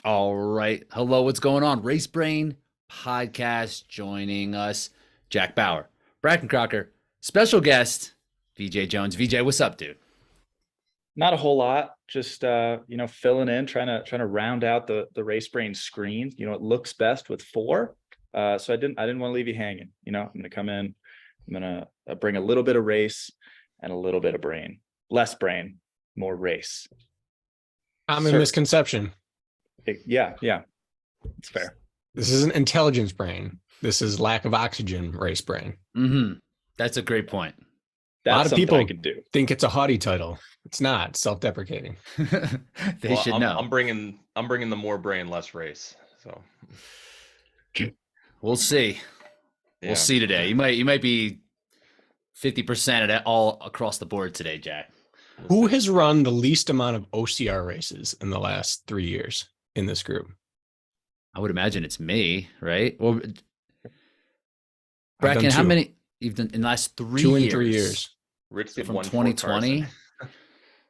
All right. Hello, what's going on? Race Brain podcast joining us. Jack Bauer, Bracken Crocker, special guest, VJ Jones. VJ, what's up, dude? Not a whole lot, just filling in, trying to round out the race brain screen. It looks best with four. So I didn't want to leave you hanging. I'm gonna come in, I'm gonna bring a little bit of race and a little bit of brain. Less brain, more race. Common Sir. misconception. Yeah, it's fair. This isn't intelligence brain. This is lack of oxygen race brain. Mm-hmm. That's a great point. That's a lot of something people I could do. think it's a haughty title. It's not. It's self-deprecating. They should know. I'm bringing the more brain, less race. So We'll see. yeah. We'll see today. You might be 50% of that all across the board today, Jack. Who has run the least amount of OCR races in the last 3 years in this group? I would imagine it's me, right? Well, I've Bracken, done how two. many you've done in the last 3 2 years? in 3 years. Rich did From one for 2020. Carson.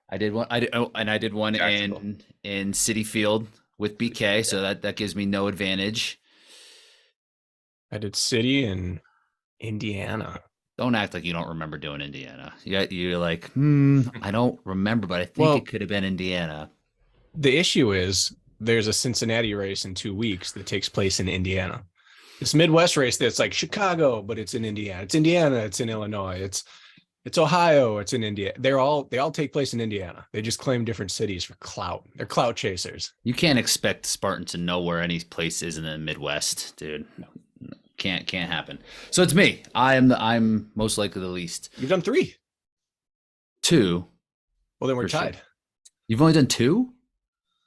I did one. I did one in City Field with BK, so that gives me no advantage. I did City and Indiana. Don't act like you don't remember doing Indiana. You're like, I don't remember, but I think Well- it could have been Indiana. The issue is there's a Cincinnati race in 2 weeks that takes place in Indiana. This Midwest race that's like Chicago, but it's in Indiana. It's Indiana. It's in Illinois. It's Ohio. It's in India. They all take place in Indiana. They just claim different cities for clout. They're clout chasers. You can't expect Spartan to know where any place is in the Midwest, dude. Can't happen. So it's me. I'm most likely the least. You've done 3. 2. Well, then we're For sure. tied. You've only done 2?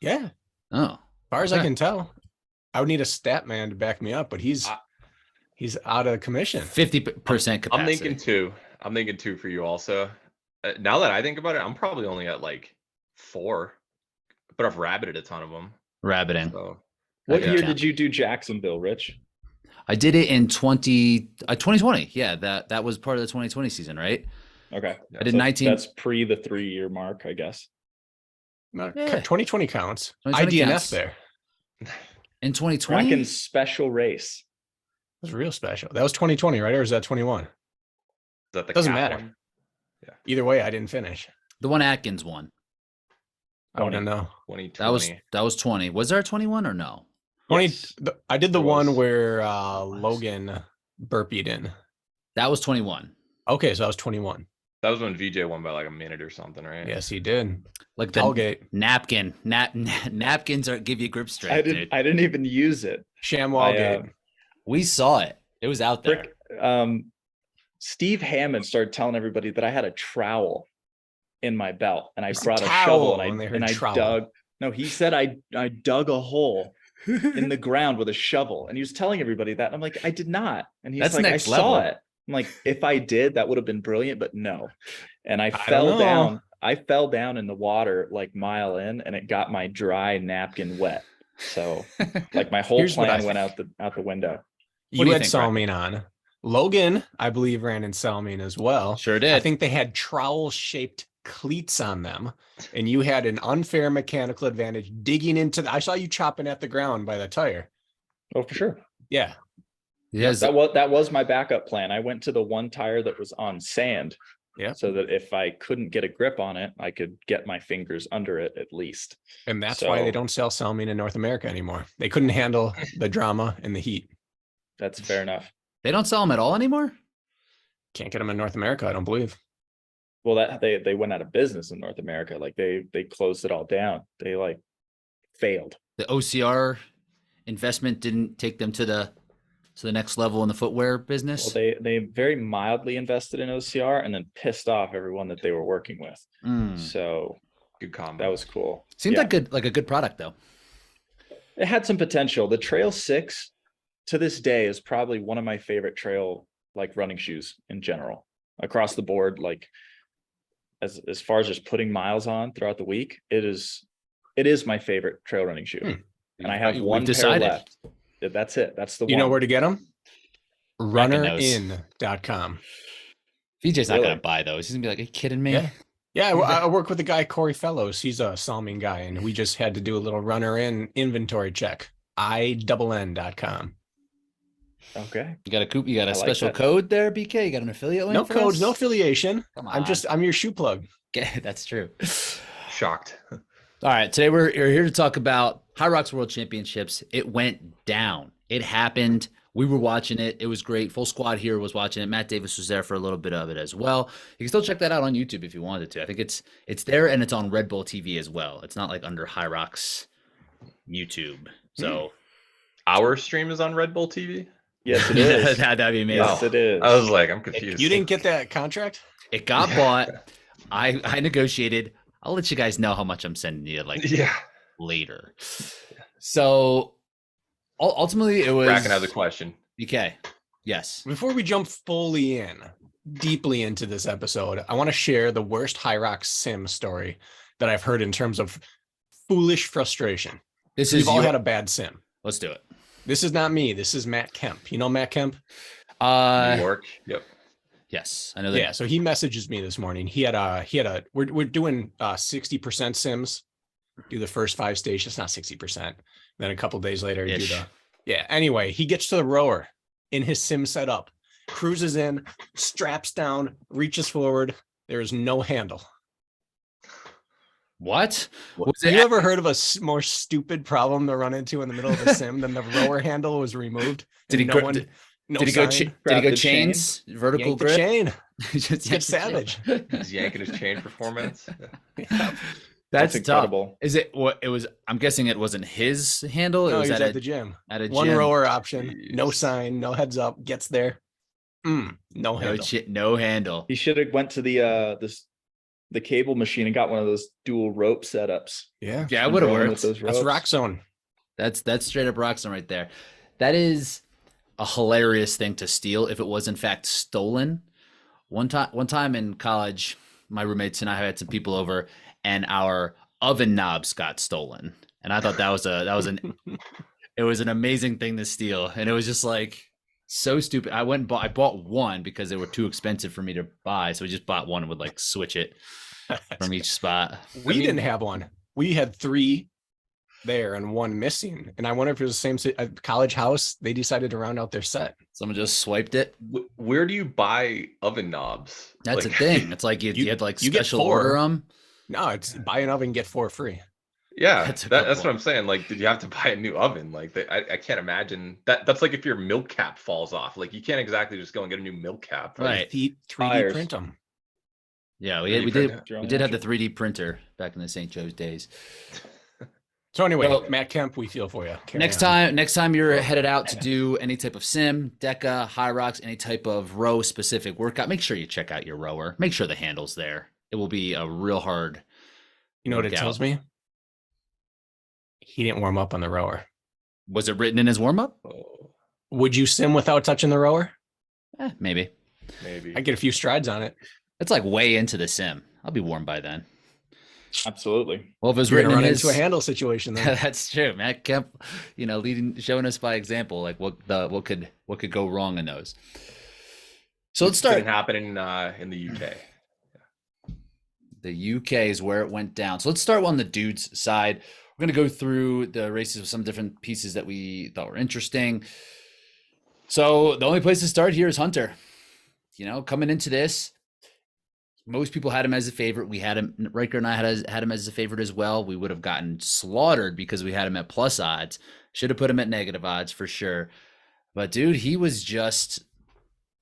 Yeah. As Oh, far as I Okay. can tell. I would need a stat man to back me up, but he's out of commission. 50% capacity. I'm thinking two for you also. Now that I think about it, I'm probably only at like 4, but I've rabbited a ton of them. Rabbiting. So What Yeah. year did you do Jacksonville, Rich? I did it in 2020. Yeah, that was part of the 2020 season, right? Okay. I did So 19. That's pre the 3-year mark, I guess. No, Yeah. 2020 counts. 2020 IDNF counts. there. In 2020? Bracken's special race. It was real special. That was 2020, right? Or is that 21? is that the Doesn't cap matter. one? Either way, I didn't finish. The one Atkins won. I wouldn't know. 2020. That was 20. Was there a 21 or no? 20. Yes. I did the There one was. where Logan burpeed in. That was 21. Okay, so I was 21. That was when VJ won by like a minute or something, right? Yes, he did. Like the Hellgate. napkins give you grip strength, dude. I didn't even use it. Shamwell gate. We saw it. It was out there. Frick, Steve Hammond started telling everybody that I had a trowel in my belt, and I It's a brought a towel shovel when and they I heard and I trowel. dug. No, he said I dug a hole in the ground with a shovel, and he was telling everybody that. And I'm like, I did not. And he's That's like, I next saw level. it. I'm like, if I did, that would have been brilliant, but no. And I don't fell know. down. I fell down in the water like mile in, and it got my dry napkin wet. So like my whole Here's what plan I went out the window. What do You you had think, Brett? Salmine on. Logan, I believe, ran in Salmine as well. Sure did. I think they had trowel-shaped cleats on them, and you had an unfair mechanical advantage digging into I saw you chopping at the ground by the tire. Oh, for sure. Yeah. Yes. That was my backup plan. I went to the one tire that was on sand. Yeah. So that if I couldn't get a grip on it, I could get my fingers under it at least. And that's why they So- don't sell Salmine in North America anymore. They couldn't handle the drama and the heat. That's fair enough. They don't sell them at all anymore? Can't get them in North America, I don't believe. Well, that they went out of business in North America. Like they closed it all down. They like failed. The OCR investment didn't take them to the next level in the footwear business? Well, they very mildly invested in OCR and then pissed off everyone that they were working with. Mm. So Good combo. that was cool. Seems Yeah. like a good product though. It had some potential. The Trail 6 to this day is probably one of my favorite trail like running shoes in general across the board. Like as far as just putting miles on throughout the week, it is my favorite trail running shoe. And I have We've one pair decided. left. That's it. That's the You one. know where to get them? Reckon knows. Runnerin.com. VJ's not Really? gonna buy those. He's gonna be like, "Are you kidding me?" Yeah. Yeah, I work with a guy, Corey Fellows. He's a Salming guy, and we just had to do a little runner in inventory check. INN.com. Okay. You got a you got a I like special that. code there, BK? You got an affiliate link No for codes, us? no affiliation. Come I'm your shoe plug. Okay, that's true. Shocked. All right, today we're here to talk about Hyrox World Championships. It went down. It happened. We were watching it. It was great. Full squad here was watching it. Matt Davis was there for a little bit of it as well. You can still check that out on YouTube if you wanted to. I think it's there and it's on Red Bull TV as well. It's not like under Hyrox YouTube. So Our stream is on Red Bull TV. Yes, it is. that'd be amazing. Yes, it is. I was like, I'm confused. You didn't get that contract? It got bought. I negotiated. I'll let you guys know how much I'm sending you like Yeah. later. So ultimately it was Bracken has a question. BK. Yes. Before we jump fully deeply into this episode, I want to share the worst Hyrox sim story that I've heard in terms of foolish frustration. This We've is all had a bad sim. Let's do it. This is not me. This is Matt Kemp. You know Matt Kemp? New York. Yep. Yes, I know that. Yeah. So he messages me this morning. We're doing 60% sims. Do the first 5 stations, not 60%. Then a couple days later, do Ish. Anyway, he gets to the rower in his sim setup, cruises in, straps down, reaches forward. There is no handle. What? Was Have it you ever heard of a more stupid problem to run into in the middle of a sim than the rower handle was removed? Did he and go- did did he go Grab the chains? Vertical yank the grip? chain? Just Get savage. He's yanking his chain performance. Yeah. That's tough. incredible. Is it what it was? I'm guessing it wasn't his handle. It No, was he's at at the gym. at a One gym. rower option, no Jeez. sign, no heads up, gets there. No No, handle. no handle. He should have went to the cable machine and got one of those dual rope setups. Yeah. Yeah, it would have Rolling worked. with those That's ropes. rock zone. That's straight up Roxanne right there. That is a hilarious thing to steal if it was in fact stolen. One time in college, my roommates and I had some people over, and our oven knobs got stolen. And I thought that was it was an amazing thing to steal, and it was just like so stupid. I bought one because they were too expensive for me to buy, so we just bought one and would like switch it from each spot. We didn't have one. We had 3 there and 1 missing. And I wonder if it was the same college house. They decided to round out their set. Someone just swiped it. Where do you buy oven knobs? That's Like- a thing. It's like you had to like you get special 4. order them. No, it's buy an oven, get 4 free. Yeah, That's a good that's what point. I'm saying. Like, did you have to buy a new oven? Like, I can't imagine that. That's like if your milk cap falls off. Like, you can't exactly just go and get a new milk cap. Like, Right. 3D Tires. print them. Yeah, we 3D did. printer. We did have the 3D printer back in the St. Joe's days. So anyway, Well, Matt Kemp, we feel for you. Carry Next on. time you're headed out to do any type of sim, Deca, Hyrox, any type of row specific workout, make sure you check out your rower. Make sure the handle's there. It will be a real hard. You know what it workout. tells me? He didn't warm up on the rower. Was it written in his warm up? oh, Would you sim without touching the rower? Maybe. maybe. I get a few strides on it. It's like way into the sim. I'll be warm by then. Absolutely. Well, if it was You're written gonna in run his, into a handle situation then. that's true. Matt Kemp, showing us by example, like what could go wrong in those. So let's start. Didn't happen in the UK. The UK is where it went down. So let's start on the dudes side. We're going to go through the races with some different pieces that we thought were interesting. So the only place to start here is Hunter. Coming into this, most people had him as a favorite. We had him, Riker and I had him as a favorite as well. We would have gotten slaughtered because we had him at plus odds. Should have put him at negative odds for sure. But dude, he was just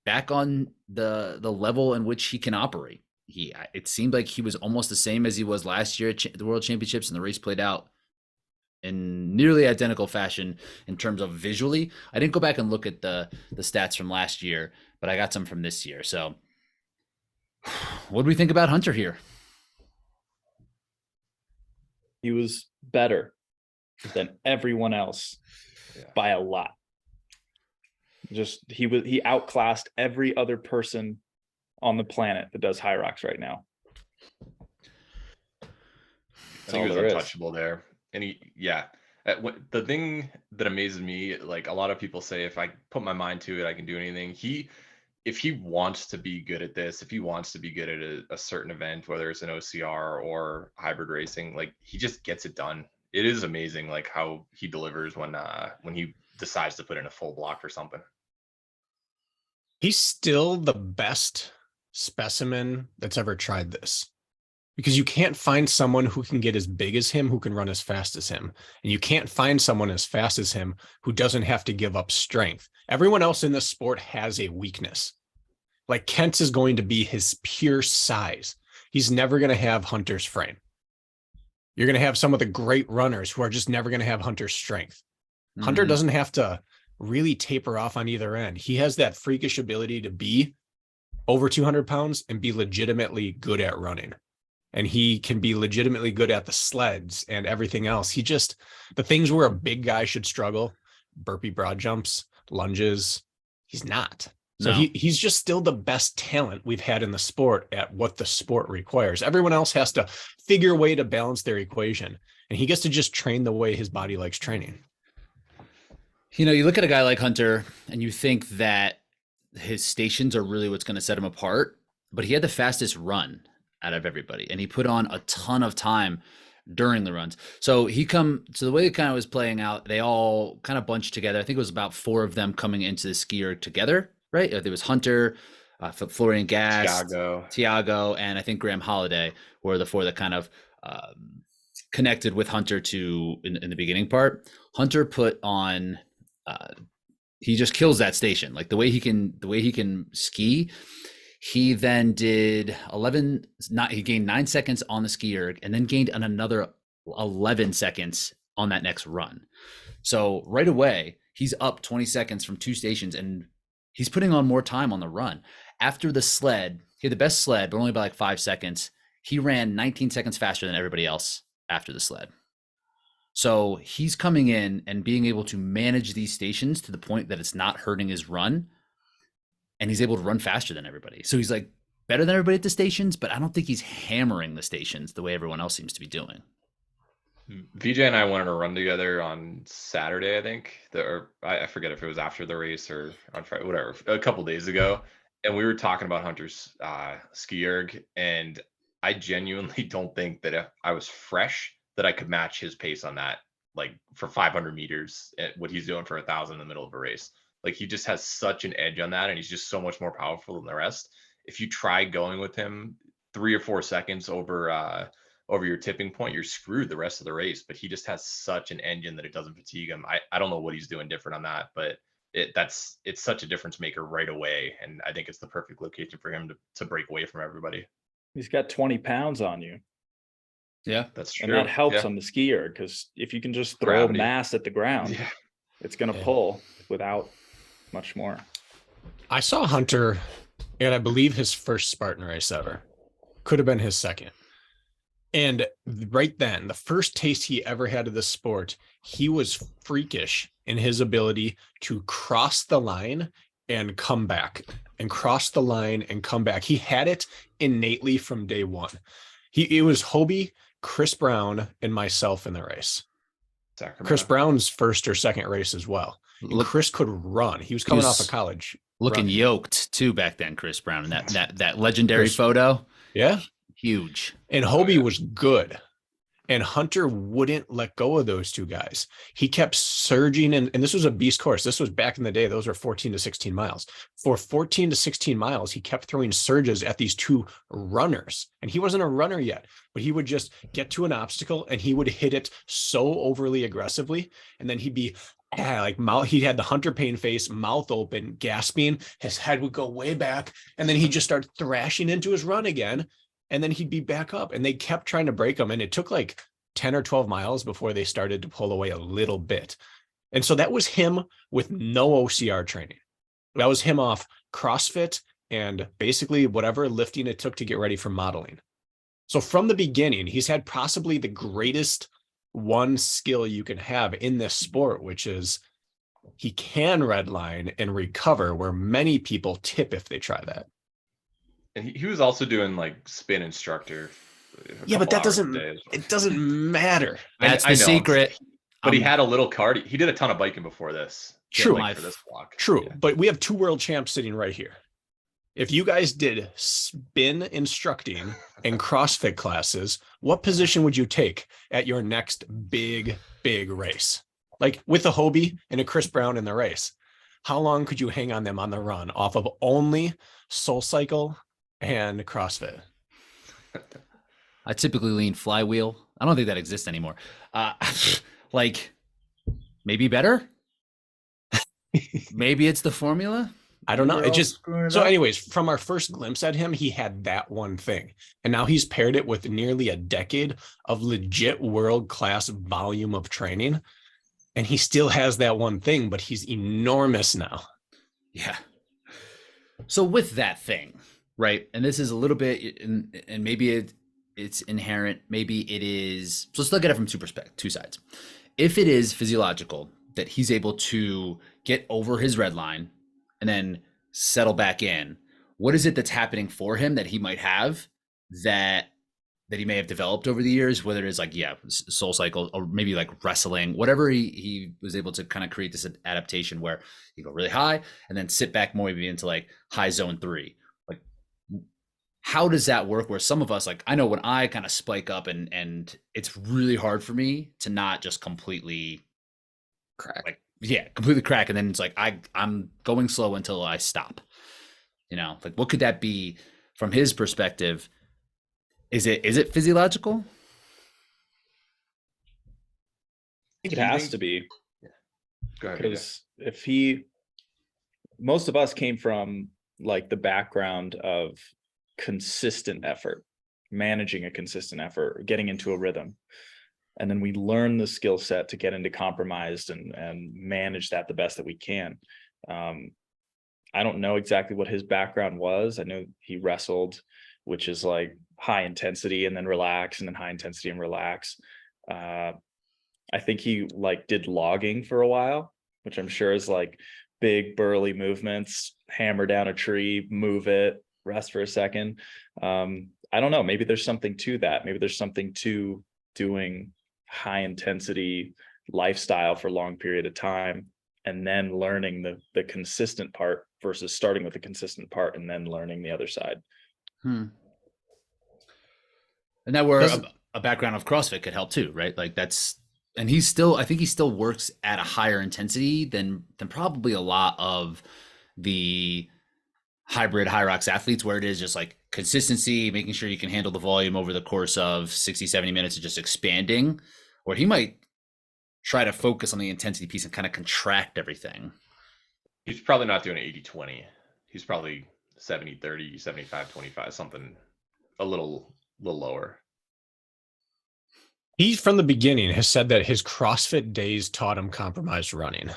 back on the level in which he can operate. It seemed like he was almost the same as he was last year at the World Championships, and the race played out in nearly identical fashion in terms of visually. I didn't go back and look at the stats from last year, but I got some from this year. So what do we think about Hunter here? He was better than everyone else Yeah. by a lot. He outclassed every other person on the planet that does Hyrox right now. I think he was all there is. untouchable there. And the thing that amazes me, like a lot of people say, if I put my mind to it, I can do anything. if he wants to be good at this, if he wants to be good at a certain event, whether it's an OCR or hybrid racing, like he just gets it done. It is amazing, like how he delivers when he decides to put in a full block or something. He's still the best specimen that's ever tried this, because you can't find someone who can get as big as him, who can run as fast as him. And you can't find someone as fast as him who doesn't have to give up strength. Everyone else in this sport has a weakness. Like Kent's is going to be his pure size. He's never going to have Hunter's frame. You're going to have some of the great runners who are just never going to have Hunter's strength. Hunter doesn't have to really taper off on either end. He has that freakish ability to be over 200 pounds and be legitimately good at running. And he can be legitimately good at the sleds and everything else. He just, the things where a big guy should struggle, burpee broad jumps, lunges, he's not. So he's just still the best talent we've had in the sport at what the sport requires. Everyone else has to figure a way to balance their equation. And he gets to just train the way his body likes training. You know, you look at a guy like Hunter and you think that his stations are really what's going to set him apart, but he had the fastest run out of everybody, and he put on a ton of time during the runs. So the way it kind of was playing out, they all kind of bunched together. I think it was about 4 of them coming into the skier together, right? There was Hunter, Florian Gass, Tiago, and I think Graham Holiday were the 4 that kind of connected with Hunter in the beginning part. Hunter put on, he just kills that station. Like the way he can ski. He then did he gained 9 seconds on the skier and then gained another 11 seconds on that next run. So right away, he's up 20 seconds from 2 stations, and he's putting on more time on the run. After the sled, he had the best sled, but only by like 5 seconds. He ran 19 seconds faster than everybody else after the sled. So he's coming in and being able to manage these stations to the point that it's not hurting his run. And he's able to run faster than everybody. So he's like better than everybody at the stations, but I don't think he's hammering the stations the way everyone else seems to be doing. VJ and I wanted to run together on Saturday, I think, or I forget if it was after the race or on Friday, whatever, a couple days ago. And we were talking about Hunter's ski erg, and I genuinely don't think that if I was fresh, that I could match his pace on that, like for 500 meters, what he's doing for 1,000 in the middle of a race. Like he just has such an edge on that, and he's just so much more powerful than the rest. If you try going with him 3 or 4 seconds over your tipping point, you're screwed the rest of the race. But he just has such an engine that it doesn't fatigue him. I don't know what he's doing different on that, but it's such a difference maker right away. And I think it's the perfect location for him to break away from everybody. He's got 20 pounds on you. Yeah, that's true. And that helps on the skier, because if you can just throw mass at the ground, it's going to pull without much more. I saw Hunter, and I believe his first Spartan race ever. Could have been his second. And right then, the first taste he ever had of the sport, he was freakish in his ability to cross the line and come back, and cross the line and come back. He had it innately from day one. It was Hobie, Chris Brown, and myself in the race. Sacramento. Chris Brown's first or second race as well. And Chris could run. He was coming off of college. Looking yoked too back then, Chris Brown. And that legendary photo. Yeah. Huge. And Hobie was good. And Hunter wouldn't let go of those 2 guys. He kept surging. And this was a beast course. This was back in the day. Those were 14 to 16 miles. For 14 to 16 miles, he kept throwing surges at these 2 runners. And he wasn't a runner yet, but he would just get to an obstacle and he would hit it so overly aggressively. And then he'd be he had the Hunter pain face, mouth open, gasping. His head would go way back. And then he'd just start thrashing into his run again. And then he'd be back up, and they kept trying to break him. And it took like 10 or 12 miles before they started to pull away a little bit. And so that was him with no OCR training. That was him off CrossFit and basically whatever lifting it took to get ready for modeling. So from the beginning, he's had possibly the greatest one skill you can have in this sport, which is he can redline and recover, where many people tip if they try that. And he was also doing like spin instructor. Yeah, but it doesn't matter. That's the secret. But he had a little card. He did a ton of biking before this. True. For this block. True. Yeah. But we have 2 world champs sitting right here. If you guys did spin instructing and CrossFit classes, what position would you take at your next big race? Like with a Hobie and a Chris Brown in the race, how long could you hang on them on the run off of only SoulCycle and CrossFit? I typically lean flywheel. I don't think that exists anymore. Like maybe better. Maybe it's the formula. I don't know. We're It all just screwing it so up. anyways, from our first glimpse at him, he had that one thing. And now he's paired it with nearly a decade of legit world-class volume of training. And he still has that one thing, but he's enormous now. Yeah. So with that thing, right? And this is a little bit, and maybe it's inherent. Maybe it is. So let's look at it from two sides. If it is physiological that he's able to get over his red line and then settle back in, what is it that's happening for him that he might have that he may have developed over the years, whether it is like, SoulCycle or maybe like wrestling, whatever he was able to kind of create this adaptation where you go really high and then sit back more maybe into like high zone 3. Like, how does that work? Where some of us, like, I know when I kind of spike up and it's really hard for me to not just completely Crack. Like, completely crack. And then it's like, I'm going slow until I stop, like what could that be from his perspective? Is it physiological? I think it has to be. Go ahead. Because most of us came from like the background of consistent effort, managing a consistent effort, getting into a rhythm. And then we learn the skill set to get into compromised and manage that the best that we can. I don't know exactly what his background was. I know he wrestled, which is like high intensity and then relax and then high intensity and relax. I think he like did logging for a while, which I'm sure is like big burly movements, hammer down a tree, move it, rest for a second. I don't know. Maybe there's something to that. Maybe there's something to doing high intensity lifestyle for a long period of time and then learning the consistent part versus starting with the consistent part and then learning the other side. And that where a background of CrossFit could help too, right? Like and I think he still works at a higher intensity than probably a lot of the hybrid Hyrox athletes, where it is just like consistency, making sure you can handle the volume over the course of 60, 70 minutes of just expanding, or he might try to focus on the intensity piece and kind of contract everything. He's probably not doing 80-20. He's probably 70-30, 75-25, something a little lower. He, from the beginning, has said that his CrossFit days taught him compromised running.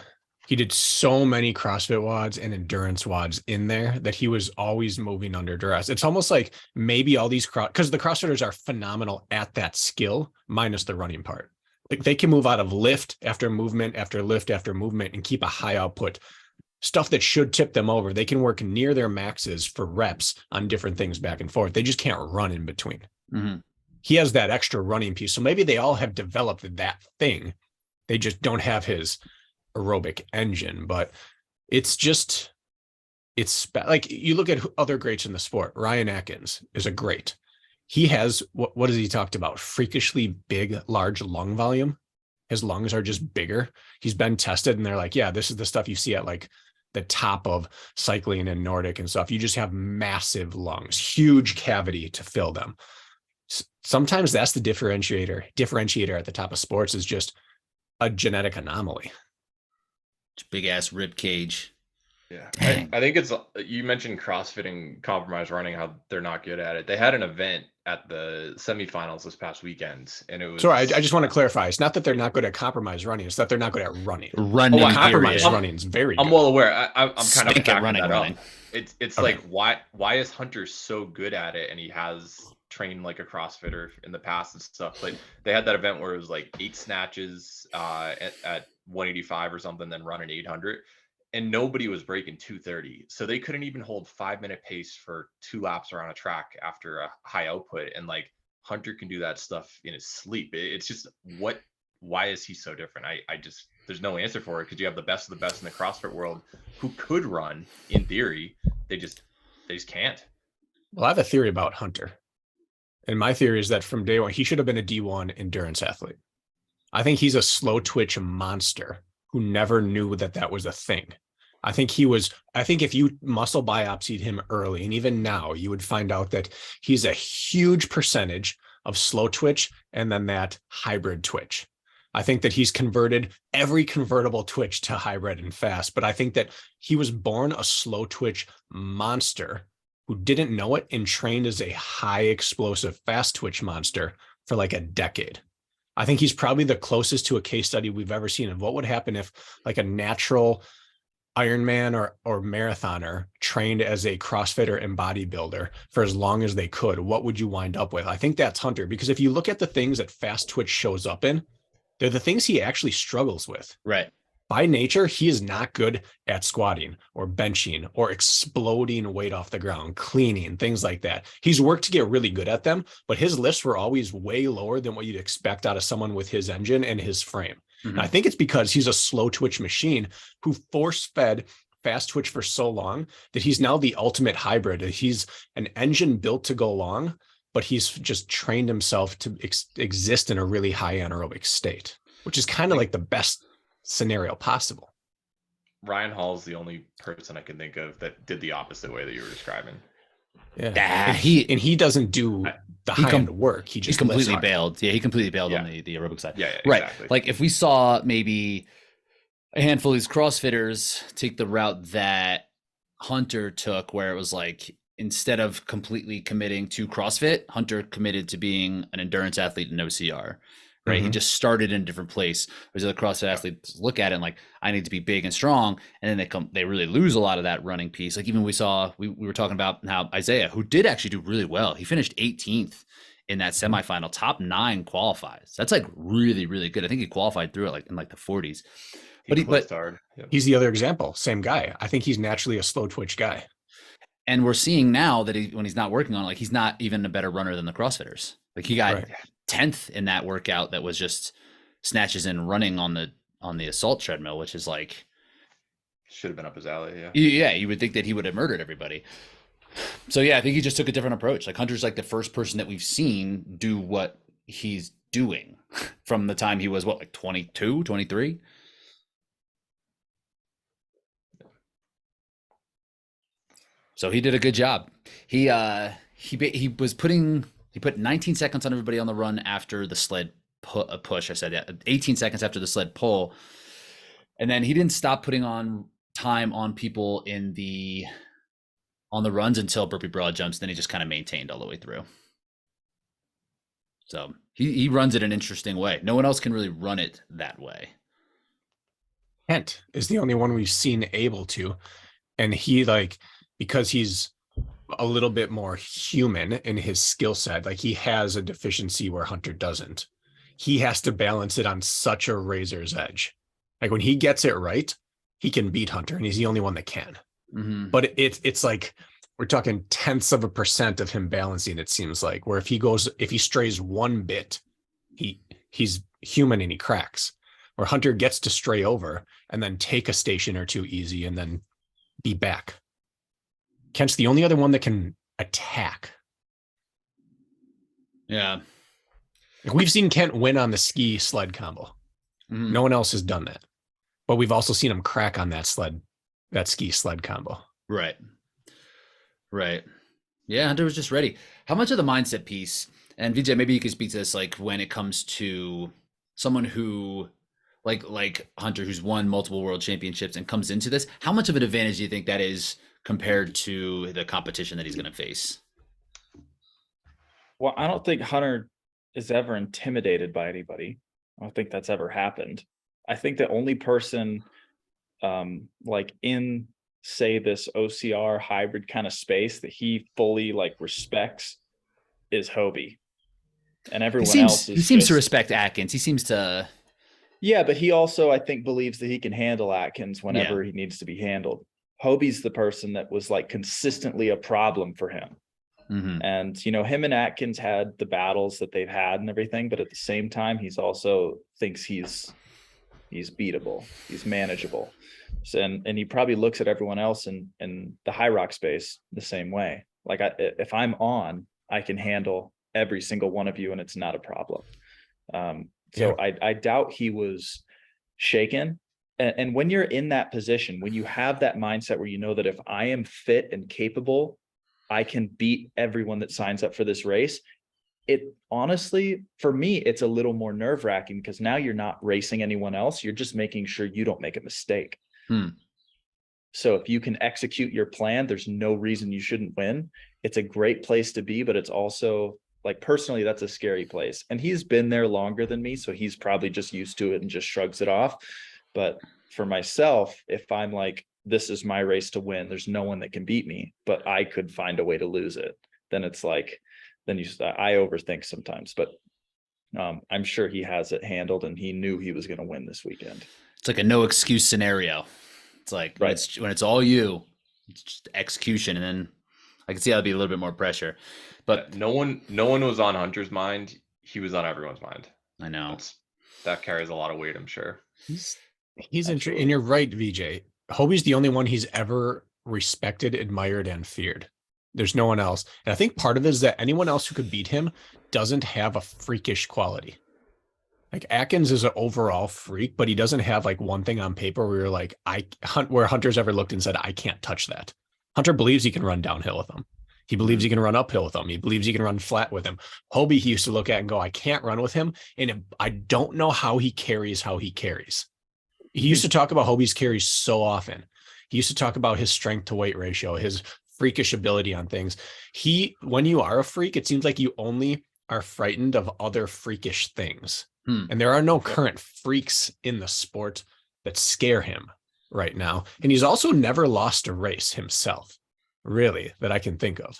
He did so many CrossFit WODs and endurance WODs in there that he was always moving under duress. It's almost like maybe all these because the CrossFitters are phenomenal at that skill, minus the running part. Like they can move out of lift after movement after lift after movement and keep a high output. Stuff that should tip them over. They can work near their maxes for reps on different things back and forth. They just can't run in between. Mm-hmm. He has that extra running piece. So maybe they all have developed that thing. They just don't have his aerobic engine, but it's like you look at other greats in the sport. Ryan Atkins is a great. He has, what has he talked about? Freakishly big, large lung volume. His lungs are just bigger. He's been tested and they're like, yeah, this is the stuff you see at like the top of cycling and Nordic and stuff. You just have massive lungs, huge cavity to fill them. Sometimes that's the differentiator at the top of sports is just a genetic anomaly. Big ass rib cage. Yeah. Dang. I think it's, you mentioned CrossFit and compromised running, how they're not good at it. They had an event at the semifinals this past weekend, and it was. Sorry, I just want to clarify. It's not that they're not good at compromised running. It's that they're not good at running. Running. Compromised period. running is very good. I'm well aware. I'm kind of Stink at backing that running. up. It's Okay. like why is Hunter so good at it, and he has trained like a CrossFitter in the past and stuff. Like they had that event where it was like 8 snatches at 185 or something, then run an 800. And nobody was breaking 230. So they couldn't even hold 5-minute pace for 2 laps around a track after a high output. And like Hunter can do that stuff in his sleep. It's just why is he so different? I just, there's no answer for it, because you have the best of the best in the CrossFit world who could run in theory. They they just can't. Well, I have a theory about Hunter. And my theory is that from day one, he should have been a D1 endurance athlete. I think he's a slow twitch monster who never knew that that was a thing. I think if you muscle biopsied him early, and even now, you would find out that he's a huge percentage of slow twitch and then that hybrid twitch. I think that he's converted every convertible twitch to hybrid and fast, but I think that he was born a slow twitch monster who didn't know it and trained as a high explosive fast twitch monster for like a decade. I think he's probably the closest to a case study we've ever seen of what would happen if like a natural Ironman or marathoner trained as a CrossFitter and bodybuilder for as long as they could. What would you wind up with? I think that's Hunter, because if you look at the things that fast twitch shows up in, they're the things he actually struggles with. Right. By nature, he is not good at squatting or benching or exploding weight off the ground, cleaning, things like that. He's worked to get really good at them, but his lifts were always way lower than what you'd expect out of someone with his engine and his frame. Mm-hmm. And I think it's because he's a slow twitch machine who force-fed fast twitch for so long that he's now the ultimate hybrid. He's an engine built to go long, but he's just trained himself to exist in a really high anaerobic state, which is kind of like the best scenario possible. Ryan Hall's the only person I can think of that did the opposite way that you were describing. Yeah, and he doesn't do the high end work. He completely bailed. Yeah, he completely bailed on the aerobic side. Yeah, right. Exactly. Like if we saw maybe a handful of these CrossFitters take the route that Hunter took, where it was like instead of completely committing to CrossFit, Hunter committed to being an endurance athlete in OCR. Right. Mm-hmm. He just started in a different place. Whereas the CrossFit athletes look at it and like, I need to be big and strong. And then they really lose a lot of that running piece. Like even we were talking about how Isaiah, who did actually do really well. He finished 18th in that semifinal, top 9 qualifies. That's like really, really good. I think he qualified through it in the 40s. He's the other example. Same guy. I think he's naturally a slow twitch guy. And we're seeing now that when he's not working on it, like he's not even a better runner than the CrossFitters. Like he got 10th in that workout that was just snatches and running on the assault treadmill, which is like should have been up his alley. Yeah, you would think that he would have murdered everybody. So yeah, I think he just took a different approach. Like Hunter's like the first person that we've seen do what he's doing from the time he was 22, 23. So he did a good job. He put 19 seconds on everybody on the run after the sled push. I said 18 seconds after the sled pull. And then he didn't stop putting on time on people on the runs until burpee broad jumps. Then he just kind of maintained all the way through. So he runs it an interesting way. No one else can really run it that way. Kent is the only one we've seen able to. And he because he's a little bit more human in his skill set. Like he has a deficiency where Hunter doesn't. He has to balance it on such a razor's edge. Like when he gets it right, he can beat Hunter, and he's the only one that can. Mm-hmm. But it's like we're talking 0.1% of him balancing. It seems like where if he strays one bit, he's human and he cracks. Where Hunter gets to stray over and then take a station or two easy and then be back. Kent's the only other one that can attack. Yeah. We've seen Kent win on the ski sled combo. Mm-hmm. No one else has done that. But we've also seen him crack on that ski sled combo. Right. Yeah, Hunter was just ready. How much of the mindset piece, and Vijay, maybe you could speak to this, like when it comes to someone who like Hunter, who's won multiple world championships and comes into this, how much of an advantage do you think that is compared to the competition that he's going to face? Well, I don't think Hunter is ever intimidated by anybody. I don't think that's ever happened. I think the only person in say this OCR hybrid kind of space that he fully respects is Hobie. And everyone else is he seems to respect Atkins. He seems to. Yeah, but he also, I think, believes that he can handle Atkins whenever he needs to be handled. Hobie's the person that was consistently a problem for him. Mm-hmm. And, him and Atkins had the battles that they've had and everything, but at the same time, he's also thinks he's He's beatable. He's manageable. So, and he probably looks at everyone else in the Hyrox space the same way. Like if I'm on, I can handle every single one of you and it's not a problem. So I doubt he was shaken. And when you're in that position, when you have that mindset where you know that if I am fit and capable, I can beat everyone that signs up for this race. It honestly, for me, it's a little more nerve-wracking because now you're not racing anyone else. You're just making sure you don't make a mistake. So if you can execute your plan, there's no reason you shouldn't win. It's a great place to be, but it's also like, personally, that's a scary place. And he's been there longer than me, so he's probably just used to it and just shrugs it off. But for myself, if I'm like, this is my race to win, there's no one that can beat me, but I could find a way to lose it, then it's like, then I overthink sometimes. But I'm sure he has it handled and he knew he was going to win this weekend. It's like a no excuse scenario. It's like when it's all you, it's just execution, and then I can see how it'd be a little bit more pressure. But no one was on Hunter's mind. He was on everyone's mind. I know that carries a lot of weight, I'm sure. He's interesting, and you're right, VJ. Hobie's the only one he's ever respected, admired, and feared. There's no one else. And I think part of it is that anyone else who could beat him doesn't have a freakish quality. Like Atkins is an overall freak, but he doesn't have like one thing on paper where you're like, where Hunter's ever looked and said, I can't touch that. Hunter believes he can run downhill with him. He believes he can run uphill with him. He believes he can run flat with him. Hobie, he used to look at and go, I can't run with him. And I don't know how he carries. He used to talk about Hobie's carries so often. He used to talk about his strength to weight ratio, his freakish ability on things. When you are a freak, it seems like you only are frightened of other freakish things. And there are no current freaks in the sport that scare him right now. And he's also never lost a race himself, really, that I can think of.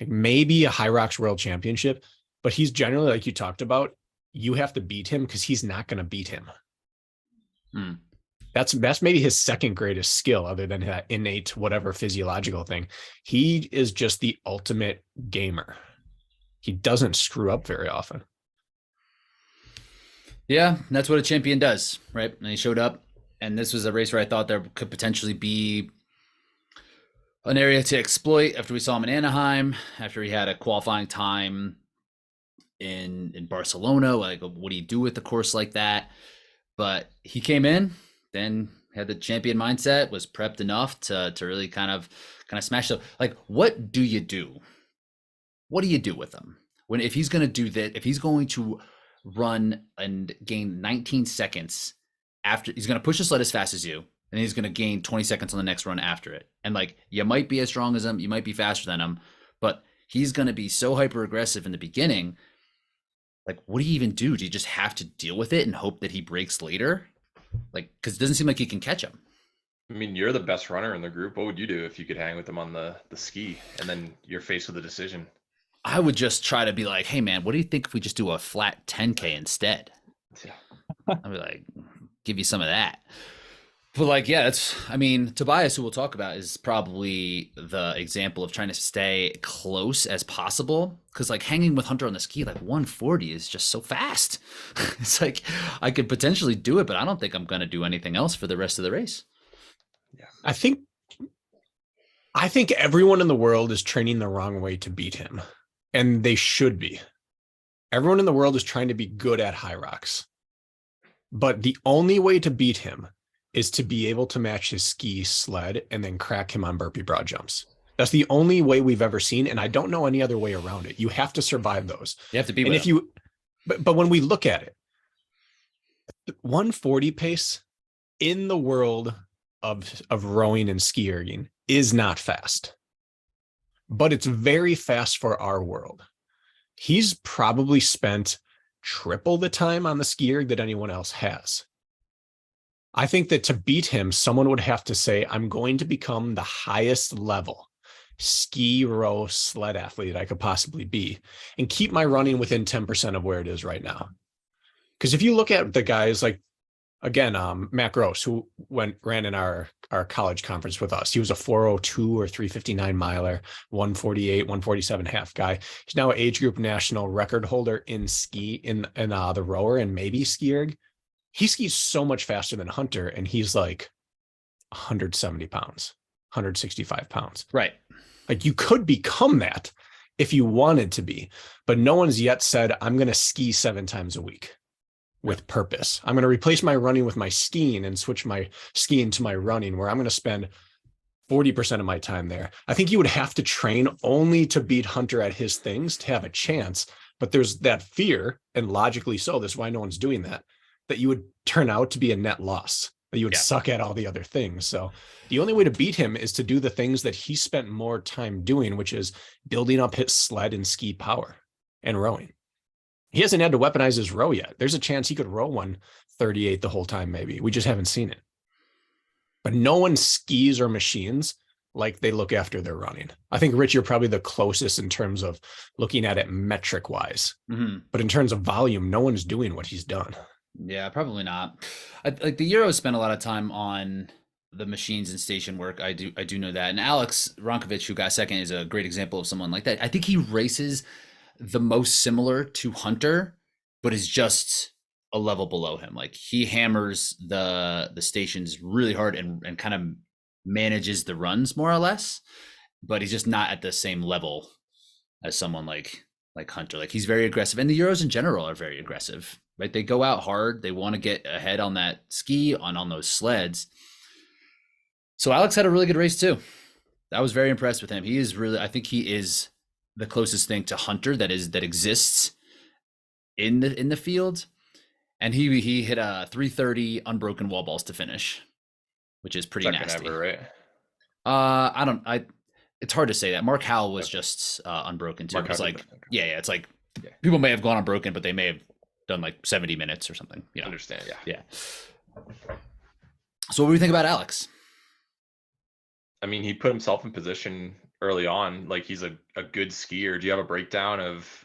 Like maybe a Hyrox World Championship, but he's generally, like you talked about, you have to beat him because he's not going to beat him. That's maybe his second greatest skill other than that innate whatever physiological thing. He is just the ultimate gamer. He doesn't screw up very often. Yeah, that's what a champion does, right? And he showed up, and this was a race where I thought there could potentially be an area to exploit after we saw him in Anaheim, after he had a qualifying time in Barcelona. Like, what do you do with the course like that? But he came in, then had the champion mindset, was prepped enough to really kind of smash it. Like, what do you do? What do you do with him? If he's going to do that, if he's going to run and gain 19 seconds after, he's going to push the sled as fast as you, and he's going to gain 20 seconds on the next run after it. And like, you might be as strong as him, you might be faster than him, but he's going to be so hyper aggressive in the beginning. Like, what do you even do? Do you just have to deal with it and hope that he breaks later? Like, because it doesn't seem like you can catch him. I mean, you're the best runner in the group. What would you do if you could hang with him on the ski and then you're faced with a decision? I would just try to be like, hey man, what do you think if we just do a flat 10K instead? Yeah. I'd be like, give you some of that. But like, yeah, Tobias, who we'll talk about, is probably the example of trying to stay close as possible. Cause like hanging with Hunter on the ski, like 140 is just so fast. It's like, I could potentially do it, but I don't think I'm going to do anything else for the rest of the race. Yeah. I think everyone in the world is training the wrong way to beat him. And they should be. Everyone in the world is trying to be good at Hyrox. But the only way to beat him is to be able to match his ski sled and then crack him on burpee broad jumps. That's the only way we've ever seen. And I don't know any other way around it. You have to survive those. You have to be. And if you, but when we look at it, 140 pace in the world of rowing and ski erging is not fast, but it's very fast for our world. He's probably spent triple the time on the ski erg that anyone else has. I think that to beat him, someone would have to say, I'm going to become the highest level ski row sled athlete I could possibly be and keep my running within 10% of where it is right now. Because if you look at the guys like, again, Matt Gross, who ran in our college conference with us, he was a 402 or 359 miler, 148, 147 half guy. He's now an age group national record holder in ski in the rower and maybe ski erg. he skis so much faster than Hunter, and he's like 170 pounds, 165 pounds. Right. Like you could become that if you wanted to be, but no one's yet said, I'm going to ski 7 times a week with purpose. I'm going to replace my running with my skiing and switch my skiing to my running, where I'm going to spend 40% of my time there. I think you would have to train only to beat Hunter at his things to have a chance. But there's that fear, and logically so, that's why no one's doing that you would turn out to be a net loss, that you would suck at all the other things. So the only way to beat him is to do the things that he spent more time doing, which is building up his sled and ski power and rowing. He hasn't had to weaponize his row yet. There's a chance he could row 138 the whole time, maybe. We just haven't seen it. But no one skis or machines like they look after their running. I think, Rich, you're probably the closest in terms of looking at it metric wise. Mm-hmm. But in terms of volume, no one's doing what he's done. Yeah, probably not. Like the Euros spent a lot of time on the machines and station work. I do know that. And Alex Ronkovic, who got second, is a great example of someone like that. I think he races the most similar to Hunter, but is just a level below him. Like he hammers the stations really hard and kind of manages the runs more or less, but he's just not at the same level as someone like Hunter. Like he's very aggressive, and the Euros in general are very aggressive, right? They go out hard. They want to get ahead on that ski on those sleds. So Alex had a really good race too. I was very impressed with him. He is really, I think he is the closest thing to Hunter that exists in the field. And he hit a 330 unbroken wall balls to finish, which is pretty nasty. Ever, right? It's hard to say that. Mark Howell was just unbroken too. It's like, it's like people may have gone unbroken, but they may have done like 70 minutes or something. You know? Understand? Yeah. So what do you think about Alex? I mean, he put himself in position early on. Like he's a good skier. Do you have a breakdown of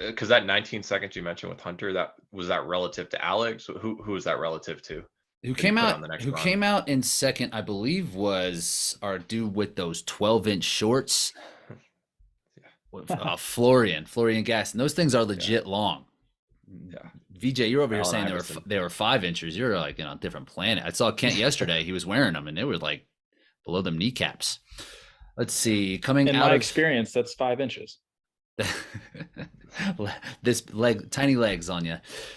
because that 19 seconds you mentioned with Hunter, that relative to Alex? Who was that relative to? Who came out in second, I believe, was our dude with those 12-inch shorts. Florian Gaston. Those things are legit long. Yeah. VJ, you're over here saying they were 5 inches. You're like on a different planet. I saw Kent yesterday. He was wearing them, and they were like below them kneecaps. Let's see. Coming in out my of experience, that's 5 inches. This tiny legs on you.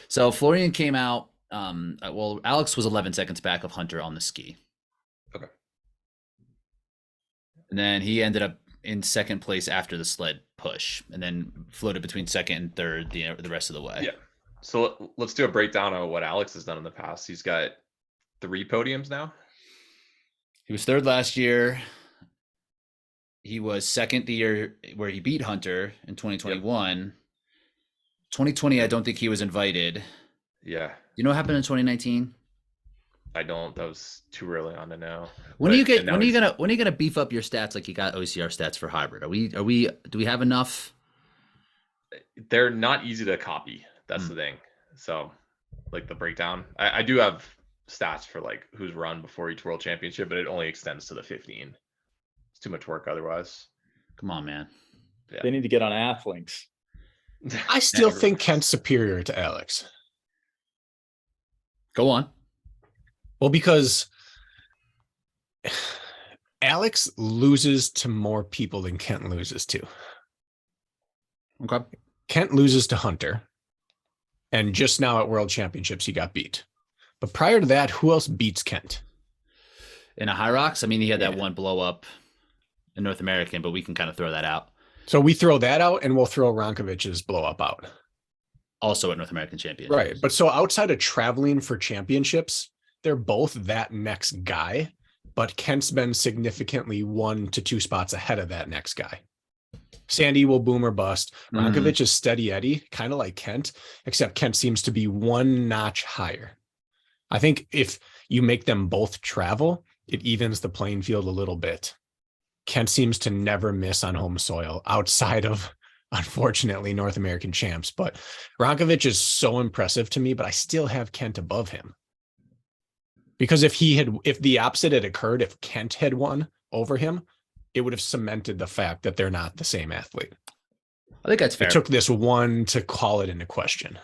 So Florian came out. Alex was 11 seconds back of Hunter on the ski. Okay. And then he ended up in second place after the sled push, and then floated between second and third the rest of the way. Yeah. So let's do a breakdown of what Alex has done in the past. He's got 3 podiums now. He was third last year. He was second the year where he beat Hunter in 2021. Yep. 2020, I don't think he was invited. Yeah. You know what happened in 2019? I don't. That was too early on to know. When are you gonna beef up your stats like you got OCR stats for hybrid? Do we have enough? They're not easy to copy. That's the thing. So like the breakdown, I do have stats for like who's run before each world championship, but it only extends to the 15. It's too much work otherwise. Come on, man. Yeah. They need to get on Athlinks. I still think Kent's superior to Alex. Go on. Well, because Alex loses to more people than Kent loses to. Okay. Kent loses to Hunter. And just now at World Championships, he got beat. But prior to that, who else beats Kent? In a Hyrox? I mean, he had that one blow up in North American, but we can kind of throw that out. So we throw that out, and we'll throw Ronkovic's blow up out. Also at North American Championships. Right. But so outside of traveling for championships, they're both that next guy, but Kent's been significantly 1 to 2 spots ahead of that next guy. Sandy will boom or bust. Ronkovic is steady Eddie, kind of like Kent, except Kent seems to be 1 notch higher. I think if you make them both travel, it evens the playing field a little bit. Kent seems to never miss on home soil outside of, unfortunately, North American champs. But Ronkovic is so impressive to me, but I still have Kent above him. Because if the opposite had occurred, if Kent had won over him, it would have cemented the fact that they're not the same athlete. I think that's fair. It took this one to call it into question.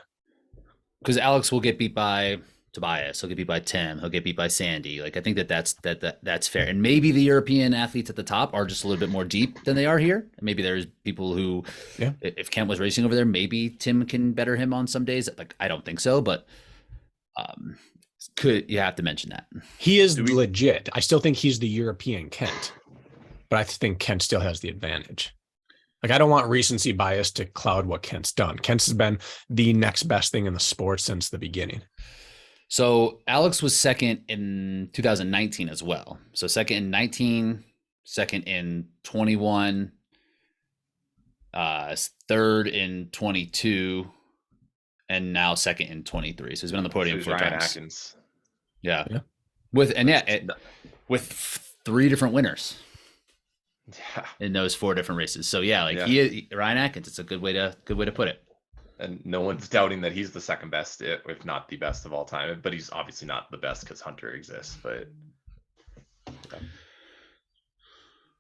Because Alex will get beat by Tobias. He'll get beat by Tim. He'll get beat by Sandy. Like I think that's fair. And maybe the European athletes at the top are just a little bit more deep than they are here. Maybe there's people who, if Kent was racing over there, maybe Tim can better him on some days. Like I don't think so, but you have to mention that he is legit. I still think he's the European Kent, but I think Kent still has the advantage. Like I don't want recency bias to cloud what Kent's done. Kent's has been the next best thing in the sport since the beginning. So Alex was second in 2019 as well. So second in 19, second in 21, third in 22, and now second in 23. So he's been on the podium So four Ryan times. Atkins. Yeah. With 3 different winners. Yeah. In those 4 different races. So yeah, like Ryan Atkins, it's a good way to put it. And no one's doubting that he's the second best, if not the best of all time. But he's obviously not the best because Hunter exists. But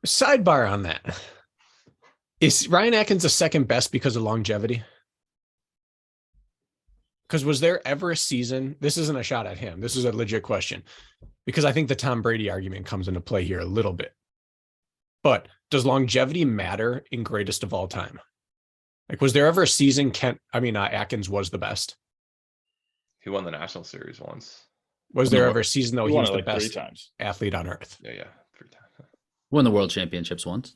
sidebar on that. Is Ryan Atkins the second best because of longevity? Because was there ever a season? This isn't a shot at him. This is a legit question. Because I think the Tom Brady argument comes into play here a little bit. But does longevity matter in greatest of all time? Like, was there ever a season Atkins was the best? he won the national series once. Was there ever a season though he was the like best 3 times. athlete on earth? Yeah, 3 times. Won the world championships once.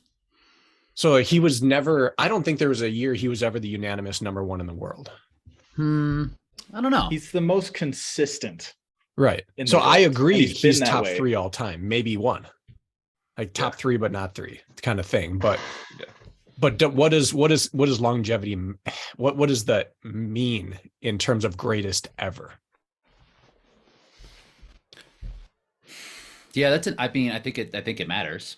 So he was never, I don't think there was a year he was ever the unanimous number 1 in the world. I don't know. He's the most consistent. Right. In So the I world. agree. And he's been He's that top way. 3 all time, maybe 1. Like top 3, but not 3 kind of thing. But what does longevity, what does that mean in terms of greatest ever? Yeah, I think it matters.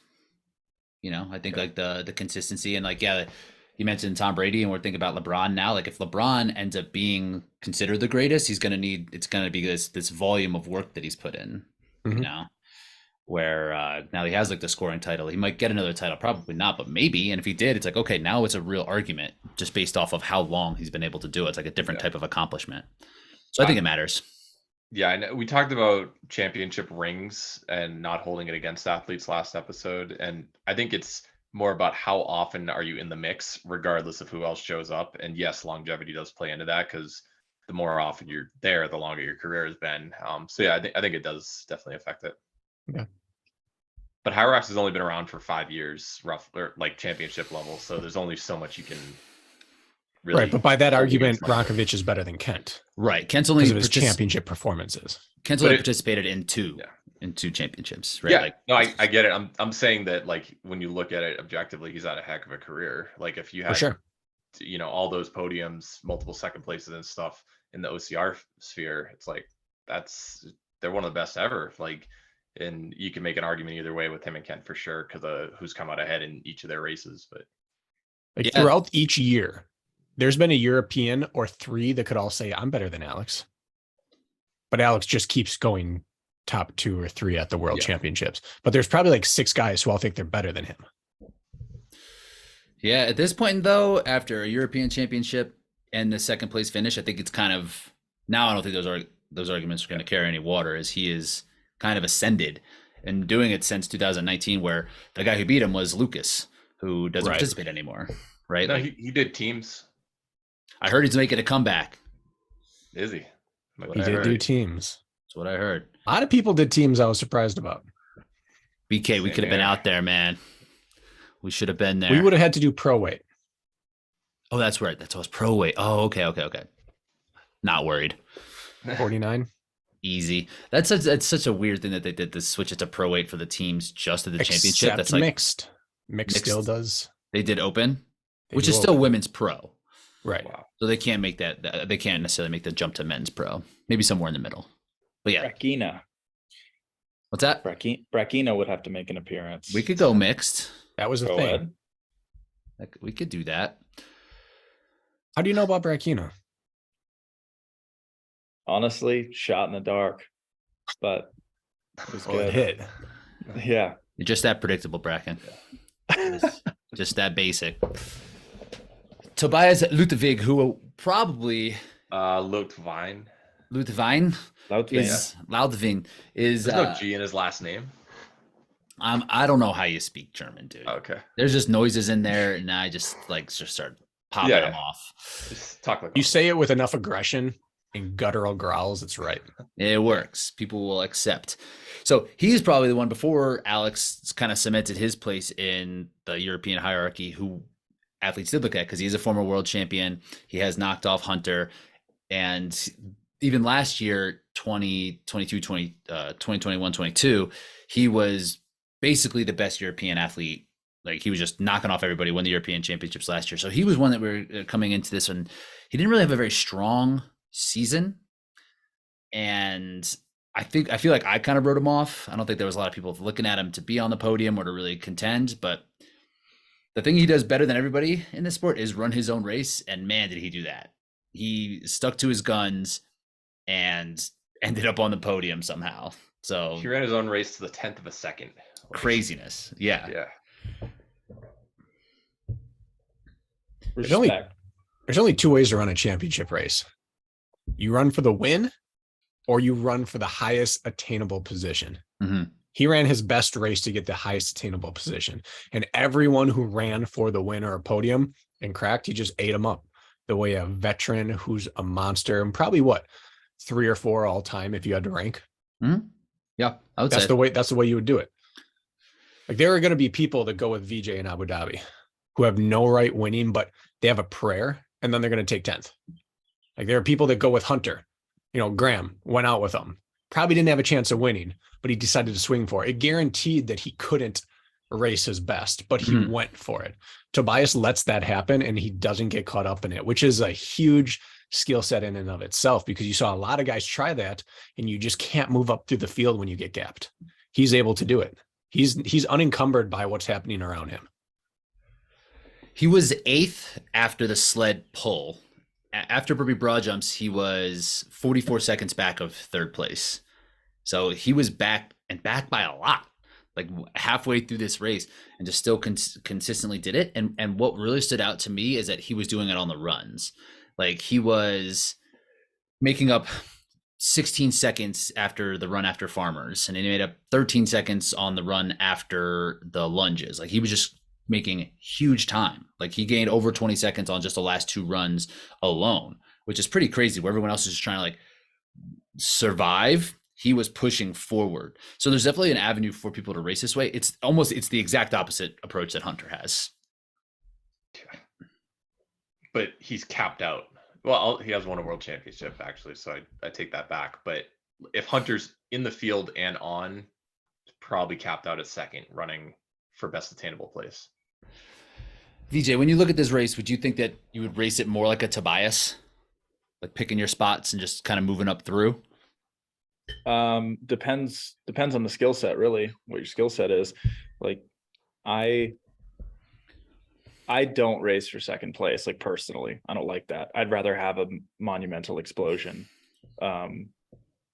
You know, I think like the consistency and like, you mentioned Tom Brady and we're thinking about LeBron now. Like if LeBron ends up being considered the greatest, it's going to be this volume of work that he's put in, you know, where now he has like the scoring title. He might get another title, probably not, but maybe. And if he did, it's like, okay, now it's a real argument just based off of how long he's been able to do it. It's like a different type of accomplishment. So I think it matters. Yeah, I know we talked about championship rings and not holding it against athletes last episode. And I think it's more about how often are you in the mix, regardless of who else shows up. And yes, longevity does play into that because the more often you're there, the longer your career has been. So yeah, I think it does definitely affect it. Yeah. But Hyrox has only been around for 5 years, or like championship level. So there's only so much you can really. Right, but by that argument, Ronkovich is better than Kent. Right. Kent's only because of his championship performances. Kent's only participated in 2 championships, right? Yeah, Like, no, I get it. I'm saying that like when you look at it objectively, he's had a heck of a career. Like if you had, For sure. you know, all those podiums, multiple second places and stuff in the OCR sphere, it's like they're one of the best ever. Like, and you can make an argument either way with him and Kent for sure because of who's come out ahead in each of their races. But like throughout each year, there's been a European or 3 that could all say, I'm better than Alex. But Alex just keeps going top 2 or 3 at the world championships. But there's probably like 6 guys who all think they're better than him. Yeah, at this point though, after a European championship and the second place finish, I think it's kind of, now I don't think those arguments are going to carry any water, as he is kind of ascended and doing it since 2019, where the guy who beat him was Lucas, who doesn't participate anymore. Right. No, like, he did teams. I heard he's making a comeback. Is he? He did do teams. That's what I heard. A lot of people did teams I was surprised about. BK, we could have been out there, man. We should have been there. We would have had to do pro weight. Oh, that's right. That's always pro weight. Oh, okay. Not worried. 49. Easy. That's such a weird thing that they did to switch it to pro weight for the teams just at the championship. Except That's like mixed. Mixed still does. They did open, They which do is still open. women's pro. Right. Wow. So they can't make that. They can't necessarily make the jump to men's pro. Maybe somewhere in the middle. But yeah. Brakina. What's that? Brakina would have to make an appearance. We could go mixed. That was a Go thing. ahead. Like, we could do that. How do you know about Brakina? Honestly, shot in the dark, but it was Well, it good. hit. Yeah. You're just that predictable, Bracken. Just that basic. Tobias Lautwein, who will probably Lautwein. Lautwein is There's no G in his last name. I don't know how you speak German, dude. Okay. There's just noises in there, and I just start popping them off. Just talk like You say it with enough aggression and guttural growls, it's right. It works. People will accept. So he's probably the one before Alex kind of cemented his place in the European hierarchy who athletes did look at, because he's a former world champion. He has knocked off Hunter. And even last year, 2021, 22, he was basically the best European athlete. Like, he was just knocking off everybody, won the European championships last year. So he was one that we're coming into this, and he didn't really have a very strong season. And I feel like I kind of wrote him off. I don't think there was a lot of people looking at him to be on the podium or to really contend, but the thing he does better than everybody in this sport is run his own race. And man, did he do that. He stuck to his guns and ended up on the podium somehow. So he ran his own race to the 10th of a second. Craziness. Yeah. Yeah. There's only two ways to run a championship race. You run for the win, or you run for the highest attainable position. Mm-hmm. He ran his best race to get the highest attainable position. And everyone who ran for the win or a podium and cracked, he just ate them up. The way a veteran who's a monster, and probably 3 or 4 all time if you had to rank. Mm-hmm. Yeah, I would say that's the way you would do it. Like, there are going to be people that go with VJ in Abu Dhabi who have no right winning, but they have a prayer, and then they're going to take 10th. Like, there are people that go with Hunter. Graham went out with him. Probably didn't have a chance of winning, but he decided to swing for it. It guaranteed that he couldn't race his best, but he went for it. Tobias lets that happen, and he doesn't get caught up in it, which is a huge skill set in and of itself, because you saw a lot of guys try that, and you just can't move up through the field when you get gapped. He's able to do it. He's unencumbered by what's happening around him. He was 8th after the sled pull. After burpee broad jumps, he was 44 seconds back of 3rd place. So he was back by a lot, like halfway through this race, and just still consistently did it. And what really stood out to me is that he was doing it on the runs. Like, he was making up 16 seconds after the run after Farmers, and he made up 13 seconds on the run after the lunges. Like, he was just making huge time. Like, he gained over 20 seconds on just the last 2 runs alone, which is pretty crazy, where everyone else is just trying to survive. He was pushing forward. So there's definitely an avenue for people to race this way. It's the exact opposite approach that Hunter has. But he's capped out. Well, he has won a world championship, actually, so I take that back. But if Hunter's in the field and on, probably capped out at 2nd, running for best attainable place. VJ, when you look at this race, would you think that you would race it more like a Tobias, like picking your spots and just kind of moving up through? Depends on the skill set, really, what your skill set is. Like, I don't race for 2nd place. Like, personally, I don't like that. I'd rather have a monumental explosion,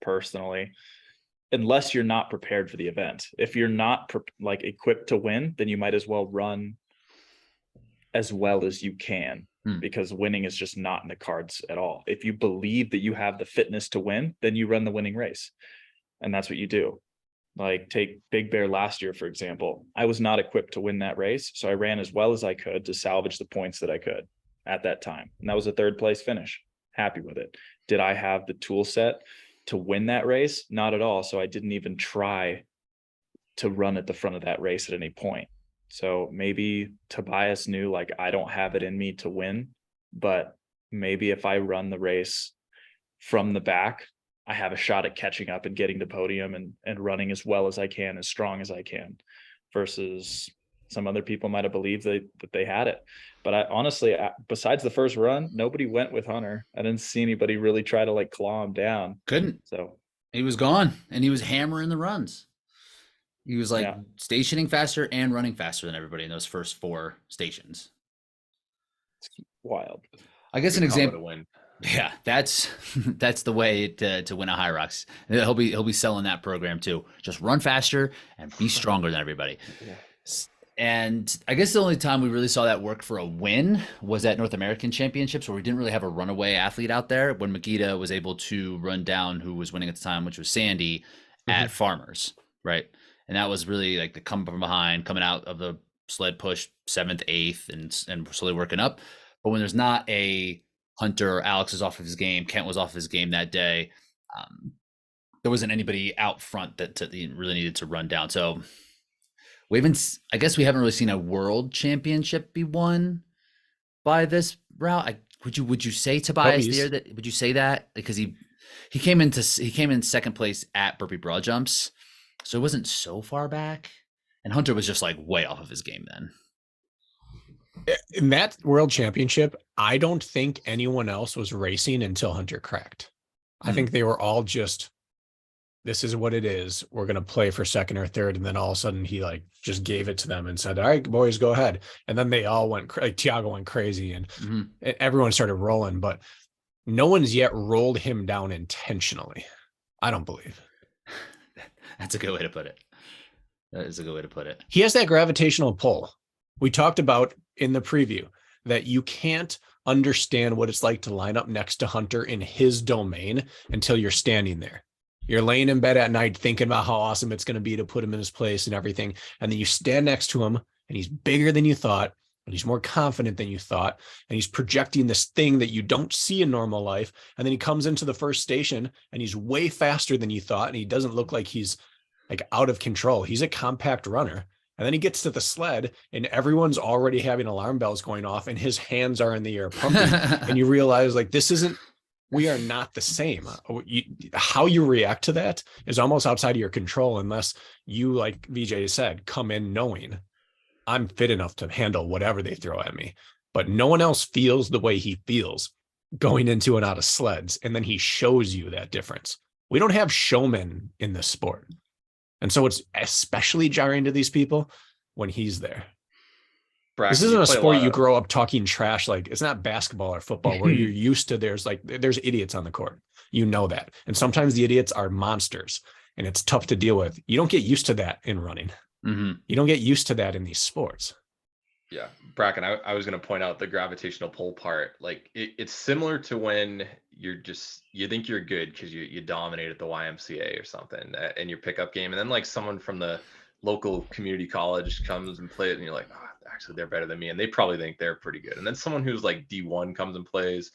personally, unless you're not prepared for the event. If you're not equipped to win, then you might as well run as well as you can, because winning is just not in the cards at all. If you believe that you have the fitness to win, then you run the winning race, and that's what you do. Like, take Big Bear last year, for example. I was not equipped to win that race, so I ran as well as I could to salvage the points that I could at that time, and that was a 3rd place finish. Happy with it. Did I have the tool set to win that race? Not at all. So I didn't even try to run at the front of that race at any point. So maybe Tobias knew, like, I don't have it in me to win, but maybe if I run the race from the back, I have a shot at catching up and getting to podium and running as well as I can, as strong as I can, versus some other people might have believed that they had it. But I honestly, besides the first run, nobody went with Hunter. I didn't see anybody really try to claw him down. Couldn't. So he was gone, and he was hammering the runs. He was stationing faster and running faster than everybody in those first 4 stations. It's wild. I guess an example. To win. Yeah, that's the way to win a Hyrox. He'll be selling that program too. Just run faster and be stronger than everybody. Yeah. And I guess the only time we really saw that work for a win was at North American Championships, where we didn't really have a runaway athlete out there when Magida was able to run down who was winning at the time, which was Sandy at Farmers, right? And that was really like the come from behind, coming out of the sled push 7th, 8th, and slowly working up. But when there's not a Hunter, Alex is off of his game, Kent was off of his game that day, there wasn't anybody out front that really needed to run down. So I guess we haven't really seen a world championship be won by this route. Would you say Tobias there that would you say that because he came in second place at burpee broad jumps, so it wasn't so far back, and Hunter was just like way off of his game then. In that world championship, I don't think anyone else was racing until Hunter cracked. I think they were all just, this is what it is. We're going to play for second or third. And then all of a sudden he like just gave it to them and said, all right, boys, go ahead. And then they all went, like Tiago went crazy and everyone started rolling, but no one's yet rolled him down intentionally. I don't believe. That's a good way to put it. That is a good way to put it. He has that gravitational pull. We talked about in the preview that you can't understand what it's like to line up next to Hunter in his domain until you're standing there. You're laying in bed at night thinking about how awesome it's going to be to put him in his place and everything. And then you stand next to him and he's bigger than you thought, and he's more confident than you thought. And he's projecting this thing that you don't see in normal life. And then he comes into the first station and he's way faster than you thought. And he doesn't look like he's like out of control. He's a compact runner. And then he gets to the sled and everyone's already having alarm bells going off and his hands are in the air pumping. And you realize like, we are not the same. How you react to that is almost outside of your control unless you, like VJ said, come in knowing I'm fit enough to handle whatever they throw at me. But no one else feels the way he feels going into and out of sleds. And then he shows you that difference. We don't have showmen in this sport. And so it's especially jarring to these people when he's there. This isn't a sport you grow up talking trash. Like it's not basketball or football where you're used to there's idiots on the court. You know that. And sometimes the idiots are monsters and it's tough to deal with. You don't get used to that in running. You don't get used to that in these sports. Yeah. Bracken, I was going to point out the gravitational pull part. Like it's similar to when you think you're good because you dominate at the YMCA or something in your pickup game. And then like someone from the local community college comes and plays and you're like, oh, actually they're better than me. And they probably think they're pretty good. And then someone who's like D1 comes and plays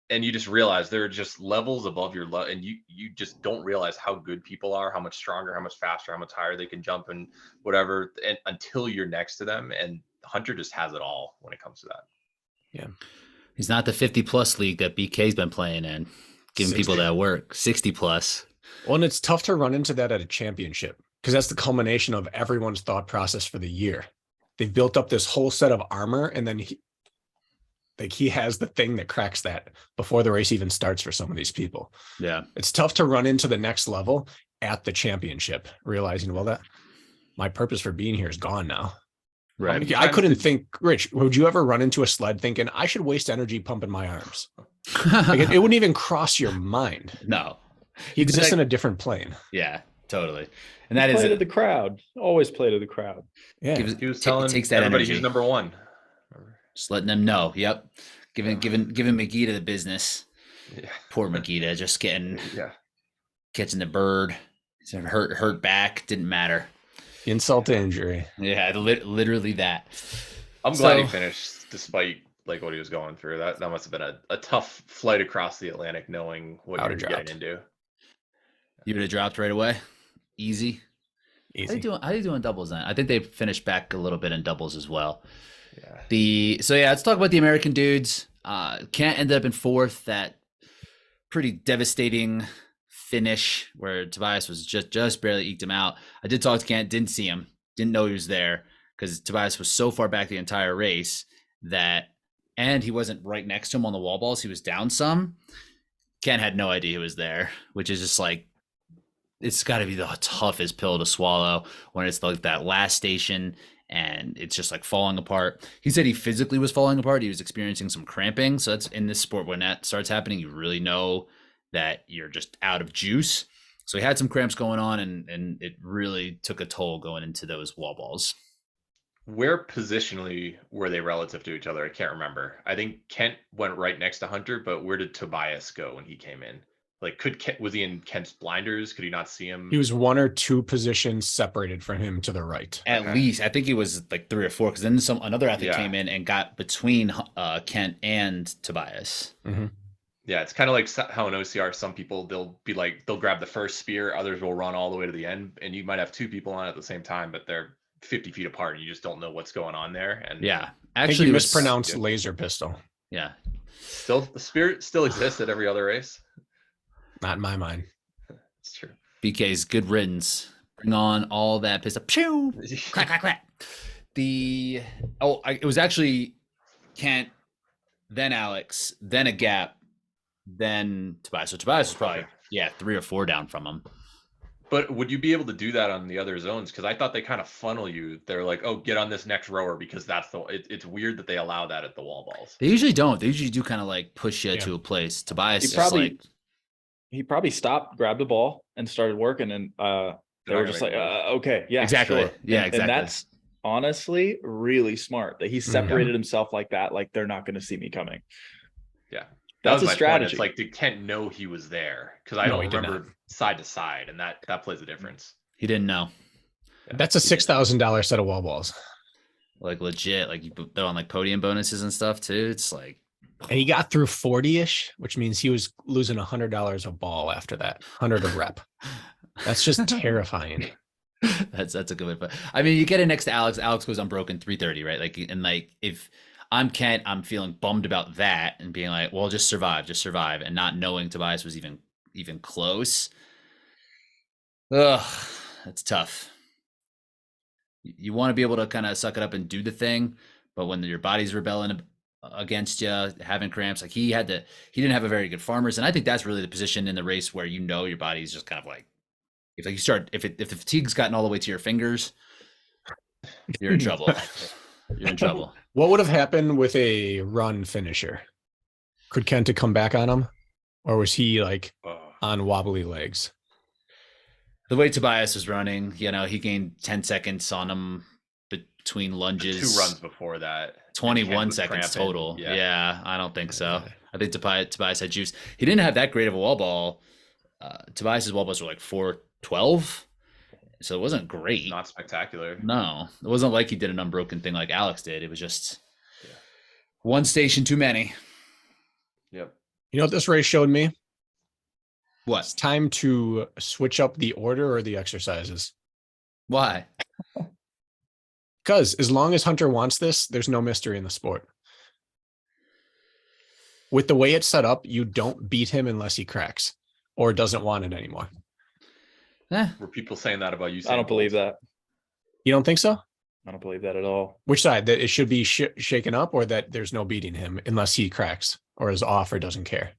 and you just realize they're just levels above your level. And you just don't realize how good people are, how much stronger, how much faster, how much higher they can jump and whatever. And until you're next to them, and Hunter just has it all when it comes to that. Yeah. He's not the 50+ league that BK's been playing in, giving 60. People that work 60+. Well, and it's tough to run into that at a championship because that's the culmination of everyone's thought process for the year. They've built up this whole set of armor and then he has the thing that cracks that before the race even starts for some of these people. Yeah. It's tough to run into the next level at the championship, realizing, well, that my purpose for being here is gone now. Right. I couldn't think, Rich, would you ever run into a sled thinking I should waste energy pumping my arms? Like it wouldn't even cross your mind. No. He exists in a different plane. Yeah, totally. And that play to the crowd. Always play to the crowd. Yeah. He was telling takes that everybody energy. He's number one. Just letting them know. Yep. Giving Magida the business. Yeah. Poor Magida just catching the bird. Hurt back. Didn't matter. Insult to injury. Yeah, literally that. I'm glad he finished despite like what he was going through. That must have been a tough flight across the Atlantic knowing what you were getting into. You would have dropped right away? Easy. How do you do in doubles then? I think they finished back a little bit in doubles as well. Yeah. Let's talk about the American dudes. Kent ended up in 4th. That pretty devastating finish where Tobias was just barely eked him out. I did talk to Kent, didn't see him, didn't know he was there because Tobias was so far back the entire race and he wasn't right next to him on the wall balls. He was down some. Kent had no idea he was there, which is just like, it's got to be the toughest pill to swallow when it's like that last station and it's just like falling apart. He said he physically was falling apart. He was experiencing some cramping. So that's in this sport. When that starts happening, you really know that you're just out of juice. So he had some cramps going on and it really took a toll going into those wall balls. where positionally were they relative to each other? I can't remember. I think Kent went right next to Hunter, but where did Tobias go when he came in? Like, was he in Kent's blinders? Could he not see him? He was 1 or 2 positions separated from him to the right. At Okay. least I think he was like 3 or 4 because then another athlete Yeah. came in and got between Kent and Tobias. Mm-hmm. Yeah, it's kind of like how in OCR, some people they'll grab the first spear, others will run all the way to the end, and you might have 2 people on at the same time, but they're 50 feet apart, and you just don't know what's going on there. And Yeah, I think actually, you it was- mispronounced laser pistol. Yeah, still the spirit still exists at every other race. Not in my mind. It's true. BK's good riddance. Bring on all that pistol. Pew! Crack, crack, crack. It was actually Kent, then Alex, then a gap, then Tobias. So Tobias was probably 3 or 4 down from him. But would you be able to do that on the other zones? Because I thought they kind of funnel you. They're like, oh, get on this next rower because that's it's weird that they allow that at the wall balls. They usually don't. They usually do kind of like push you Yeah. to a place. Tobias He is probably like, he probably stopped, grabbed the ball, and started working, and they not were gonna just make like, a move. okay, yeah, Exactly. sure. Yeah, And exactly. that's honestly really smart that he separated himself like that. Like they're not going to see me coming. Yeah. That's was a my point. strategy. It's like, did Kent know he was there? Because I No, don't he did remember side to side, and that plays a difference. he didn't know. Yeah. That's a $6,000 set of wall balls. Like legit. Like they're on like podium bonuses and stuff too. It's like, And he got through 40-ish, which means he was losing $100 a ball after that, 100 a rep. That's just terrifying. that's a good way. But I mean, you get it next to Alex. Alex goes unbroken 330, right? Like, and like if I'm Kent, I'm feeling bummed about that and being like, well, just survive, and not knowing Tobias was even close. Ugh, that's tough. You want to be able to kind of suck it up and do the thing, but when your body's rebelling against you, having cramps, like he didn't have a very good farmers, and I think that's really the position in the race where you know your body's just kind of like, if like you start if the fatigue's gotten all the way to your fingers, you're in trouble. You're in trouble. What would have happened with a run finisher? Could Kent have come back on him? Or was he like on wobbly legs? The way Tobias was running, he gained 10 seconds on him between lunges. 2 runs before that. 21 seconds total. Yeah. Yeah, I don't think so. I think Tobias had juice. He didn't have that great of a wall ball. Tobias's wall balls were like 412. So it wasn't great. Not spectacular. No, it wasn't like he did an unbroken thing like Alex did. It was just one station too many. Yep. You know what this race showed me? It's What? time to switch up the order or the exercises. Why? Because as long as Hunter wants this, there's no mystery in the sport. With the way it's set up, you don't beat him unless he cracks or doesn't want it anymore. Were people saying that about you? I don't believe that. You don't think so? I don't believe that at all. Which side? That it should be shaken up, or that there's no beating him unless he cracks or is off or doesn't care?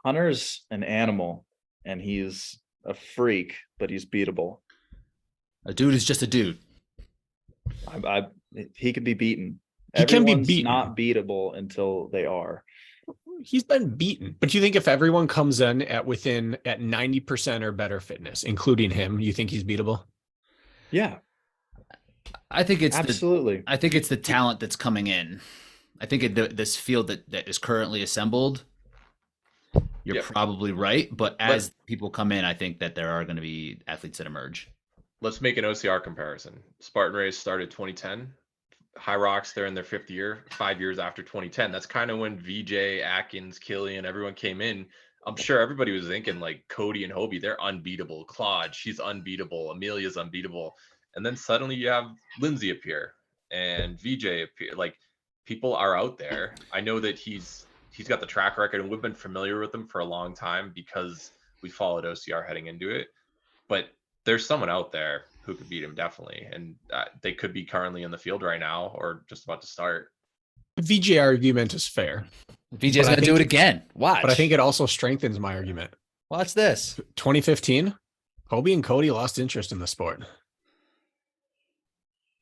Hunter's an animal, and he's a freak, but he's beatable. A dude is just a dude. He can be beaten. He can be Everyone's beaten. not beatable until they are. He's been beaten. But you think if everyone comes in at 90% or better fitness, including him, you think he's beatable? Yeah, I think it's absolutely. I think it's the talent that's coming in. I think this field that is currently assembled, you're probably right. But as people come in, I think that there are going to be athletes that emerge. Let's make an OCR comparison. Spartan Race started 2010. Hyrox, they're in their 5th year, 5 years after 2010. That's kind of when VJ, Atkins, Killian, everyone came in. I'm sure everybody was thinking like Cody and Hobie, they're unbeatable. Claude, she's unbeatable. Amelia's unbeatable. And then suddenly you have Lindsay appear and VJ appear. Like, people are out there. I know that he's got the track record, and we've been familiar with him for a long time because we followed OCR heading into it. But there's someone out there who could beat him, definitely. And they could be currently in the field right now or just about to start. The VJ argument is fair. VJ's But I going to do think- it again. Watch. But I think it also strengthens my argument. Watch this. 2015, Hobie and Cody lost interest in the sport.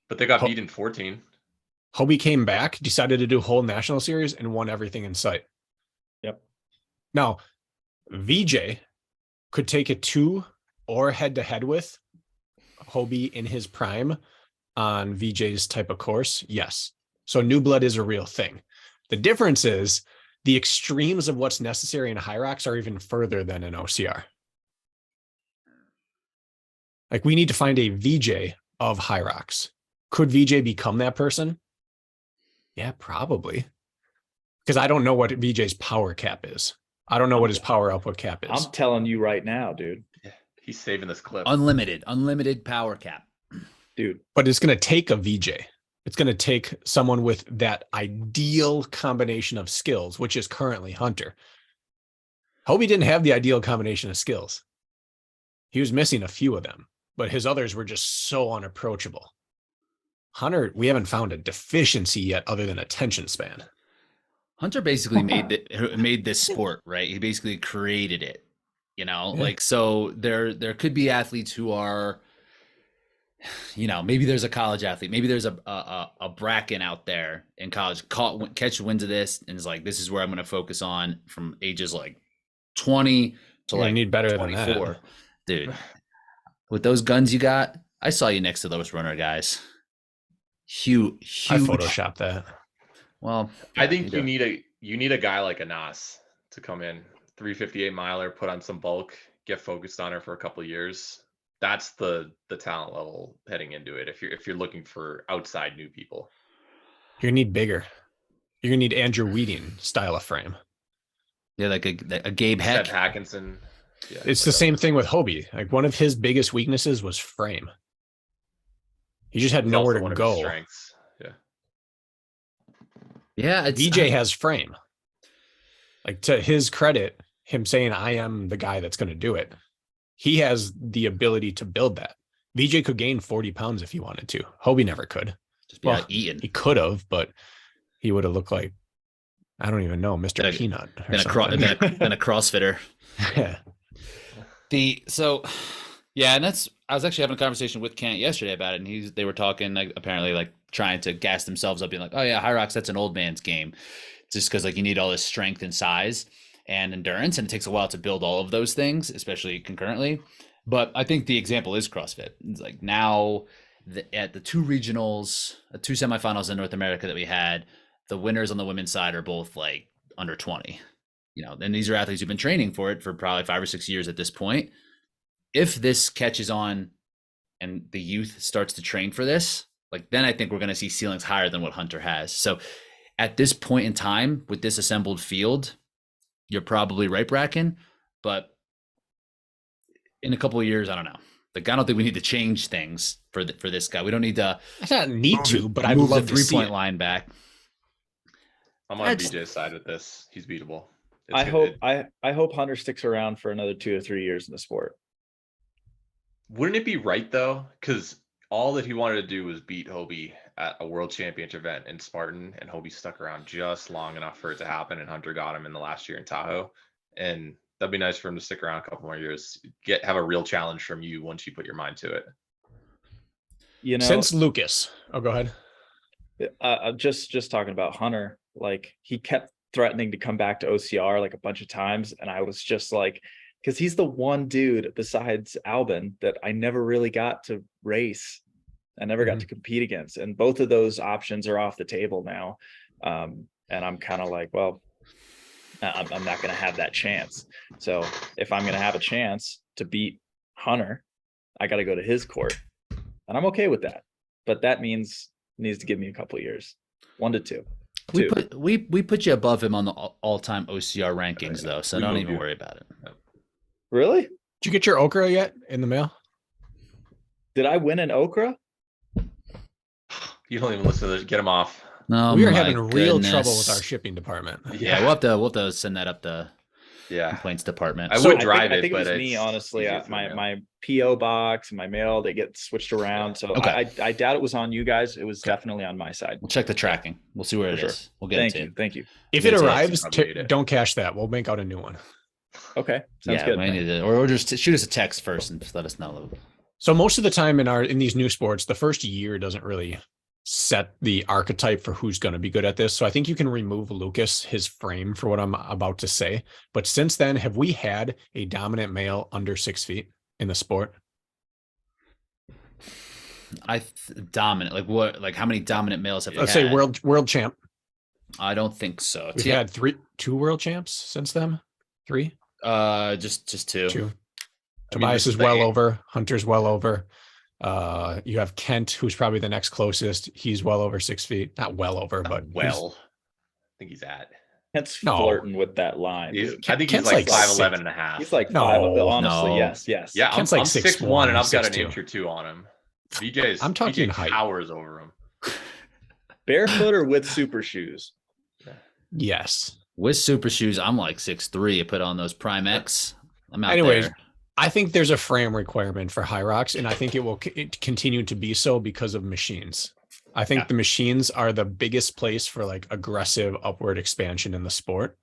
But they got beat in 14. Hobie came back, decided to do whole national series, and won everything in sight. Yep. Now, VJ could take it to or head to head with Hobie in his prime on VJ's type of course, yes. So new blood is a real thing. The difference is the extremes of what's necessary in Hyrox are even further than in OCR. Like we need to find a VJ of Hyrox. Could VJ become that person? Yeah, probably. Because I don't know what VJ's power cap is. I don't know what his power output cap is. I'm telling you right now, dude. Yeah, he's saving this clip. Unlimited power cap. Dude. But it's going to take a VJ. It's going to take someone with that ideal combination of skills, which is currently Hunter. Hobie didn't have the ideal combination of skills. He was missing a few of them, but his others were just so unapproachable. Hunter, we haven't found a deficiency yet other than attention span. Hunter basically made this sport, right? He basically created it, you know, like, so there could be athletes who are, you know, maybe there's a college athlete, maybe there's a Bracken out there in college, catch winds of this and is like, this is where I'm going to focus on from ages like 20 to like need better 24. than that. Dude, with those guns you got, I saw you next to those runner guys. Huge. I photoshopped that. Well, I think you need a guy like Anas to come in, 358 miler, put on some bulk, get focused on her for a couple of years. That's the talent level heading into it. If you're looking for outside new people, you're gonna need bigger. You're gonna need Andrew Weeding style of frame. Yeah, like a Gabe Heck. Seth Hackinson. Yeah, it's the same thing with Hobie. Like one of his biggest weaknesses was frame. He just had nowhere to go. Strengths. Yeah, VJ has frame. Like to his credit, him saying I am the guy that's going to do it. He has the ability to build that. VJ could gain 40 pounds if he wanted to. Hobie never could. Just be out eating. He could have, but he would have looked like, I don't even know, Mr. Peanut. Been a CrossFitter. Yeah. And I was actually having a conversation with Kent yesterday about it, and they were talking like apparently like trying to gas themselves up, being like, oh yeah, Hyrox, that's an old man's game. Just because like you need all this strength and size and endurance, and it takes a while to build all of those things, especially concurrently. But I think the example is CrossFit. It's like now at the two regionals, two semifinals in North America that we had, the winners on the women's side are both like under 20. You know, and these are athletes who've been training for it for probably 5 or 6 years at this point. If this catches on and the youth starts to train for this, like then I think we're going to see ceilings higher than what Hunter has. So at this point in time with this assembled field, you're probably right, Bracken, but in a couple of years, I don't know. Like, I don't think we need to change things for this guy. We don't need to. I don't need to, but I'd love the 3-point line back. I'm on BJ's side with this. He's beatable. I hope Hunter sticks around for another 2 or 3 years in the sport. Wouldn't it be right though? Because all that he wanted to do was beat Hobie at a world championship event in Spartan, and Hobie stuck around just long enough for it to happen, and Hunter got him in the last year in Tahoe. And that'd be nice for him to stick around a couple more years, have a real challenge from you once you put your mind to it. You know, since Lucas, go ahead. Just talking about Hunter, like he kept threatening to come back to OCR like a bunch of times, and I was just like, because he's the one dude besides Albin that I never really got to race. I never got to compete against, and both of those options are off the table now. And I'm kind of like, well, I'm not going to have that chance. So if I'm going to have a chance to beat Hunter, I got to go to his court, and I'm okay with that. But that means he needs to give me a couple of years, 1 to 2. We put you above him on the all-time OCR rankings though, so don't even worry about it. Really? Did you get your okra yet in the mail? Did I win an okra? You don't even listen to this. Get him off. No, we are having real trouble with our shipping department. Yeah, we'll have to send that up to complaints department. I would drive it, I think but it was me, honestly. My PO box and my mail, they get switched around. So I doubt it was on you guys. It was definitely on my side. We'll check the tracking. We'll see where it is. We'll get it to you. Thank you. If it arrives, don't cash that. We'll make out a new one. Okay, sounds good. Or just shoot us a text first and just let us know. So most of the time in these new sports, the first year doesn't really set the archetype for who's going to be good at this. So I think you can remove Lucas, his frame, for what I'm about to say. But since then, have we had a dominant male under 6 feet in the sport? Dominant. Like what? Like how many dominant males have we Let's had? say world champ. I don't think so. We've had two world champs since then. 3. Just two. Two. I mean, Tobias this is the well A- over. Hunter's well over. You have Kent, who's probably the next closest. He's well over 6 feet. Not well over, but well, I think he's at. Kent's No. flirting with that line. I think Kent's he's like like 5'11" and a half. He's like No, 5. Honestly, no. yes. Yeah, Kent's I'm like 6'1" and I've got an 6'2". inch or two on him. VJ's I'm talking VJ height. towers over him. Barefoot or with super shoes? yes. With super shoes, I'm like 6'3". I put on those Prime X. I'm out Anyways, there. I think there's a frame requirement for Hyrox, and I think it will continue to be so because of machines. I think the machines are the biggest place for like aggressive upward expansion in the sport,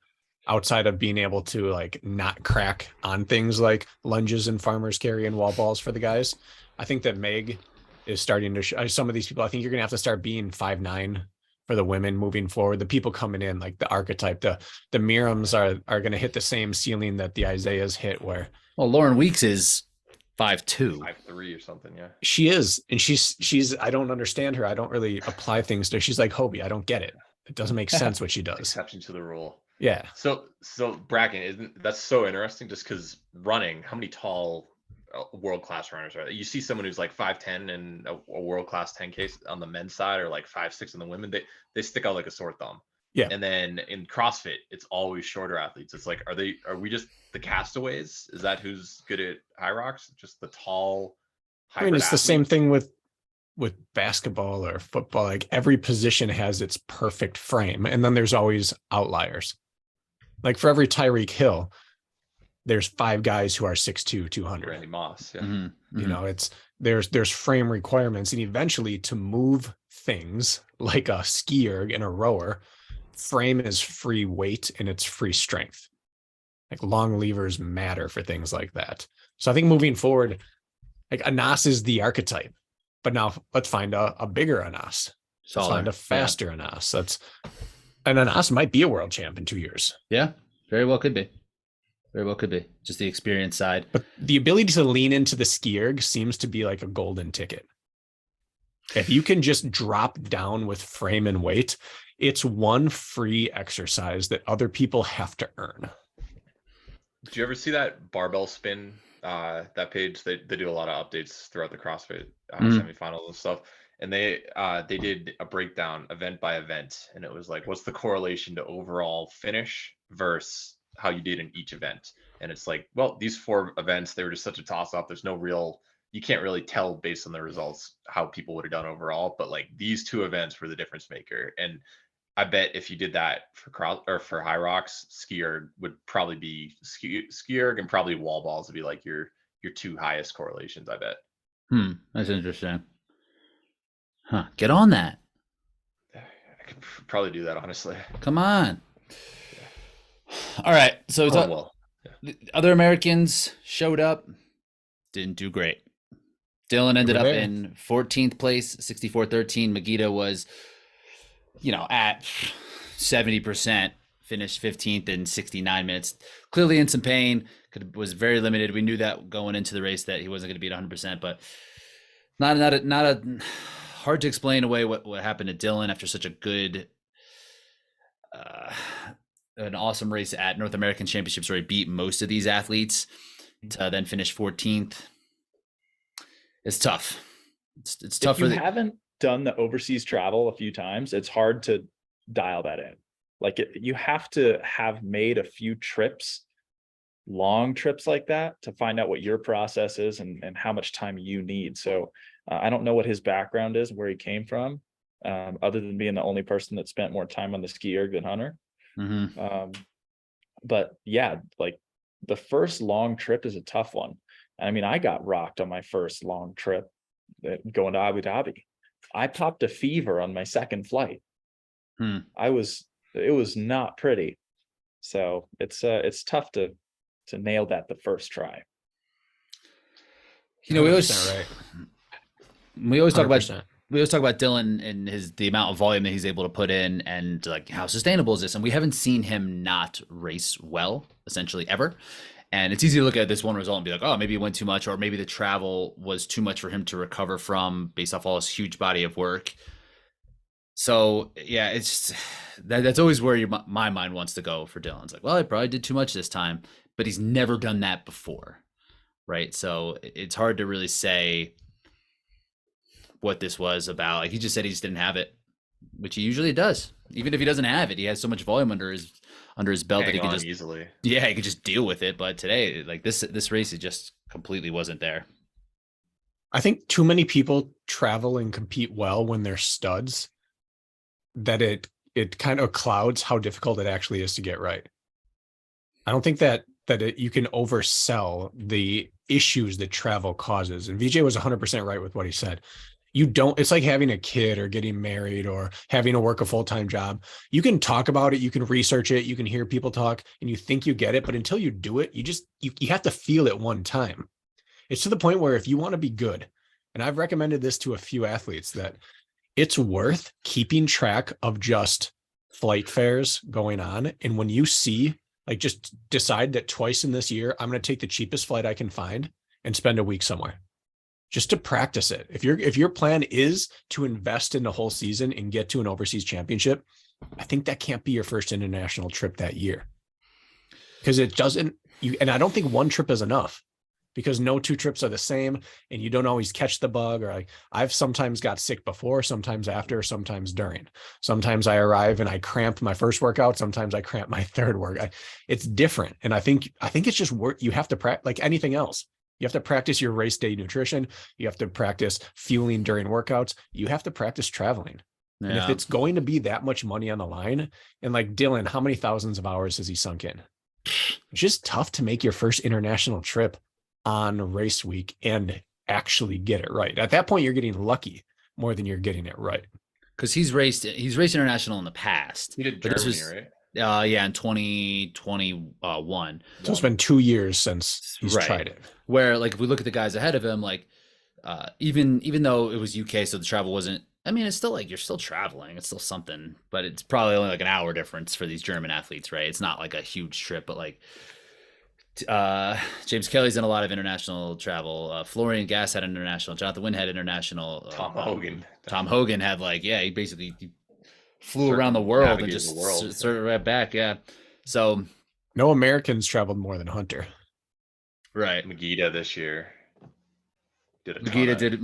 outside of being able to like not crack on things like lunges and farmers carry and wall balls for the guys. I think that Meg is starting to some of these people. I think you're gonna have to start being 5'9" for the women moving forward. The people coming in, like the archetype, the Miriams are gonna hit the same ceiling that the Isaiahs hit, where Well, Lauren Weeks is 5'2". 5'3" or something. Yeah. she is, and she's I don't understand her. I don't really apply things to her. She's like Hobie. I don't get it. It doesn't make sense what she does. Exception to the rule. Yeah. So Bracken, isn't that's so interesting? Just because running, how many tall world class runners are there? You see someone who's like 5'10" and a world class 10K on the men's side, or like 5'6" on the women. They stick out like a sore thumb. Yeah. And then in CrossFit, it's always shorter athletes. It's like, are we just the castaways? Is that who's good at Hyrox? Just the tall. I mean, it's the same athletes? thing with basketball or football. Like every position has its perfect frame, and then there's always outliers. Like for every Tyreek Hill, there's 5 guys who are 6'2", 200. Randy Moss. Yeah. Mm-hmm. You know, there's frame requirements, and eventually to move things like a skier and a rower, frame is free weight and it's free strength. Like long levers matter for things like that. So I think moving forward, like Anas is the archetype, but now let's find a bigger Anas. Let's find a faster Anas. And Anas might be a world champ in 2 years. Yeah, very well could be. Very well could be. Just the experience side. But the ability to lean into the skierg seems to be like a golden ticket. If you can just drop down with frame and weight, it's one free exercise that other people have to earn. Did you ever see that barbell spin? That page, they do a lot of updates throughout the CrossFit semifinals and stuff. And they did a breakdown event by event, and it was like, what's the correlation to overall finish versus how you did in each event? And it's like, well, these 4 events, they were just such a toss up. There's no real, you can't really tell based on the results how people would have done overall. But like these 2 events were the difference maker. And I bet if you did that for Hyrox, skier would probably be skier, and probably wall balls would be like your 2 highest correlations, I bet. That's interesting. Huh. Get on that. I could probably do that, honestly. Come on. All right. So we well. the other Americans showed up, didn't do great. Dylan ended up in 14th place, 64-13. Megiddo was, at 70%, finished 15th in 69 minutes. Clearly in some pain, was very limited. We knew that going into the race that he wasn't going to be at 100%, but not a hard to explain away what happened to Dylan after such a good, an awesome race at North American Championships where he beat most of these athletes to then finish 14th. It's tough. It's tough. If you haven't done the overseas travel a few times, it's hard to dial that in. Like you have to have made a few trips, long trips like that, to find out what your process is and how much time you need. So I don't know what his background is, where he came from, other than being the only person that spent more time on the ski erg than Hunter. But yeah, like the first long trip is a tough one. I mean, I got rocked on my first long trip going to Abu Dhabi. I popped a fever on my second flight. It was not pretty. So it's tough to nail that the first try. We always talk about 100%. we always talk about Dylan and the amount of volume that he's able to put in, and like how sustainable is this? And we haven't seen him not race well, essentially ever. And it's easy to look at this one result and be like, oh, maybe it went too much, or maybe the travel was too much for him to recover from based off all his huge body of work. So yeah, it's just, that's always where my mind wants to go for Dylan. It's like, well, I probably did too much this time, but he's never done that before, right? So it's hard to really say what this was about. Like he just said he just didn't have it, which he usually does. Even if he doesn't have it, he has so much volume under his belt that he can just easily. Yeah, he could just deal with it. But today, like this race, it just completely wasn't there. I think too many people travel and compete well when they're studs, that it kind of clouds how difficult it actually is to get right. I don't think that you can oversell the issues that travel causes. And VJ was 100% right with what he said. It's like having a kid or getting married or having to work a full-time job. You can talk about it, you can research it, you can hear people talk, and you think you get it, but until you do it, you have to feel it one time. It's to the point where if you want to be good, and I've recommended this to a few athletes, that it's worth keeping track of just flight fares going on. And when you see, like, just decide that twice in this year, I'm going to take the cheapest flight I can find and spend a week somewhere, just to practice it. If your plan is to invest in the whole season and get to an overseas championship, I think that can't be your first international trip that year, because it doesn't. And I don't think one trip is enough, because no two trips are the same, and you don't always catch the bug. Or I've sometimes got sick before, sometimes after, sometimes during. Sometimes I arrive and I cramp my first workout. Sometimes I cramp my third workout. It's different, and I think it's just work. You have to practice like anything else. You have to practice your race day nutrition. You have to practice fueling during workouts. You have to practice traveling. Yeah. And if it's going to be that much money on the line, and like Dylan, how many thousands of hours has he sunk in? It's just tough to make your first international trip on race week and actually get it right. At that point, you're getting lucky more than you're getting it right. Because he's raced international in the past. He did Germany, right? Yeah, in 2021. So it's been 2 years since he's tried it. Where, like, if we look at the guys ahead of him, like, even though it was UK, so the travel wasn't. I mean, it's still like you're still traveling. It's still something, but it's probably only like an hour difference for these German athletes, right? It's not like a huge trip, but like James Kelly's done a lot of international travel. Florian Gass had international. Jonathan Wynn had international. Tom Hogan. Tom Hogan had he basically flew around the world and just started right back. Yeah. So no Americans traveled more than Hunter. Right. Magida this year Magida did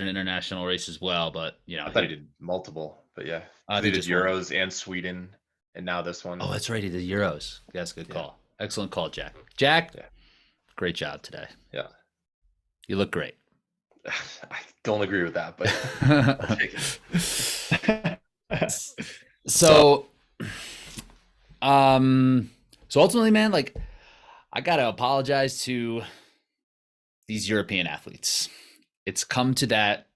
an international race as well, but I thought he did multiple, but yeah, he did Euros and Sweden, and now this one. Oh, that's right, he did Euros. Yes, good call. Excellent call, Jack. Jack, great job today. Yeah, you look great. I don't agree with that, but I'll take it. So ultimately, man, like, I gotta apologize to these European athletes. It's come to that.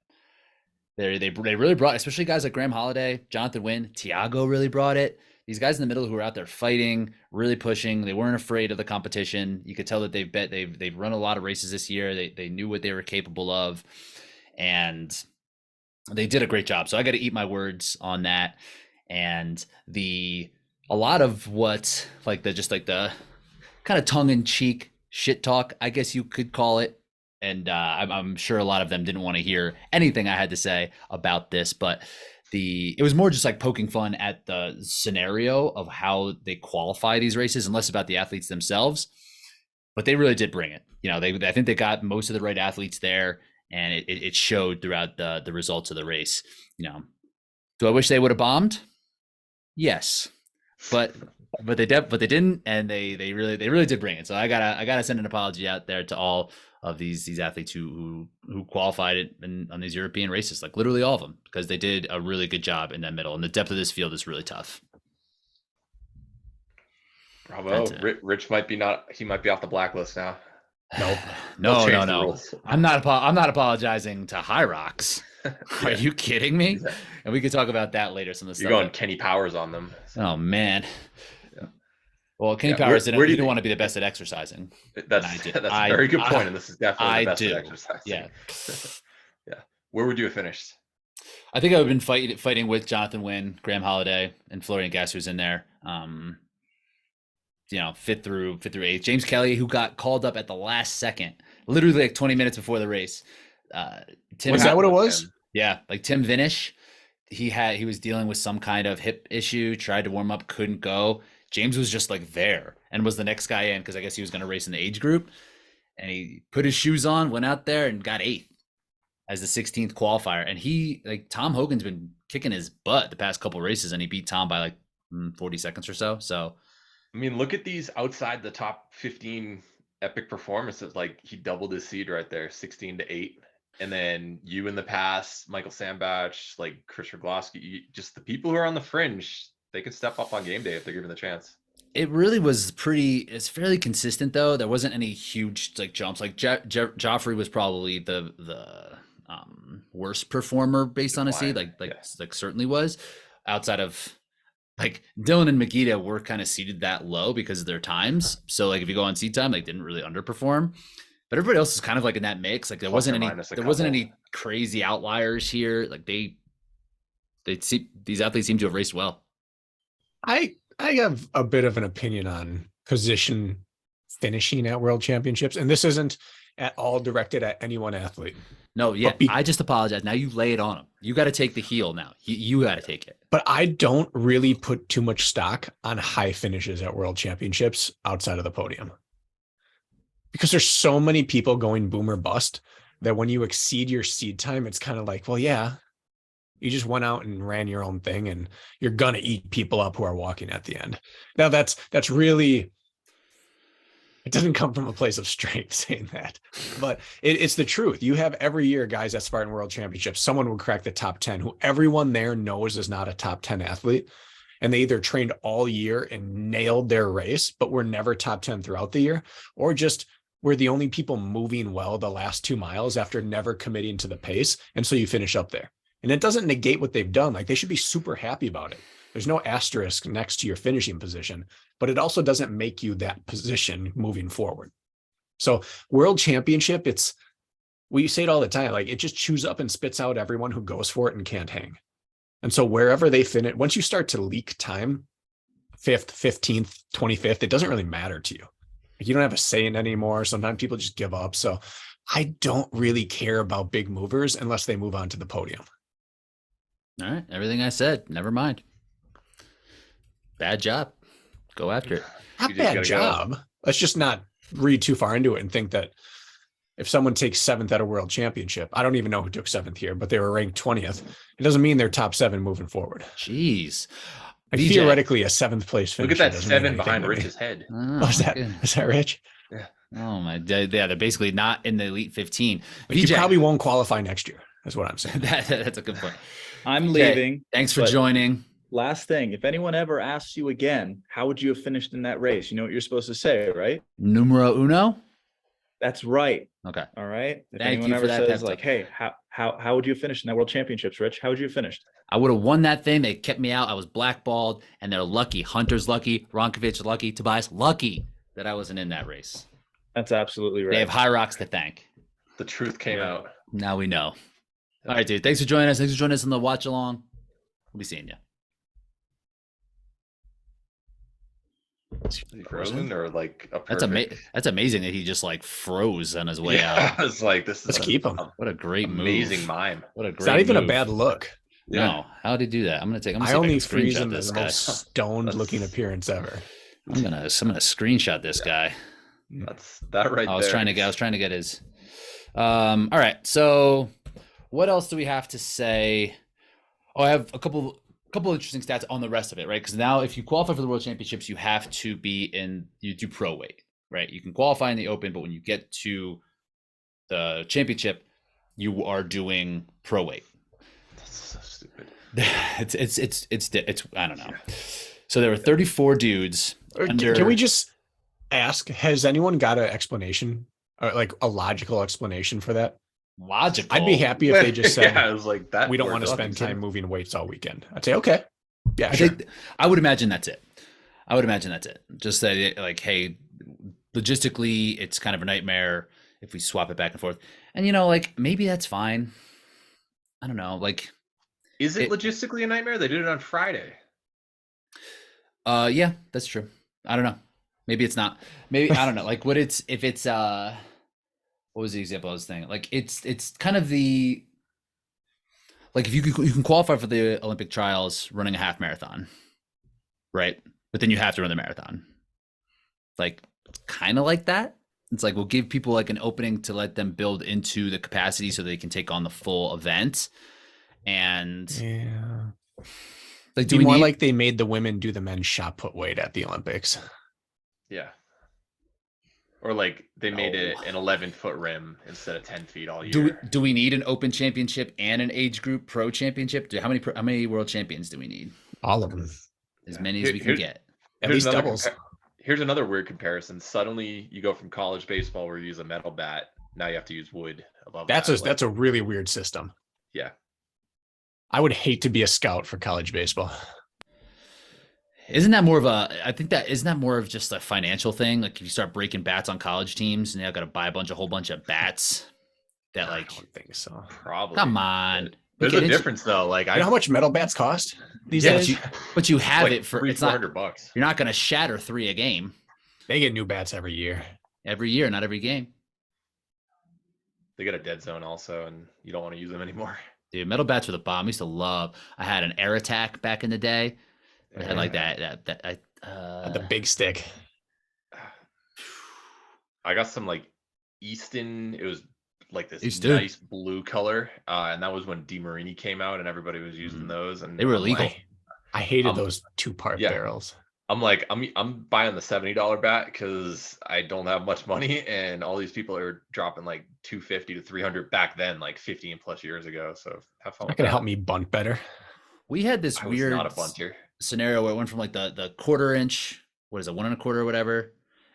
They really brought, especially guys like Graham Holiday, Jonathan Wynn, Thiago really brought it. These guys in the middle who were out there fighting, really pushing. They weren't afraid of the competition. You could tell that they've run a lot of races this year. They knew what they were capable of, and they did a great job. So I got to eat my words on that. And a lot of what the kind of tongue-in-cheek shit talk, I guess you could call it. And I'm sure a lot of them didn't want to hear anything I had to say about this, but it was more just like poking fun at the scenario of how they qualify these races, and less about the athletes themselves. But they really did bring it. I think they got most of the right athletes there, and it showed throughout the results of the race. Do I wish they would have bombed? Yes, but they didn't, and they really did bring it. So I gotta send an apology out there to all of these athletes who qualified it on these European races, like literally all of them, because they did a really good job in that middle, and the depth of this field is really tough. Bravo. Rich might be off the blacklist now. No. I'm not apologizing to Hyrox. Are you kidding me? Exactly. And we could talk about that later. Some of the stuff. You're going Kenny Powers on them. So. Oh man. Yeah. Well, Kenny Powers didn't want to be the best at exercising. That's a very good point, and this is definitely the best at exercising. Yeah. Yeah. Where would you have finished? I think I would have been fighting with Jonathan Wynn, Graham Holiday, and Florian Gass, who's in there. fifth through eighth. James Kelly, who got called up at the last second, literally like 20 minutes before the race. Tim, Was that what it was? Yeah, like Tim Vinish, he was dealing with some kind of hip issue, tried to warm up, couldn't go. James was just like there and was the next guy in because I guess he was going to race in the age group. And he put his shoes on, went out there and got 8th as the 16th qualifier. And Tom Hogan's been kicking his butt the past couple races, and he beat Tom by like 40 seconds or so. So, I mean, look at these outside the top 15 epic performances. Like he doubled his seed right there, 16-8. And then you in the past, Michael Sambach, like Chris Rogloski, just the people who are on the fringe, they can step up on game day if they're given the chance. It really was it's fairly consistent though. There wasn't any huge like jumps. Like Joffrey was probably the worst performer based on his seed. Like certainly was. Outside of like Dylan and Makita were kind of seated that low because of their times. So like if you go on seed time, like didn't really underperform. But everybody else is kind of like in that mix. Like there wasn't any crazy outliers here. Like these athletes seem to have raced well. I have a bit of an opinion on position finishing at World Championships, and this isn't at all directed at any one athlete. No, yeah, I just apologize. Now you lay it on them. You got to take the heel now. You got to take it. But I don't really put too much stock on high finishes at World Championships outside of the podium. Because there's so many people going boom or bust that when you exceed your seed time, it's kind of like, well, yeah, you just went out and ran your own thing and you're going to eat people up who are walking at the end. Now that's really, it doesn't come from a place of strength saying that, but it's the truth. You have every year guys at Spartan World Championships, someone will crack the top 10 who everyone there knows is not a top 10 athlete. And they either trained all year and nailed their race, but were never top 10 throughout the year, or just were the only people moving well the last 2 miles after never committing to the pace. And so you finish up there. And it doesn't negate what they've done. Like they should be super happy about it. There's no asterisk next to your finishing position, but it also doesn't make you that position moving forward. So World Championship, we say it all the time, like it just chews up and spits out everyone who goes for it and can't hang. And so wherever they finish, once you start to leak time, 5th, 15th, 25th, it doesn't really matter to you. Like you don't have a say in it anymore. Sometimes people just give up. So I don't really care about big movers unless they move on to the podium. All right. Everything I said, never mind. Bad job. Go after it. Not bad job. Let's just not read too far into it and think that if someone takes 7th at a world championship, I don't even know who took 7th here, but they were ranked 20th. It doesn't mean they're top 7 moving forward. Jeez. Like theoretically, a 7th place finish. Look at that 7 behind Rich's head. Oh, is that Rich? Yeah. Oh my. Yeah, they're basically not in the elite 15. You probably won't qualify next year. That's what I'm saying. That's a good point. I'm leaving. Thanks for joining. Last thing, if anyone ever asks you again, how would you have finished in that race? You know what you're supposed to say, right? Numero uno. That's right. Okay. All right. If Thank anyone you ever for that says like, hey, how would you have finished in that World Championships, Rich? How would you have finished? I would have won that thing. They kept me out. I was blackballed, and they're lucky. Hunter's lucky. Ronkovich lucky. Tobias lucky that I wasn't in that race. That's absolutely right. They have Hyrox to thank. The truth came out. Now we know. All right, dude. Thanks for joining us. Thanks for joining us on the watch along. We'll be seeing you. Is he frozen or like a That's amazing that he just like froze on his way out. I was like, let's keep him. What a great amazing move. mime. What a great It's not even move. a bad look. Yeah. No, how did he do that? I'm gonna I only freeze screenshot in this the guy. most stoned looking appearance ever. I'm gonna screenshot this guy. That's that right I was there. trying to get his. All right. So, what else do we have to say? Oh, I have a couple interesting stats on the rest of it, right? Because now, if you qualify for the World Championships, you have to you do pro weight, right? You can qualify in the Open, but when you get to the championship, you are doing pro weight. That's so stupid. It's I don't know. So there were 34 dudes. Can we just ask, has anyone got an explanation, or like a logical explanation for that? Logical. I'd be happy if they just said, yeah, I was like that. We don't want to spend time moving weights all weekend. I'd say, okay. Yeah, I sure. think I would imagine that's it. Just that, like, hey, logistically, it's kind of a nightmare if we swap it back and forth. And, like, maybe that's fine. I don't know. Like, is it logistically a nightmare? They did it on Friday. Yeah, that's true. I don't know. Maybe it's not. Maybe I don't know. Like what it's if it's what was the example I was thinking? Like it's kind of the like if you can qualify for the Olympic trials running a half marathon, right? But then you have to run the marathon. Like kind of like that. It's like we'll give people like an opening to let them build into the capacity so they can take on the full event. And Yeah. like Do more like they made the women do the men's shot put weight at the Olympics. Yeah. Or like they made it an 11-foot rim instead of 10 feet all year. Do we need an open championship and an age group pro championship? How many world champions do we need? All of them. As many as we can get. At least doubles. Here's another weird comparison. Suddenly you go from college baseball where you use a metal bat. Now you have to use wood above. That's a really weird system. Yeah. I would hate to be a scout for college baseball. Isn't that more of just a financial thing? Like if you start breaking bats on college teams and you got to buy a whole bunch of bats that like. I don't think so. Probably. Come on. There's a difference though. Like you know how much metal bats cost these days? But you have like it for it's $400. You're not going to shatter 3 a game. They get new bats every year. Every year, not every game. They got a dead zone also, and you don't want to use them anymore. Dude, metal bats were the bomb. I used to love. I had an air attack back in the day. I had like the big stick. I got some like Easton. It was like this Easton. Nice blue color, and that was when DeMarini came out, and everybody was using those, and they were illegal. I hated those 2-part barrels. I'm like, I'm buying the $70 bat because I don't have much money, and all these people are dropping like $250 to $300 back then, like 15 plus years ago. So have fun. Not gonna help me bunt better. We had this weird not a bunter scenario where it went from like the 1/4 inch, what is it, 1 1/4 or whatever,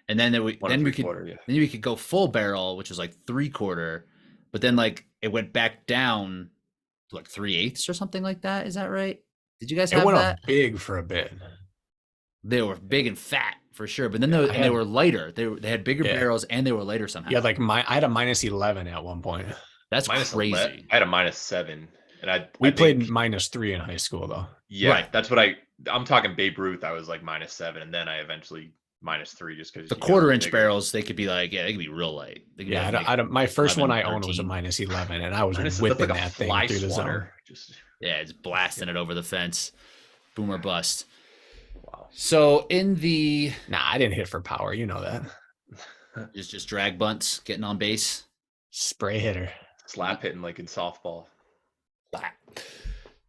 and then we could go full barrel, which was like 3/4, but then like it went back down to like 3/8 or something like that. Is that right? Did you guys have that? It went that? up big for a bit. They were big and fat for sure, but then they were lighter. They had bigger barrels and they were lighter somehow. Yeah, like I had a -11 at one point. That's crazy. I had a -7, and we played -3 in high school though. Yeah, right. That's what I'm talking Babe Ruth. I was like -7, and then I eventually -3 just because the 1/4 inch barrels they could be like they could be real light. My first 11, one I owned was a -11, and I was whipping like that thing through the zone. It's blasting it over the fence, boom or bust. Wow. So in the I didn't hit for power. You know that. just drag bunts, getting on base, spray hitter, slap hitting like in softball.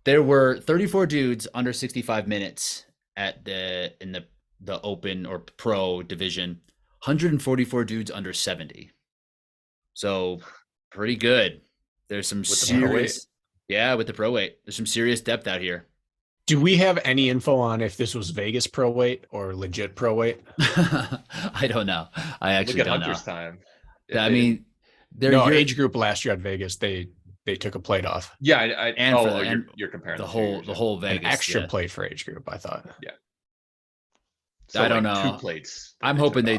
There were 34 dudes under 65 minutes in the open or pro division, 144 dudes under 70. So pretty good. There's some serious, with the pro weight. There's some serious depth out here. Do we have any info on if this was Vegas pro weight or legit pro weight? I don't know. I actually don't know. Hunter's time. I mean, their age group last year at Vegas, they took a plate off. Yeah, you're comparing the whole Vegas an extra plate for age group. I thought. Yeah. So I don't know. 2 plates. I'm hoping they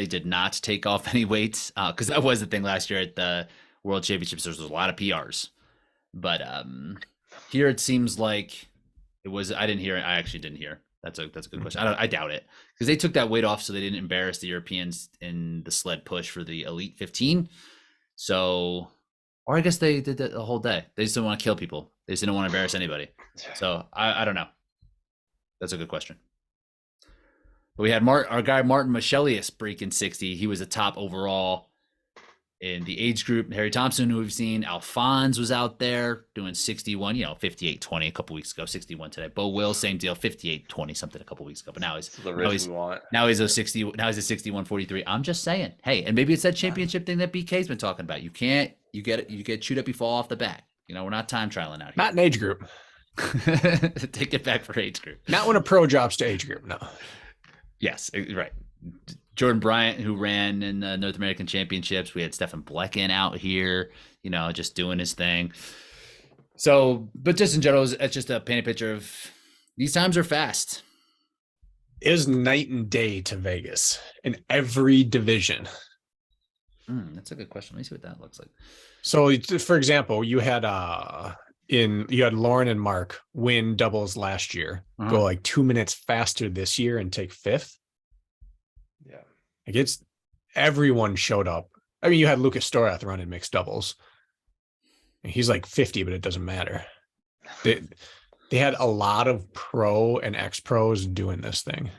did not take off any weights because that was the thing last year at the World Championships. There was a lot of PRs, but here it seems like it was. I didn't hear it. I actually didn't hear. That's a good question. I doubt it because they took that weight off so they didn't embarrass the Europeans in the sled push for the Elite 15. So, or I guess they did that the whole day. They just didn't want to kill people. They just didn't want to embarrass anybody. So I don't know. That's a good question. But we had our guy Martin Michelius breaking 60. He was a top overall in the age group. Harry Thompson, who we've seen. Alphonse was out there doing 61, 58-20 a couple weeks ago, 61 today. Bo Will, same deal, 58-20 something a couple weeks ago. But now he's a 60. Now he's a 61-43. I'm just saying, hey, and maybe it's that championship thing that BK's been talking about. You get chewed up, you fall off the back. We're not time trialing out here. Not an age group. Take it back for age group. Not when a pro drops to age group. No. Yes, right. Jordan Bryant, who ran in the North American Championships. We had Stefan Blecken out here, just doing his thing. So, but just in general, it's just a painted picture of these times are fast. It is night and day to Vegas in every division. That's a good question. Let me see what that looks like. So, for example, you had Lauren and Mark win doubles last year, go like 2 minutes faster this year and take 5th. Like everyone showed up. I mean, you had Lucas Storath running mixed doubles. He's like 50, but it doesn't matter. They had a lot of pro and ex-pros doing this thing.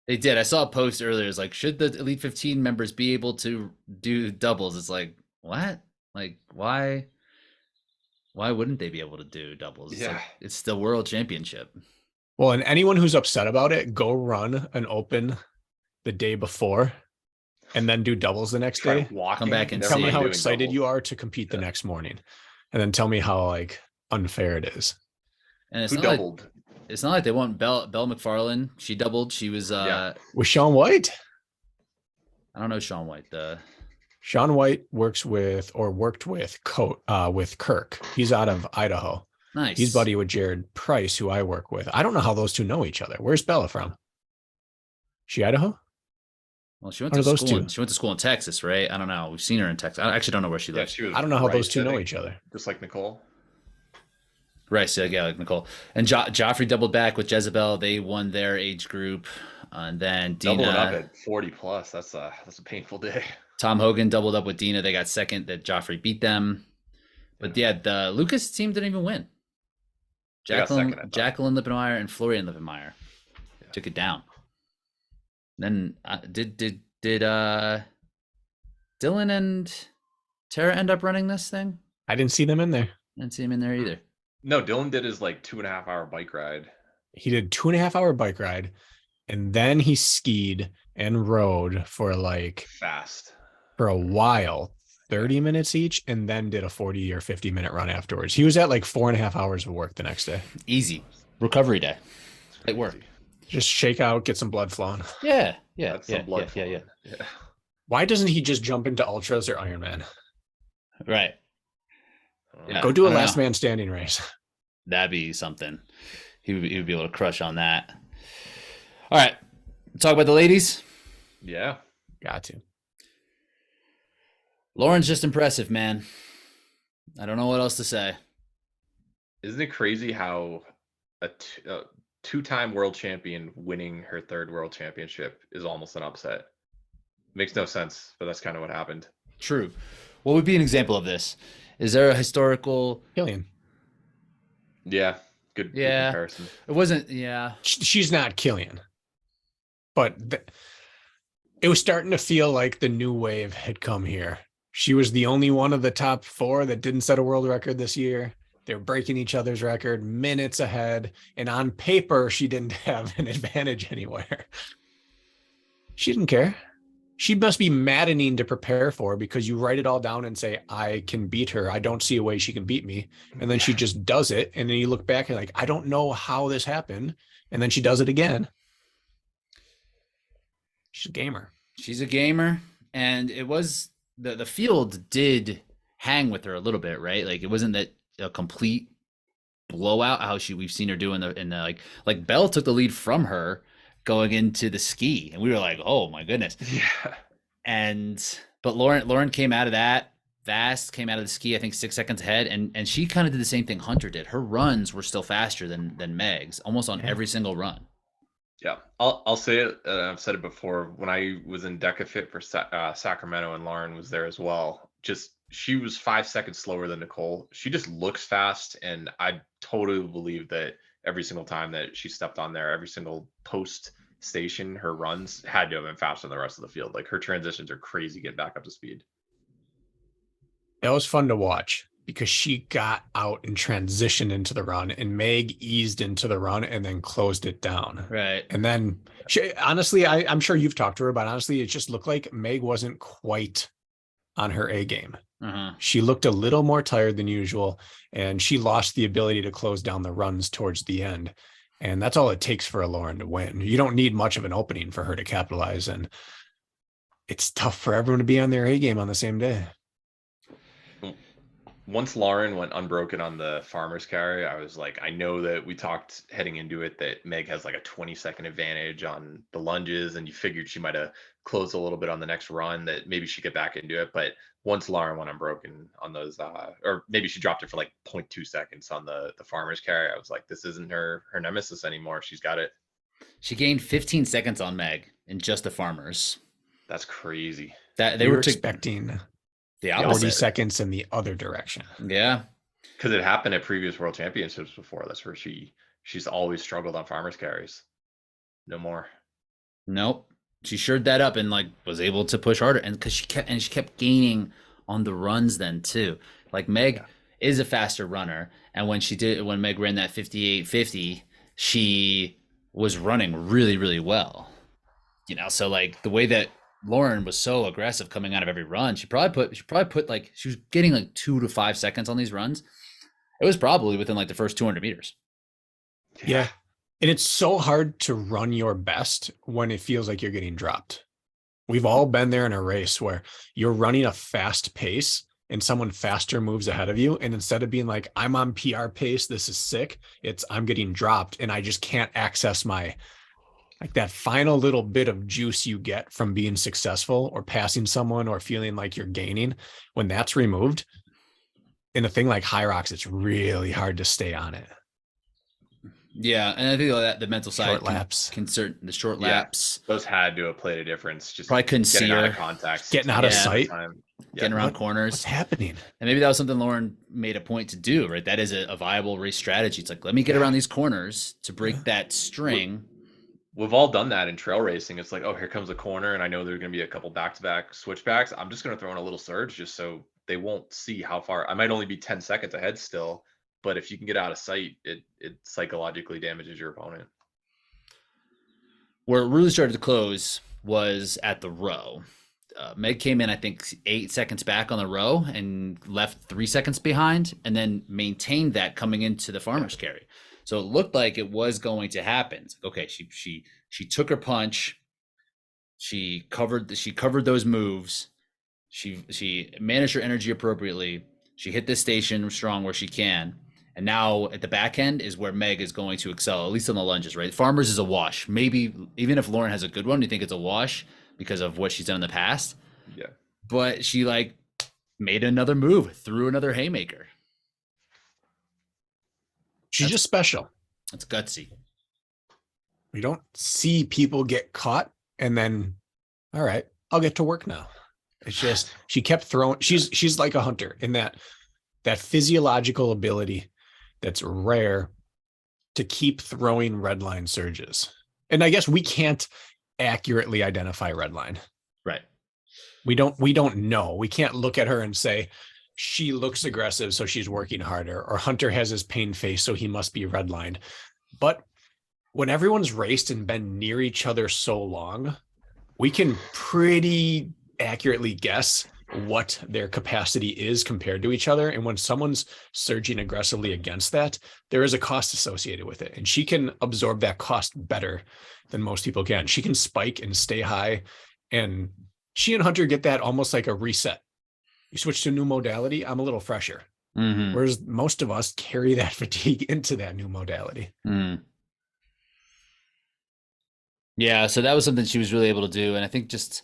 They did. I saw a post earlier. It's like, should the Elite 15 members be able to do doubles? It's like, what? Like, why? Why wouldn't they be able to do doubles? It's like, it's the world championship. Well, and anyone who's upset about it, go run an open the day before and then do doubles the next day. Come back and tell me how doing excited doubles. you are to compete the next morning. And then tell me how like unfair it is. And it's Who not doubled? like it's not like they want Belle McFarlane. She doubled. She was With Shaun White? I don't know Shaun White. Shaun White worked with Kirk. He's out of Idaho. Nice. He's buddy with Jared Price, who I work with. I don't know how those two know each other. Where's Bella from? She Idaho? Well, she went How to are those school. two? She went to school in Texas, right? I don't know. We've seen her in Texas. I actually don't know where she Yeah, lives. she was. I don't know how those Rice, two I know think, each other. Just like Nicole. Right, so yeah, like Nicole and Joffrey doubled back with Jezebel. They won their age group, and then Doubling up Dina, at 40 plus. That's a painful day. Tom Hogan doubled up with Dina. They got second. That Joffrey beat them, but yeah, the Lucas team didn't even win. They got second, I thought. Jacqueline Lippenmeyer and Florian Lippenmeyer took it down. Then did Dylan and Tara end up running this thing? I didn't see them in there. I didn't see him in there either. No, Dylan did his like 2.5 hour bike ride. He did 2.5 hour bike ride, and then he skied and rode for a while, 30 minutes each, and then did a 40 or 50-minute run afterwards. He was at like 4.5 hours of work the next day. Easy recovery day. It worked. Just shake out, get some blood flowing. Yeah. That's some blood flowing. Yeah. Why doesn't he just jump into ultras or Ironman? Right. Yeah, Go do a I don't last know. man standing race. That'd be something. He would be able to crush on that. All right. Talk about the ladies. Yeah. Got to. Lauren's just impressive, man. I don't know what else to say. Isn't it crazy how a two-time world champion winning her third world championship is almost an upset? Makes no sense, but that's kind of what happened. True. What would be an example of this? Is there a historical? Killian. Yeah. Good comparison. It wasn't. Yeah. She's not Killian. But it was starting to feel like the new wave had come here. She was the only one of the top 4 that didn't set a world record this year. They were breaking each other's record minutes ahead. And on paper, she didn't have an advantage anywhere. She didn't care. She must be maddening to prepare for, because you write it all down and say, I can beat her. I don't see a way she can beat me. And then she just does it. And then you look back and like, I don't know how this happened. And then she does it again. She's a gamer. She's a gamer, and it was the field did hang with her a little bit, right? Like it wasn't that a complete blowout how we've seen her do in the like Belle took the lead from her going into the ski, and we were like, oh my goodness. Yeah. But Lauren came out of that fast, came out of the ski, I think 6 seconds ahead, and she kind of did the same thing Hunter did. Her runs were still faster than Meg's, almost on every single run. Yeah, I'll say it. I've said it before. When I was in DecaFit for Sacramento, and Lauren was there as well. She was 5 seconds slower than Nicole. She just looks fast, and I totally believe that every single time that she stepped on there, every single post station, her runs had to have been faster than the rest of the field. Like her transitions are crazy getting back up to speed. That was fun to watch because she got out and transitioned into the run, and Meg eased into the run and then closed it down. Right. And then honestly, I'm sure you've talked to her, but honestly, it just looked like Meg wasn't quite on her A game. Uh-huh. She looked a little more tired than usual, and she lost the ability to close down the runs towards the end. And that's all it takes for a Lauren to win. You don't need much of an opening for her to capitalize. And it's tough for everyone to be on their A game on the same day. Once Lauren went unbroken on the farmer's carry, I was like, I know that we talked heading into it that Meg has like a 20-second advantage on the lunges, and you figured she might have closed a little bit on the next run, that maybe she'd get back into it. But once Lauren went unbroken on those, or maybe she dropped it for like 0.2 seconds on the farmer's carry, I was like, this isn't her nemesis anymore. She's got it. She gained 15 seconds on Meg in just the farmers. That's crazy. That they We were were expecting the 40 opposite. seconds in the other direction. Yeah. Because it happened at previous world championships before. That's where she's always struggled on farmers carries. No more. Nope. She shored that up and like was able to push harder, and because she kept gaining on the runs then too. Like Meg is a faster runner, and when Meg ran that 58.50, she was running really, really well. You know, so like the way that Lauren was so aggressive coming out of every run, she probably put like she was getting like 2 to 5 seconds on these runs. It was probably within like the first 200 meters. Yeah. And it's so hard to run your best when it feels like you're getting dropped. We've all been there in a race where you're running a fast pace and someone faster moves ahead of you. And instead of being like, I'm on PR pace, this is sick, it's I'm getting dropped and I just can't access my, like that final little bit of juice you get from being successful or passing someone or feeling like you're gaining. When that's removed in a thing like Hyrox, it's really hard to stay on it. Yeah, and I think that the mental side Short laps. can certain the short laps. Those had to have played a difference. Just Probably couldn't see getting out her. of contact, Getting out of sight. Getting around corners. What's happening? And maybe that was something Lauren made a point to do, right? That is a viable race strategy. It's like, let me get around these corners to break that string. We've all done that in trail racing. It's like, oh, here comes a corner, and I know there's going to be a couple back-to-back switchbacks. I'm just going to throw in a little surge just so they won't see how far. I might only be 10 seconds ahead still, but if you can get out of sight, it psychologically damages your opponent. Where it really started to close was at the row. Meg came in, I think, 8 seconds back on the row and left 3 seconds behind, and then maintained that coming into the farmer's carry. So it looked like it was going to happen. It's like, okay, she took her punch. She covered those moves. She managed her energy appropriately. She hit this station strong where she can. And now at the back end is where Meg is going to excel, at least on the lunges, right? Farmers is a wash. Maybe even if Lauren has a good one, you think it's a wash because of what she's done in the past. Yeah. But she like made another move, threw another haymaker. She's just special. That's gutsy. We don't see people get caught and then, all right, I'll get to work now. It's just, she kept throwing, she's like a hunter in that physiological ability that's rare to keep throwing redline surges. And I guess we can't accurately identify redline. Right. We don't know. We can't look at her and say, she looks aggressive, so she's working harder, or Hunter has his pain face, so he must be redlined. But when everyone's raced and been near each other so long, we can pretty accurately guess what their capacity is compared to each other. And when someone's surging aggressively against that, there is a cost associated with it. And she can absorb that cost better than most people can. She can spike and stay high. And she and Hunter get that almost like a reset. You switch to a new modality, I'm a little fresher. Mm-hmm. Whereas most of us carry that fatigue into that new modality. Mm. Yeah, so that was something she was really able to do. And I think just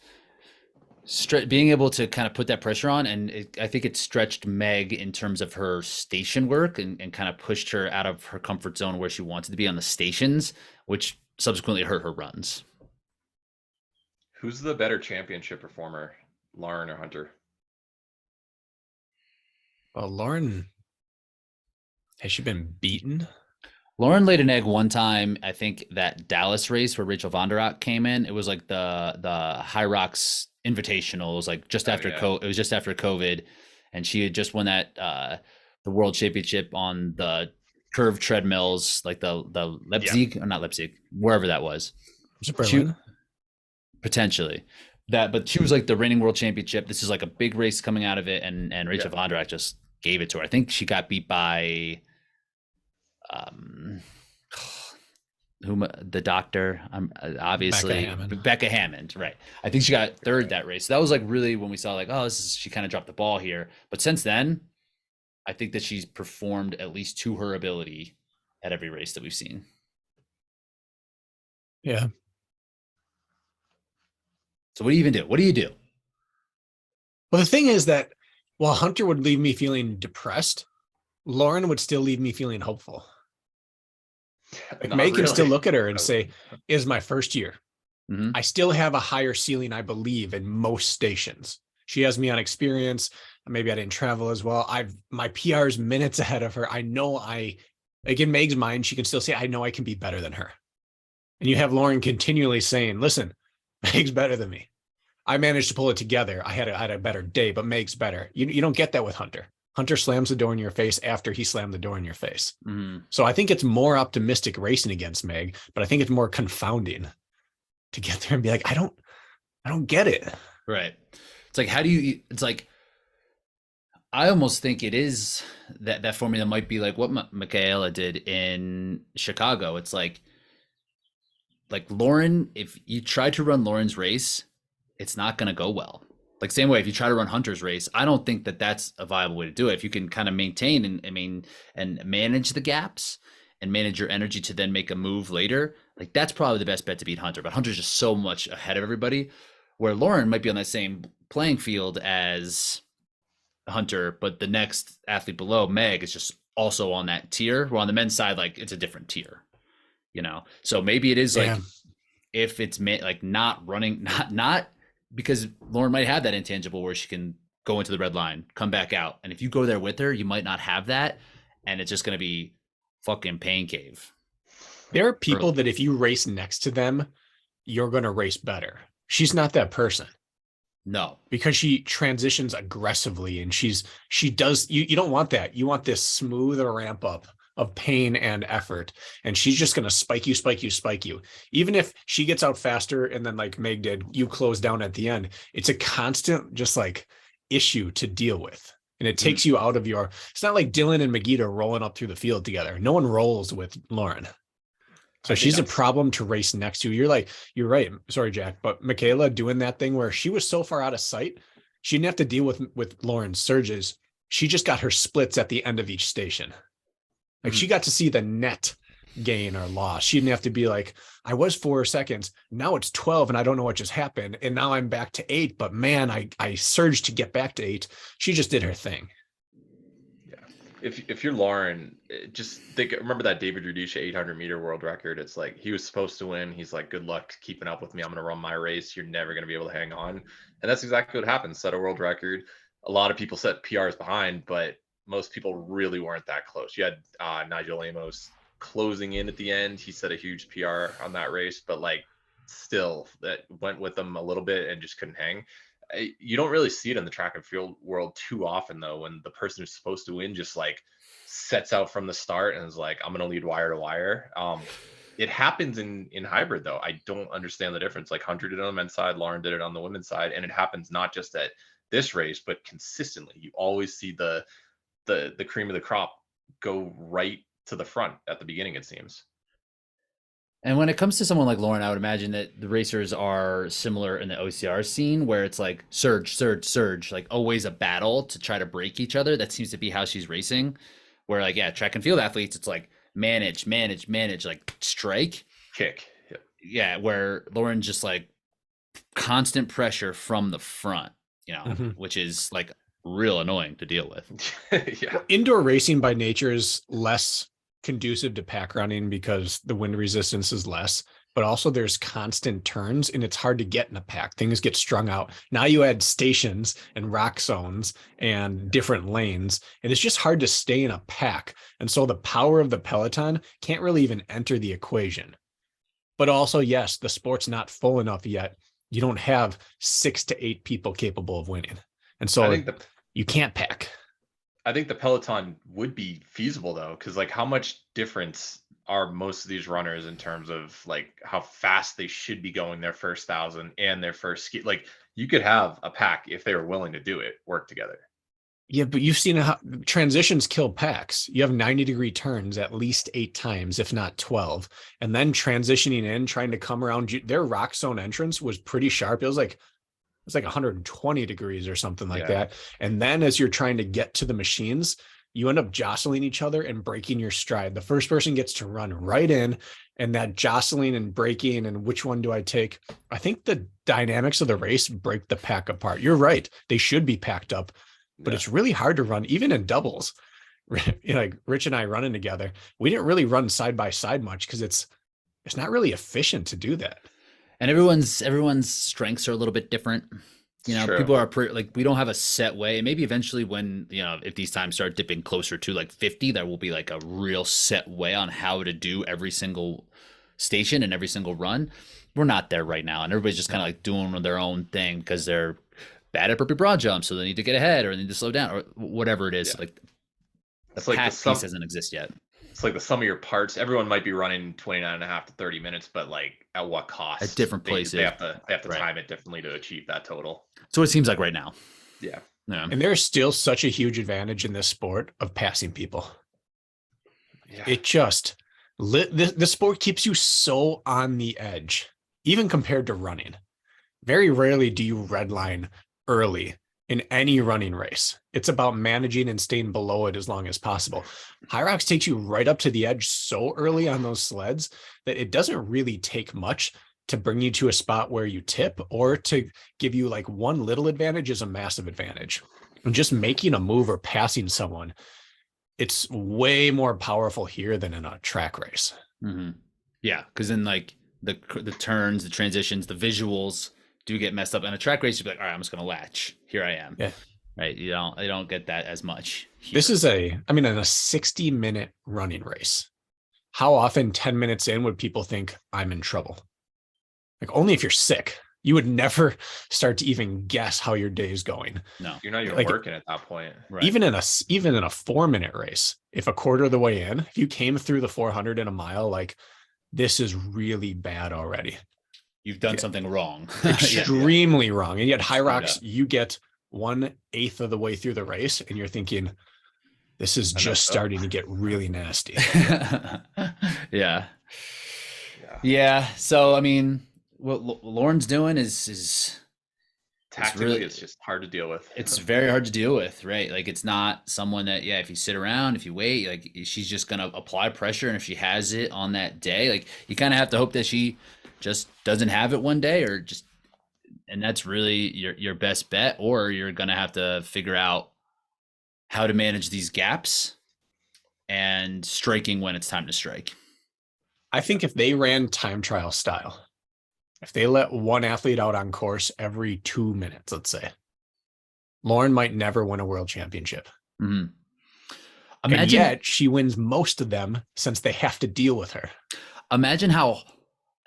being able to kind of put that pressure on, and I think it stretched Meg in terms of her station work and kind of pushed her out of her comfort zone where she wanted to be on the stations, which subsequently hurt her runs. Who's the better championship performer, Lauren or Hunter? Well, Lauren, has she been beaten? Lauren laid an egg one time, I think that Dallas race where Rachel Von der Rock came in. It was like the Hyrox Invitational. It was like just after it was just after COVID, and she had just won that the world championship on the curved treadmills, like the Leipzig or not Leipzig, wherever that was. Was it Berlin? Potentially. But she was like the reigning world championship. This is like a big race coming out of it, and Rachel Von der Rock just gave it to her. I think she got beat by the doctor, obviously Becca Hammond, right? I think she got third that race. So that was like really when we saw like, oh, she kind of dropped the ball here. But since then, I think that she's performed at least to her ability at every race that we've seen. Yeah. So what do you even do? What do you do? Well, the thing is that while Hunter would leave me feeling depressed, Lauren would still leave me feeling hopeful. Like May can still look at her and say, "Is my first year. Mhm. I still have a higher ceiling, I believe, in most stations. She has me on experience. Maybe I didn't travel as well. My PR is minutes ahead of her. I know like in Meg's mind, she can still say, I know I can be better than her. And you have Lauren continually saying, listen, Meg's better than me. I managed to pull it together. I had a better day, but Meg's better. You don't get that with Hunter. Hunter slams the door in your face after he slammed the door in your face. Mhm. So I think it's more optimistic racing against Meg, but I think it's more confounding to get there and be like, I don't get it. Right. It's like, how do you, it's like, I almost think it is that formula might be like what Michaela did in Chicago. It's like Lauren, if you try to run Lauren's race, it's not going to go well. Like same way, if you try to run Hunter's race, I don't think that that's a viable way to do it. If you can kind of maintain and manage the gaps and manage your energy to then make a move later, like that's probably the best bet to beat Hunter. But Hunter's just so much ahead of everybody, where Lauren might be on that same playing field as Hunter, but the next athlete below, Meg, is just also on that tier. Where on the men's side, like it's a different tier, you know. So maybe it is like if it's like not running, not because Lauren might have that intangible where she can go into the red line, come back out, and if you go there with her, you might not have that, and it's just gonna be fucking pain cave. There are people that if you race next to them, you're gonna race better. She's not that person. No, because she transitions aggressively and she does, you don't want that. You want this smoother ramp up of pain and effort. And she's just going to spike you. Even if she gets out faster and then like Meg did, you close down at the end. It's a constant just like issue to deal with. And it takes you out of it's not like Dylan and Megita rolling up through the field together. No one rolls with Lauren. So she's a problem to race next to. You're right. Sorry, Jack. But Michaela doing that thing where she was so far out of sight, she didn't have to deal with Lauren's surges. She just got her splits at the end of each station. Like she got to see the net gain or loss. She didn't have to be like, I was 4 seconds. Now it's 12 and I don't know what just happened. And now I'm back to 8, but man, I surged to get back to 8. She just did her thing. If you're Lauren, just remember that David Rudisha 800-meter world record. It's like he was supposed to win. He's like, good luck keeping up with me. I'm going to run my race. You're never going to be able to hang on. And that's exactly what happened. Set a world record. A lot of people set PRs behind, but most people really weren't that close. You had Nigel Amos closing in at the end. He set a huge PR on that race, but like still that went with them a little bit and just couldn't hang. You don't really see it in the track and field world too often though, when the person who's supposed to win just like sets out from the start and is like, I'm going to lead wire to wire. It happens in hybrid though. I don't understand the difference. Like Hunter did it on the men's side, Lauren did it on the women's side, and it happens not just at this race, but consistently. You always see the cream of the crop go right to the front at the beginning, it seems. And when it comes to someone like Lauren, I would imagine that the racers are similar in the OCR scene where it's like surge, like always a battle to try to break each other. That seems to be how she's racing. Where like, yeah, track and field athletes, it's like manage, like strike. Kick. Yep. Yeah, where Lauren's just like constant pressure from the front, you know, which is like real annoying to deal with. Yeah. Indoor racing by nature is less conducive to pack running because the wind resistance is less, but also there's constant turns and it's hard to get in a pack. Things get strung out. Now you add stations and rock zones and different lanes, and it's just hard to stay in a pack. And so the power of the peloton can't really even enter the equation. But also, yes, the sport's not full enough yet. You don't have 6 to 8 people capable of winning. And so you can't pack. I think the peloton would be feasible though, because like how much difference are most of these runners in terms of like how fast they should be going their first 1,000 and their first ski? Like you could have a pack if they were willing to do it, work together. Yeah, but you've seen how transitions kill packs. You have 90-degree turns at least 8 times, if not 12. And then transitioning in, trying to come around their rock zone entrance was pretty sharp. It was like 120 degrees or something like that. And then as you're trying to get to the machines, you end up jostling each other and breaking your stride. The first person gets to run right in, and that jostling and breaking and which one do I take? I think the dynamics of the race break the pack apart. You're right. They should be packed up, but it's really hard to run even in doubles. Like Rich and I running together, we didn't really run side by side much because it's not really efficient to do that. And everyone's strengths are a little bit different. You know, True. people are like, we don't have a set way. And maybe eventually when, you know, if these times start dipping closer to like 50, there will be like a real set way on how to do every single station and every single run. We're not there right now. And everybody's just kind of like doing their own thing because they're bad at burpee broad jumps. So they need to get ahead or they need to slow down or whatever it is. Yeah. Like It's the like pack piece doesn't exist yet. It's like the sum of your parts. Everyone might be running 29 and a half to 30 minutes, but like at what cost? At different places. They have to Right. time it differently to achieve that total. So it seems like right now. Yeah. Yeah. And there's still such a huge advantage in this sport of passing people. Yeah. It just the sport keeps you so on the edge, even compared to running. Very rarely do you redline early in any running race. It's about managing and staying below it as long as possible. Hyrox takes you right up to the edge so early on those sleds that it doesn't really take much to bring you to a spot where you tip, or to give you like one little advantage is a massive advantage. And just making a move or passing someone, it's way more powerful here than in a track race. Mm-hmm. Yeah, because then like the turns, the transitions, the visuals do get messed up. In a track race, you'd be like, all right, I'm just gonna latch. Here I am. Yeah. Right. You don't get that as much here. This is in a 60-minute running race. How often 10 minutes in would people think I'm in trouble? Like only if you're sick. You would never start to even guess how your day is going. No. You're not even Like, working at that point. Right. Even in a 4-minute race, if a quarter of the way in, if you came through the 400 in a mile, like this is really bad already. You've done something wrong. Extremely wrong. And yet Hyrox, Yeah. you get 1/8 of the way through the race and you're thinking, this is just starting to get really nasty. Yeah. Yeah. So I mean, what Lauren's doing is Tactically, it's just hard to deal with. it's very hard to deal with, right? Like it's not someone that, yeah, if you sit around, if you wait, like she's just gonna apply pressure, and if she has it on that day, like you kind of have to hope that she just doesn't have it one day, or just, and that's really your best bet, or you're gonna have to figure out how to manage these gaps and striking when it's time to strike. I think if they ran time trial style, if they let one athlete out on course every 2 minutes, let's say, Lauren might never win a world championship. Mm-hmm. And yet she wins most of them since they have to deal with her. Imagine how,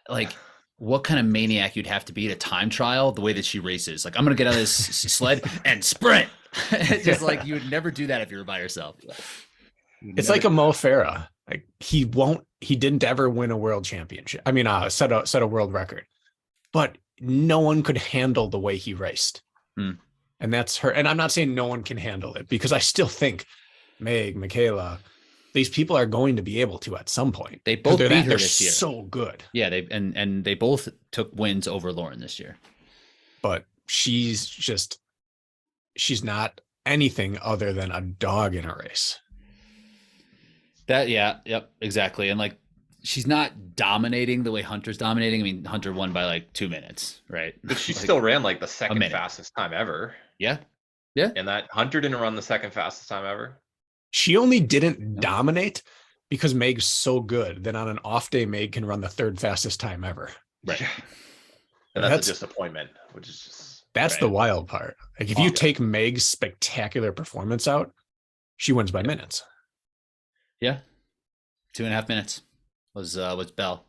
like, what kind of maniac you'd have to be to time trial the way that she races. Like, I'm going to get on this sled and sprint. It's just like, you would never do that if you were by yourself. It's like a Mo Farah. Like he didn't ever win a world championship. I mean, set a world record, but no one could handle the way he raced. Mm. And that's her. And I'm not saying no one can handle it, because I still think Meg, Michaela, these people are going to be able to at some point. They both beat her they're this year. so good. Yeah, and they both took wins over Lauren this year. But she's not anything other than a dog in a race. Yep, exactly. And like, she's not dominating the way Hunter's dominating. I mean, Hunter won by like 2 minutes, right? But she Like, still ran like the second minute. fastest time ever. Yeah. And that Hunter didn't run the second fastest time ever. She only didn't dominate because Meg's so good that on an off day, Meg can run the 3rd fastest time ever. Right. Yeah. And that's a disappointment, which is just That's the wild part. Like if you take Meg's spectacular performance out, she wins by minutes. Yeah. 2.5 minutes was Bell.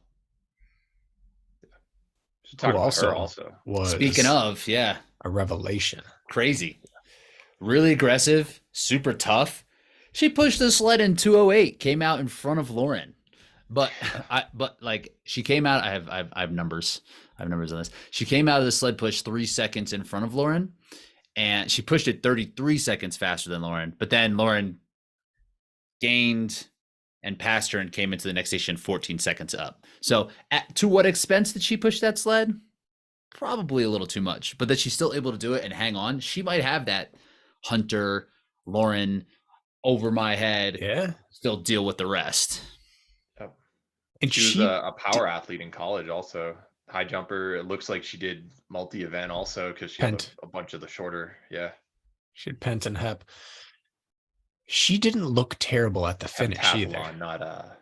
Should talk Who about her also. Was Speaking of, yeah, a revelation. crazy. Really aggressive, super tough. She pushed the sled in 2:08, came out in front of Lauren. But like she came out, I have numbers. I have numbers on this. She came out of the sled push 3 seconds in front of Lauren, and she pushed it 33 seconds faster than Lauren. But then Lauren gained and passed her and came into the next station 14 seconds up. So to what expense did she push that sled? Probably a little too much, but that she's still able to do it and hang on. She might have that Hunter, Lauren, over my head, still deal with the rest. And she was a power athlete in college also. High jumper. It looks like she did multi-event also because she had a bunch of the shorter. Yeah. She had Pent and Hep. She didn't look terrible at the finish either. Not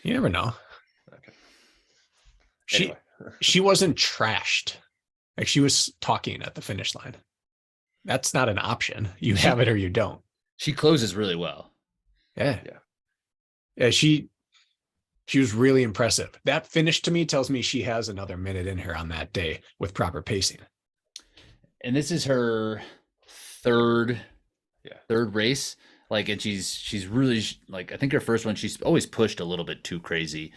You never know. Okay. she wasn't trashed. Like she was talking at the finish line. That's not an option. You have it or you don't. She closes really well. Yeah. Yeah. She was really impressive. That finish to me tells me she has another minute in her on that day with proper pacing. And this is her third race. Like, and she's really like, I think her first one, she's always pushed a little bit too crazy,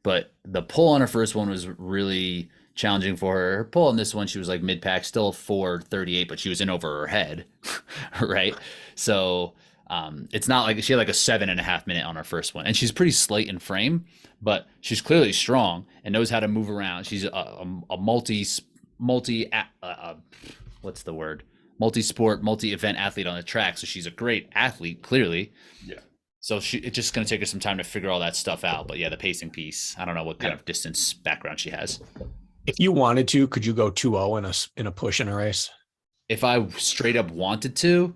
but the pull on her first one was really challenging for her. Her pull on this one, she was like mid pack, still 4:38, but she was in over her head. Right. So, it's not like she had like a 7.5 minute on her first one, and she's pretty slight in frame, but she's clearly strong and knows how to move around. She's a what's the word? Multi-sport, multi-event athlete on the track. So she's a great athlete, clearly. Yeah. So it's just going to take her some time to figure all that stuff out. But yeah, the pacing piece, I don't know what kind of distance background she has. If you wanted to, could you go 2-0 in a push in a race? If I straight up wanted to,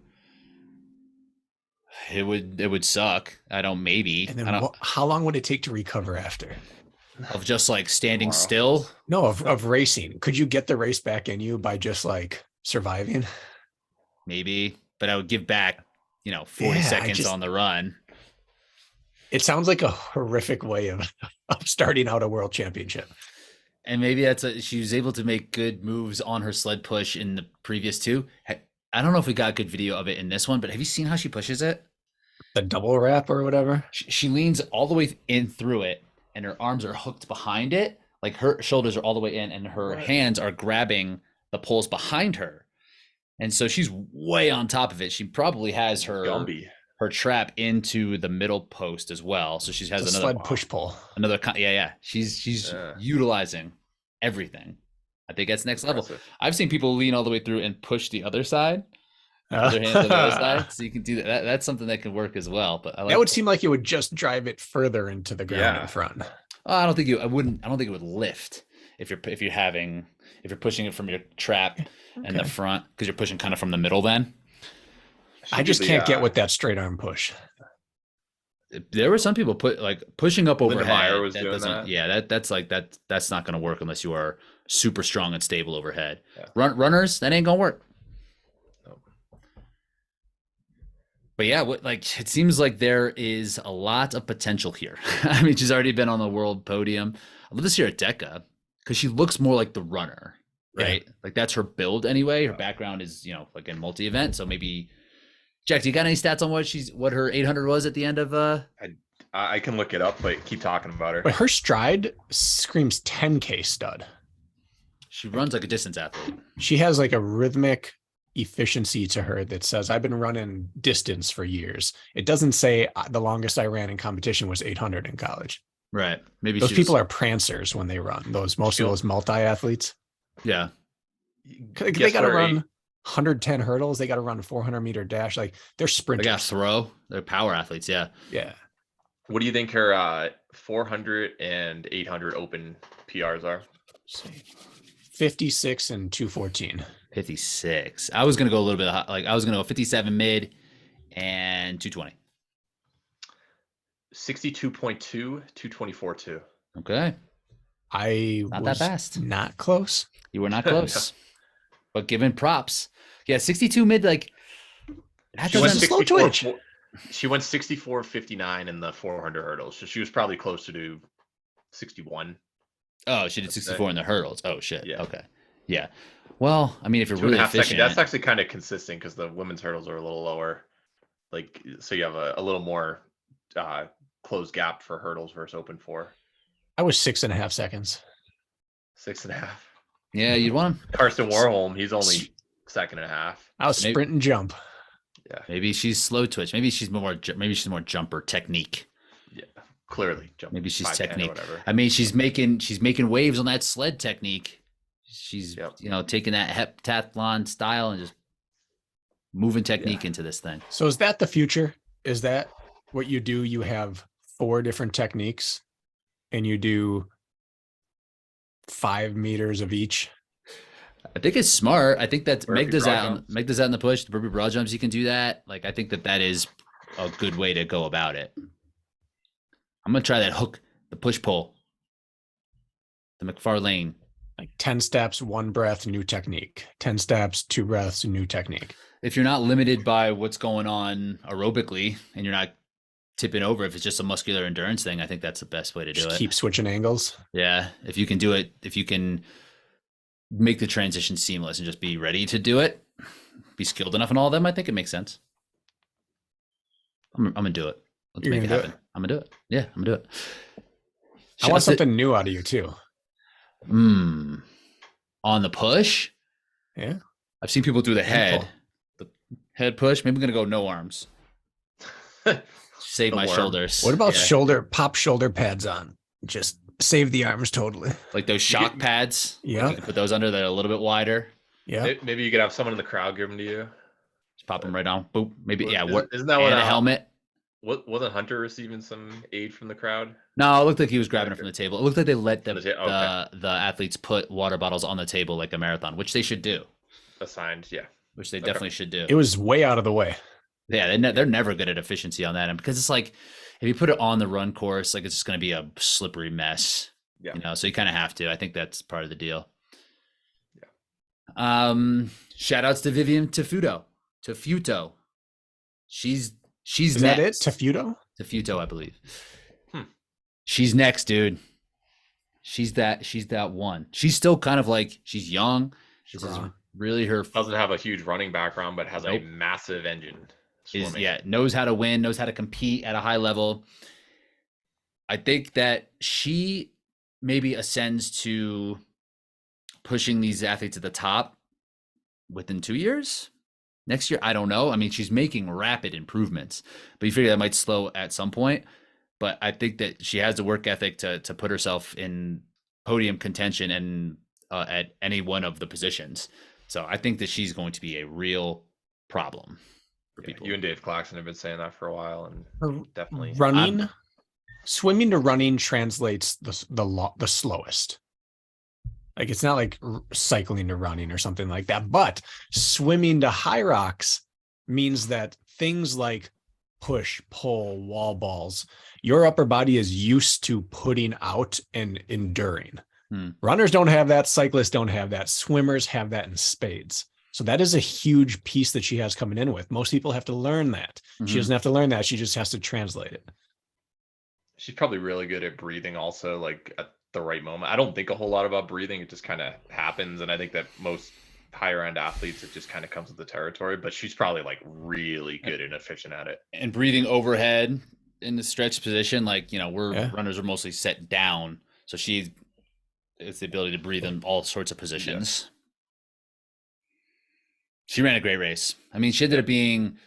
it would suck. Maybe. And then how long would it take to recover after? Of just like standing still? No, of racing. Could you get the race back in you by just like surviving? Maybe, but I would give back, 40 seconds on the run. It sounds like a horrific way of starting out a world championship. And maybe she was able to make good moves on her sled push in the previous two. I don't know if we got a good video of it in this one, but have you seen how she pushes it? The double wrap or whatever? She leans all the way in through it, and her arms are hooked behind it. Like her shoulders are all the way in, and her hands are grabbing the poles behind her. And so she's way on top of it. She probably has her trap into the middle post as well. So she has another sled push pull. Another, She's utilizing everything. I think that's next level. I've seen people lean all the way through and push the other side. Other hand to the other side. So you can do that. That's something that can work as well. But that would seem like it would just drive it further into the ground in front. I don't think it would lift if you're pushing it from your trap in the front, because you're pushing kind of from the middle then. I just can't get with that straight arm push. There were some people pushing up overhead. Was doing that. Yeah, that's not going to work unless you are super strong and stable overhead. Yeah. Runners, that ain't going to work. Nope. But yeah, it seems like there is a lot of potential here. I mean, she's already been on the world podium. I love to see her at DECA because she looks more like the runner, right? Like that's her build anyway. Her background is, like in multi-event. So maybe, Jack, do you got any stats on what her 800 was at the end of? I can look it up, but keep talking about her. But her stride screams 10K stud. She runs like a distance athlete. She has like a rhythmic efficiency to her that says, I've been running distance for years. It doesn't say the longest I ran in competition was 800 in college. Right. Maybe those people are prancers when they run. Most of those multi-athletes. Yeah. They got to run 110 hurdles. They got to run a 400-meter dash. Like they're sprinters. They got to throw. They're power athletes. Yeah. Yeah. What do you think her 400 and 800 open PRs are? 56 and 214. 56. I was going to go a little bit I was going to go 57 mid and 220. 62.2, 224.2. Okay. I not was that fast. Not close. You were not close. But given props. Yeah, 62 mid, that doesn't slow twitch. She went 64.59 in the 400 hurdles. So she was probably close to do 61. Oh, she did 64 in the hurdles. Oh shit. Yeah. Okay. Yeah. Well, I mean, if you're 2.5 really efficient, that's actually kind of consistent because the women's hurdles are a little lower. So you have a little more closed gap for hurdles versus open 4. I was 6.5 seconds. 6.5. Yeah, you'd want him. Carson Warholm, he's only 2.5. I was sprint and jump. Yeah. Maybe she's slow twitch. Maybe she's more jumper technique. Yeah. Clearly. Maybe she's technique. I mean, she's making waves on that sled technique. She's taking that heptathlon style and just moving technique into this thing. So is that the future? Is that what you do? You have 4 different techniques and you do 5 meters of each. I think it's smart. I think that Meg does that in the push. The burpee broad jumps, you can do that. I think that is a good way to go about it. I'm gonna try that hook, the push pull. the McFarlane. Like 10 steps, 1 breath, new technique. 10 steps, 2 breaths, new technique. If you're not limited by what's going on aerobically and you're not tipping over, if it's just a muscular endurance thing, I think that's the best way to do Just it. keep switching angles. Yeah. If you can do it, if you can make the transition seamless and just be ready to do it, be skilled enough in all of them, I think it makes sense. I'm gonna do it. Let's You're make it gonna do happen. I'm gonna do it. Yeah, I'm gonna do it. I want something new out of you too. On the push. Yeah. I've seen people do the head. The head push. Maybe I'm gonna go no arms. Save The my worm. shoulders. What about pop shoulder pads on? Just save the arms totally. like those shock pads? Yeah. You can put those under that are a little bit wider. Yeah. Maybe you could have someone in the crowd give them to you. Just pop them right on. Boop. Maybe Well, yeah. isn't that what and a helmet? Wasn't Hunter receiving some aid from the crowd? No, it looked like he was grabbing it from the table. It looked like they let the Okay. the athletes put water bottles on the table like a marathon, which they should do. Assigned, yeah. Which they Okay. definitely should do. It was way out of the way. Yeah, they're never good at efficiency on that, and because it's like if you put it on the run course, like it's just going to be a slippery mess. Yeah. You know, so you kind of have to. I think that's part of the deal. Yeah. Shout outs to Vivian Tafuto. She's Is that it? next. Tafuto? Tafuto, I believe. Hmm. She's next, dude. She's that one. She's still kind of like she's young. This is Strong. really her. Doesn't have a huge running background, but has Nope. a massive engine. Is Swimming. knows how to win, knows how to compete at a high level. I think that she maybe ascends to pushing these athletes at the top within 2 years. Next year, I don't know. I mean, she's making rapid improvements, but you figure that might slow at some point. But I think that she has the work ethic to put herself in podium contention and at any one of the positions. So I think that she's going to be a real problem for Yeah, people. you and Dave Claxton have been saying that for a while, and definitely Running, swimming to running translates the slowest. Like it's not like cycling to running or something like that, but swimming to Hyrox means that things like push, pull, wall balls, your upper body is used to putting out and enduring. Runners don't have that. Cyclists don't have that. Swimmers have that in spades. So that is a huge piece that she has coming in with. Most people have to learn that. She doesn't have to learn that. She just has to translate it. she's probably really good at breathing also, like at the right moment. I don't think a whole lot about breathing. It just kind of happens. And I think that most higher end athletes, it just kind of comes with the territory, but she's probably like really good and efficient at it. And breathing overhead in the stretch position, like, you know, runners are mostly set down. So it's the ability to breathe in all sorts of positions. She ran a great race. I mean, she ended up being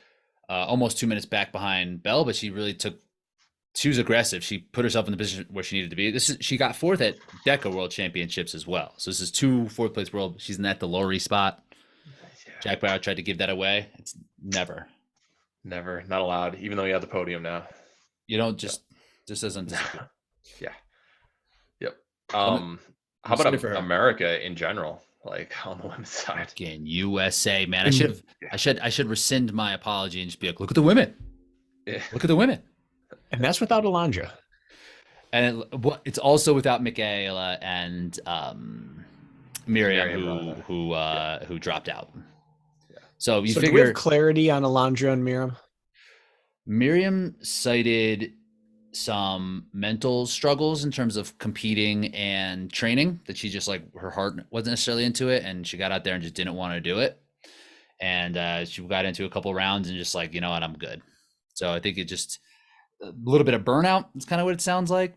almost 2 minutes back behind Bell, but she was aggressive. She put herself in the position where she needed to be. She got fourth at DECA World Championships as well. So this is 2 fourth place world. She's in that Delory spot. Jack Bauer tried to give that away. It's never, not allowed, even though you have the podium now. You don't just doesn't disappear. Yep. How about America in general, like on the women's side? Again, USA, man. I should rescind my apology and just be like, look at the women. Yeah. Look at the women. And that's without Alondra. And it's also without Michaela and Miriam, who dropped out. Yeah. So do we have clarity on Alondra and Miriam? Miriam cited some mental struggles in terms of competing and training, that she just, like, her heart wasn't necessarily into it, and she got out there and just didn't want to do it. And she got into a couple rounds and just like, you know what, I'm good. So I think it just a little bit of burnout is kind of what it sounds like.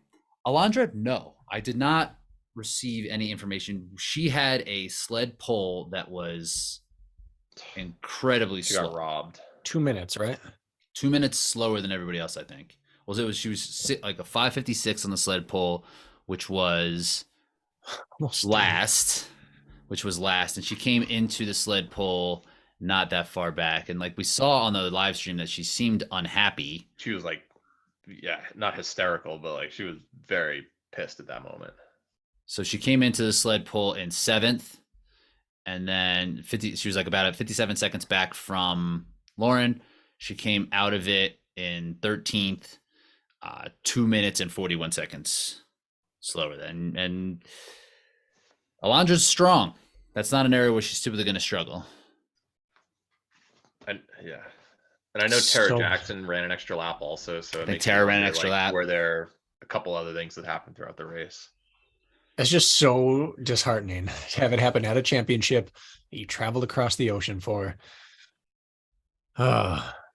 Alondra, no, I did not receive any information. She had a sled pull that was incredibly slow. Got robbed. 2 minutes, right? 2 minutes slower than everybody else, I think. She was like a 5:56 on the sled pull, which was last, and she came into the sled pull not that far back, and like we saw on the live stream that she seemed unhappy. She was like, not hysterical, but like she was very pissed at that moment. So she came into the sled pull in 7th, and then she was like about 57 seconds back from Lauren. She came out of it in 13th, 2 minutes and 41 seconds slower than. And Alondra's strong. That's not an area where she's typically going to struggle. And yeah, and I know Tara So- Jackson ran an extra lap also, so it think makes you Tara ran an wonder, extra like, lap. Were there a couple other things that happened throughout the race? It's just so disheartening to have it happen at a championship that you traveled across the ocean for.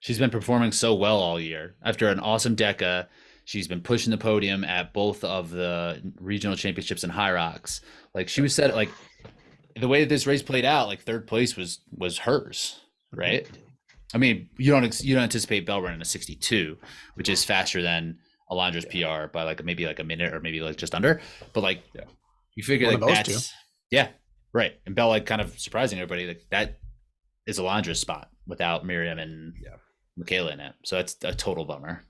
She's been performing so well all year. After an awesome Deca, she's been pushing the podium at both of the regional championships in Hyrox. Like she was said, like the way that this race played out, like third place was hers, right? I mean, you don't anticipate Bell running a 62, which is faster than Alondra's PR by like maybe like a minute or maybe like just under. But like you figure One like of those that's yeah, right. And Bell like kind of surprising everybody, like that is Alondra's spot without Miriam and Michaela in it. So that's a total bummer.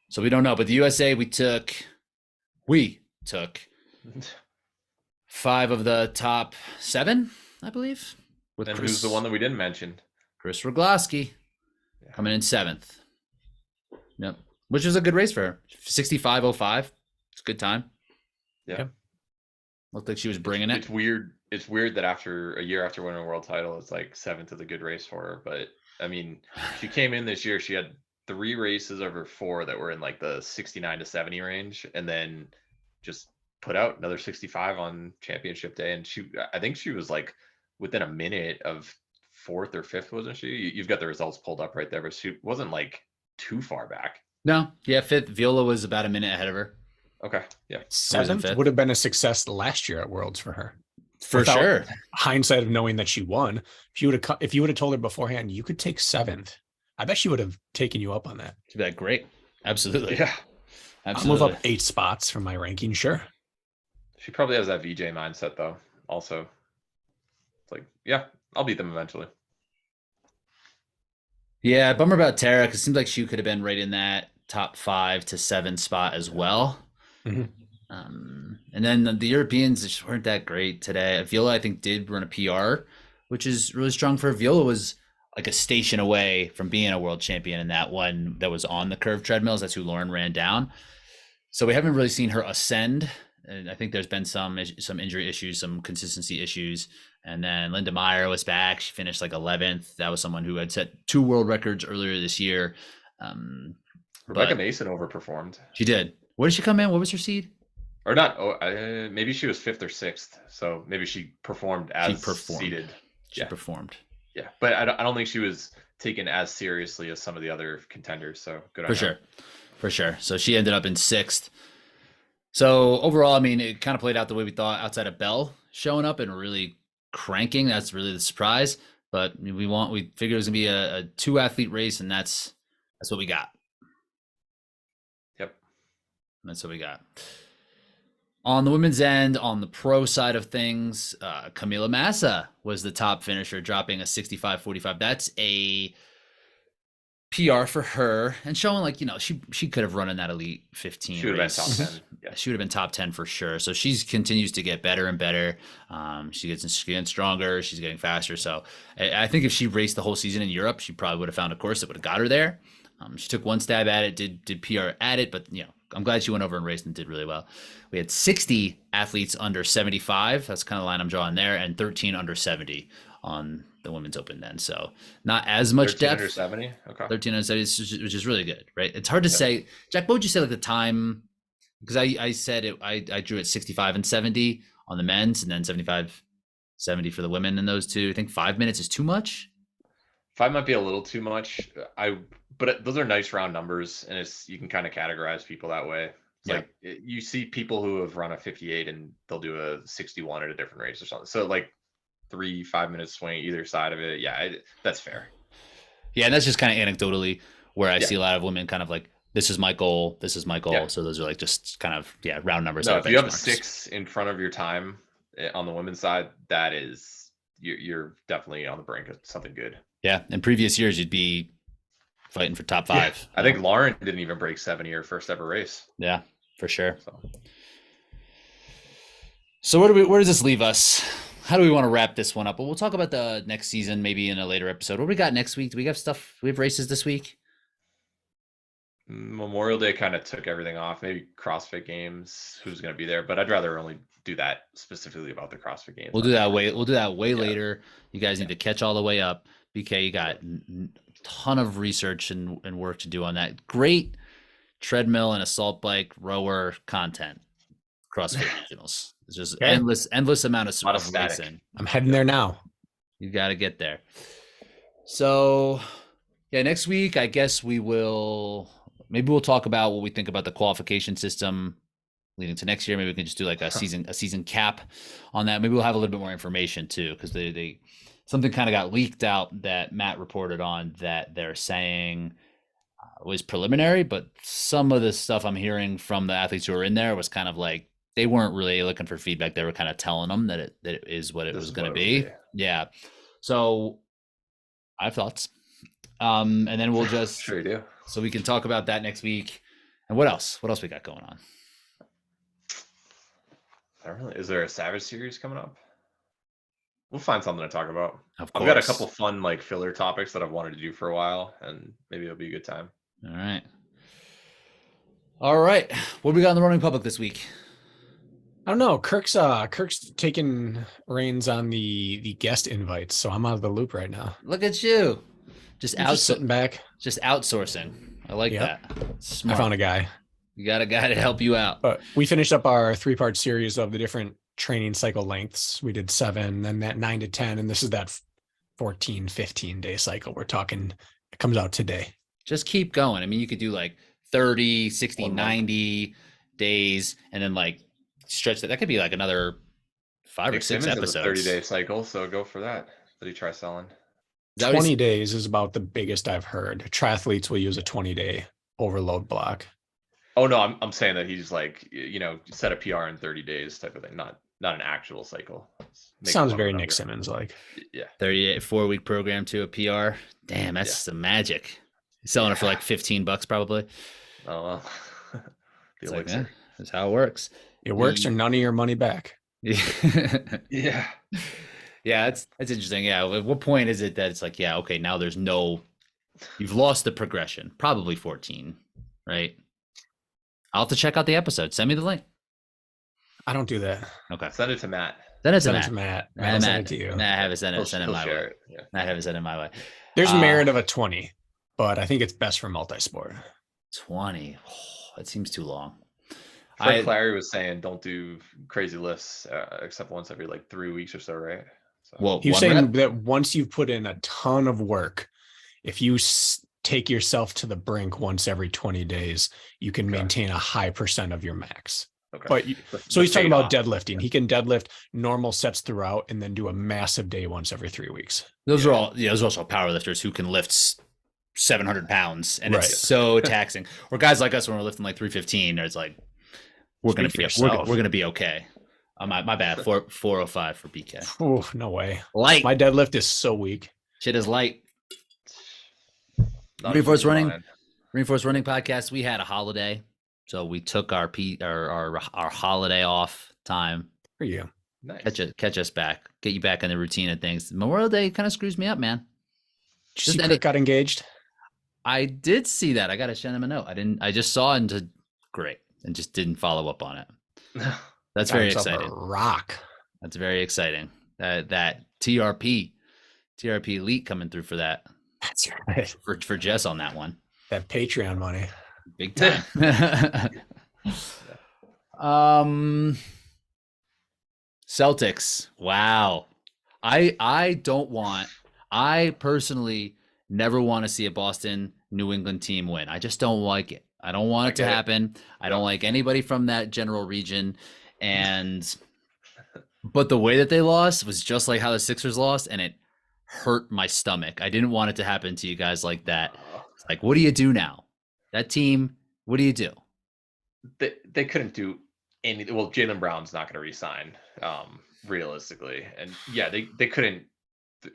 So we don't know, but the USA we took 5 of the top 7, I believe. With And who's the one that we didn't mention? Chris Rogloski coming in 7th. Yep, which was a good race for her. 65.05. It's a good time. Yeah. Looked like she was bringing it. It's weird. It's weird that after a year after winning a world title, it's like 7th is a good race for her. But I mean, she came in this year. She had 3 races over 4 that were in like the 69 to 70 range, and then just put out another 65 on championship day. And I think she was like within a minute of 4th or 5th, wasn't she? You've got the results pulled up right there, but she wasn't like too far back. No, yeah, 5th. Viola was about a minute ahead of her. Okay, yeah. 7th 5th. would have been a success last year at Worlds for her. For Without sure. Hindsight of knowing that she won, if you would have told her beforehand you could take 7th, I bet she would have taken you up on that. She'd be like, great. Absolutely. Yeah. I'll Absolutely. move up 8 spots from my ranking, sure. She probably has that VJ mindset though. Also, it's like, yeah, I'll beat them eventually. Yeah, bummer about Tara because it seems like she could have been right in that top 5 to 7 spot as well. Mhm. And then the Europeans just weren't that great today. Viola, I think, did run a PR, which is really strong for her. Viola was like a station away from being a world champion in that one that was on the curved treadmills. That's who Lauren ran down. So we haven't really seen her ascend. And I think there's been some injury issues, some consistency issues. And then Linda Meyer was back. She finished like 11th. That was someone who had set 2 world records earlier this year. Rebecca But Mason overperformed. she did. Where did she come in? What was her seed? Or not. Oh, maybe she was 5th or 6th. So maybe she performed as seeded. She performed. Yeah, but I don't think she was taken as seriously as some of the other contenders. So good on her. For sure. So she ended up in 6th. So overall, I mean, it kind of played out the way we thought outside of Bell showing up and really cranking. That's really the surprise. But we figured it was gonna be a 2-athlete race, and that's what we got. Yep. That's what we got. On the women's end, on the pro side of things, Camila Massa was the top finisher, dropping a 65.45. That's a PR for her and showing like, she could have run in that elite 15 She would have race. been top 10. Yeah. She would have been top 10 for sure. So she continues to get better and better. She's getting stronger. She's getting faster. So I think if she raced the whole season in Europe, she probably would have found a course that would have got her there. She took one stab at it, did PR at it, but I'm glad she went over and raced and did really well. We had 60 athletes under 75. That's kind of the line I'm drawing there, and 13 under 70 on the women's open then. So not as much 13 depth. under 70. Okay. 13 under 70, which is really good, right? It's hard to say. Jack, what would you say like the time? Because I said it, I drew it 65 and 70 on the men's, and then 75, 70 for the women in those two. I think 5 minutes is too much. 5 might be a little too much. But those are nice round numbers, and you can kind of categorize people that way. It's like you see people who have run a 58 and they'll do a 61 at a different race or something. So like 3-5 minute swing either side of it. Yeah, that's fair. Yeah, and that's just kind of anecdotally where I see a lot of women kind of like, this is my goal. This is my goal. Yeah. So those are like just kind of round numbers. No, if you have a 6 in front of your time on the women's side, that is you're definitely on the brink of something good. Yeah, in previous years you'd be fighting for top 5. Yeah. I think Lauren didn't even break 70 her first ever race. Yeah, for sure. So where does this leave us? How do we want to wrap this one up? Well, we'll talk about the next season maybe in a later episode. What do we got next week? Do we have stuff? We have races this week? Memorial Day kind of took everything off. Maybe CrossFit Games, who's going to be there, but I'd rather only do that specifically about the CrossFit Games. We'll do that way. We'll do that way Yeah. later. You guys need to catch all the way up. BK, you got a ton of research and work to do on that. Great treadmill and assault bike rower content. CrossFit Regionals. It's just Okay. endless amount of Lot of static. racing. I'm heading there now. You got to get there. So, yeah, next week I guess we'll talk about what we think about the qualification system leading to next year. Maybe we can just do like a season cap on that. Maybe we'll have a little bit more information too, because they something kind of got leaked out that Matt reported on that they're saying was preliminary, but some of the stuff I'm hearing from the athletes who were in there was kind of like they weren't really looking for feedback. They were kind of telling them that it is what it was going to be. Yeah. So I have thoughts. And then we'll just Sure you do. so we can talk about that next week. And what else? What else we got going on? I don't really. Is there a Savage series coming up? We'll find something to talk about. Of I've got a course. couple fun like filler topics that I've wanted to do for a while, and maybe it'll be a good time. All right. All right. What do we got in the running public this week? I don't know. Kirk's taking reins on the guest invites, so I'm out of the loop right now. Look at you. Just I'm just sitting back. Just outsourcing. I like Yep. that. Smart. I found a guy. You got a guy to help you out. But we finished up our 3-part series of the different training cycle lengths. We did 7, then that 9 to 10, and this is that 14, 15 day cycle. We're talking, it comes out today. Just keep going. I mean, you could do like 30, 60, 1 month. 90 days and then like stretch that. That could be like another 5 or Nick 6 Simmons has episodes. a 30-day cycle, so go for that. Did he try selling? Is that what 20 he's- days is about the biggest I've heard. Triathletes will use a 20-day overload block. Oh no, I'm saying that he's like, set a PR in 30 days type of thing, not an actual cycle. Make Sounds up a very number. Nick Simmons like. Yeah. 38 4-week program to a PR. Damn, that's some magic. He's selling it for like $15 probably. Oh well. The It's like, elixir. that's how it works. It works or none of your money back. Yeah, Yeah. that's interesting. Yeah, at what point is it that it's like, yeah, okay, now you've lost the progression. Probably 14, right? I'll have to check out the episode. Send me the link. I don't do that. Okay, Send it to Matt. send it to Send Matt. it to Matt. Matt, I'll send it to you. Matt, have it send He'll it my share way. it. Yeah. Matt, have it send it my way. There's merit of a 20, but I think it's best for multi-sport. 20. Oh, that seems too long. Fred Clary was saying don't do crazy lifts except once every like 3 weeks or so, right? So, Well, He was one saying rep? that once you've put in a ton of work, if you take yourself to the brink once every 20 days, you can Okay. maintain a high percent of your max. okay. But so The he's talking about fade off. deadlifting. He can deadlift normal sets throughout and then do a massive day once every 3 weeks. Those are all. Yeah, those are also powerlifters who can lift 700 pounds, and Right. it's so taxing. Or guys like us when we're lifting like 315, it's like we're gonna Speak be for yourself. we're gonna be okay. My bad. 405 for BK. Oh, no way. Light. My deadlift is so weak. Shit is light. Not Reinforced even running. mine. Reinforced Running Podcast. We had a holiday, so we took our holiday off time. For you. Nice. Catch us back. Get you back in the routine of things. Memorial Day kind of screws me up, man. Did you see Just Kirk got engaged? I did see that. I got to send him a note. I just saw it and said, great, and just didn't follow up on it. That's Got very himself a exciting. rock. That's very exciting. That TRP elite coming through for that That's right. for Jess on that one. That Patreon money. Big time. Celtics. Wow. I personally never want to see a Boston New England team win. I just don't like it. I don't want it to get it. happen. I don't like anybody from that general region. But the way that they lost was just like how the Sixers lost, and it hurt my stomach. I didn't want it to happen to you guys like that. It's like, what do you do now? That team, what do you do? They couldn't do anything. Well, Jaylen Brown's not going to resign, realistically, and yeah, they couldn't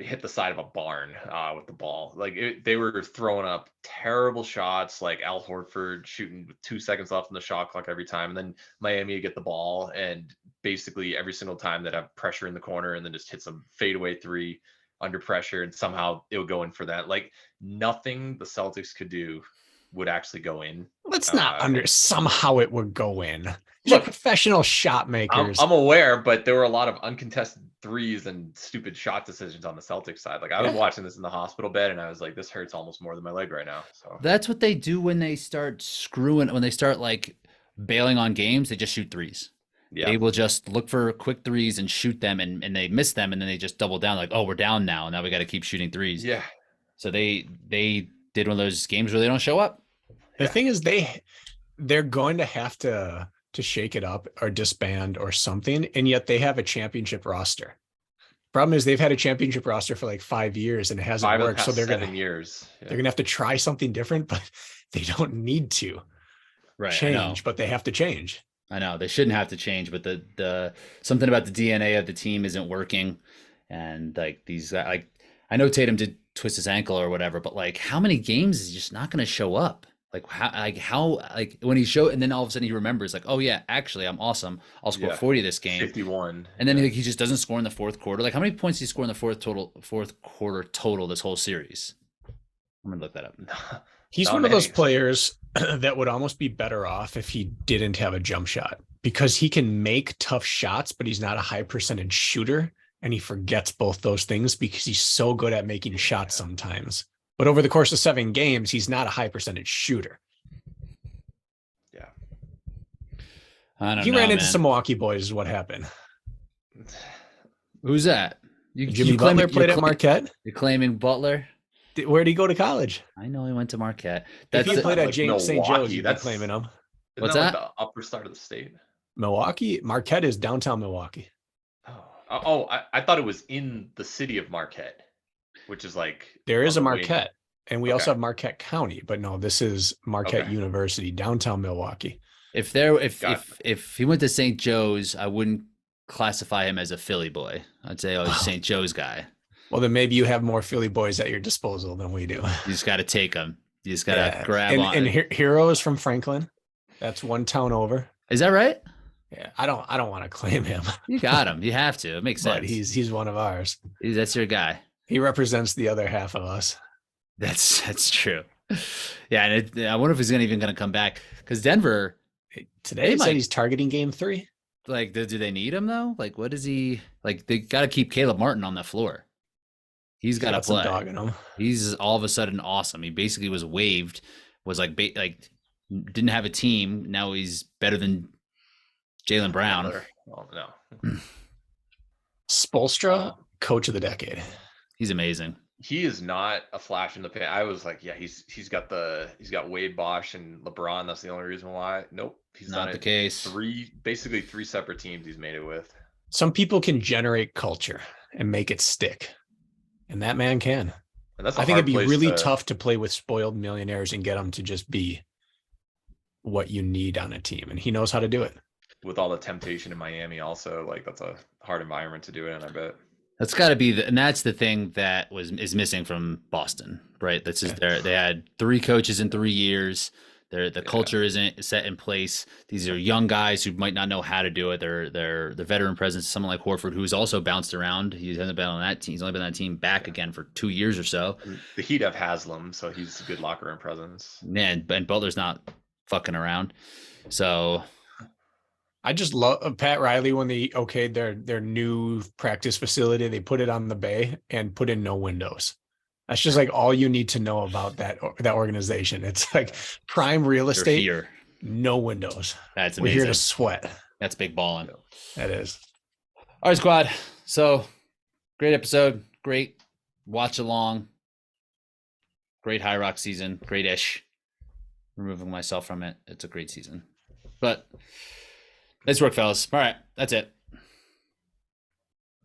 hit the side of a barn with the ball. Like they were throwing up terrible shots, like Al Horford shooting with 2 seconds left in the shot clock every time, and then Miami would get the ball, and basically every single time they'd have pressure in the corner, and then just hit some fadeaway three under pressure, and somehow it would go in for that. Like nothing the Celtics could do would actually go in. Let's not somehow it would go in. These Look, are professional shot makers. I'm aware, but there were a lot of uncontested threes and stupid shot decisions on the Celtics side. Like I was watching this in the hospital bed and I was like, this hurts almost more than my leg right now. So That's what they do when they start screwing, when they start like bailing on games, they just shoot threes. yeah, They will just look for quick threes and shoot them, and they miss them, and then they just double down like, oh, we're down now. Now we got to keep shooting threes. yeah. So they did one of those games where they don't show up. The thing is, they're going to have to shake it up or disband or something, and yet they have a championship roster. Problem is, they've had a championship roster for like 5 years and it hasn't worked. So they're 7 years. Yeah. They're gonna have to try something different, but they don't need to change, but they have to change. I know they shouldn't have to change, but the something about the DNA of the team isn't working, and like these, like I know Tatum did twist his ankle or whatever, but like how many games is he just not going to show up? Like how when he showed, and then all of a sudden he remembers like, oh yeah, actually I'm awesome. I'll score 40 this game, 51, and then he just doesn't score in the fourth quarter. Like how many points did he score in the fourth quarter total this whole series? I'm gonna look that up. He's one of those players that would almost be better off if he didn't have a jump shot, because he can make tough shots, but he's not a high percentage shooter. And he forgets both those things because he's so good at making shots sometimes. But over the course of 7 games, he's not a high percentage shooter. Yeah. I don't know. He ran into some Milwaukee boys is what happened. Who's that? Jimmy Butler played at Marquette. You're claiming Butler? Where'd he go to college? I know he went to Marquette. If he played at James St. Joe's, you'd be that's claiming him. What's that? that? Like the upper side of the state. Milwaukee? Marquette is downtown Milwaukee. I thought it was in the city of Marquette, which is like there is a Marquette, and we also Okay. have Marquette County, but no, this is Marquette University, downtown Milwaukee. If he went to St. Joe's, I wouldn't classify him as a Philly boy. I'd say, oh, he's a St. Joe's guy. Well, then maybe you have more Philly boys at your disposal than we do. You just got to take them. You just got to grab on. And Hero is from Franklin. That's one town over. Is that right? Yeah, I don't want to claim him. You got him. You have to. It makes sense. But he's one of ours. That's your guy. He represents the other half of us. That's true. Yeah, and I wonder if he's even going to come back, because Denver today it said he's targeting game 3. Like, do they need him though? Like, what is he like? They got to keep Caleb Martin on the floor. He's got to play. Some dog in him. He's all of a sudden awesome. He basically was waived, was like didn't have a team. Now he's better than Jaylen Brown. Oh no. Spoelstra, coach of the decade. He's amazing. He is not a flash in the pan. I was like, yeah, he's got Wade, Bosch, and LeBron. That's the only reason why. Nope, he's Not done the it. case. Basically three separate teams he's made it with. Some people can generate culture and make it stick, and that man can. And that's I think it'd be really tough to play with spoiled millionaires and get them to just be what you need on a team, and he knows how to do it. With all the temptation in Miami, also, like that's a hard environment to do it in, I bet. That's got to be and that's the thing that is missing from Boston, right? That's just they had 3 coaches in 3 years. The culture isn't set in place. These are young guys who might not know how to do it. They're the veteran presence. Someone like Horford, who's also bounced around. He hasn't been on that team. He's only been on that team back again for 2 years or so. The Heat have Haslam, so he's a good locker room presence. Man, and Butler's not fucking around. So I just love Pat Riley when they okayed their new practice facility. They put it on the bay and put in no windows. That's just like all you need to know about that organization. It's like prime real estate, here. No windows. That's We're amazing. here to sweat. That's big balling. That is. All right, squad. So great episode. Great watch along. Great Hyrox season. Great-ish. Removing myself from it. It's a great season. But nice work, fellas. All right. That's it.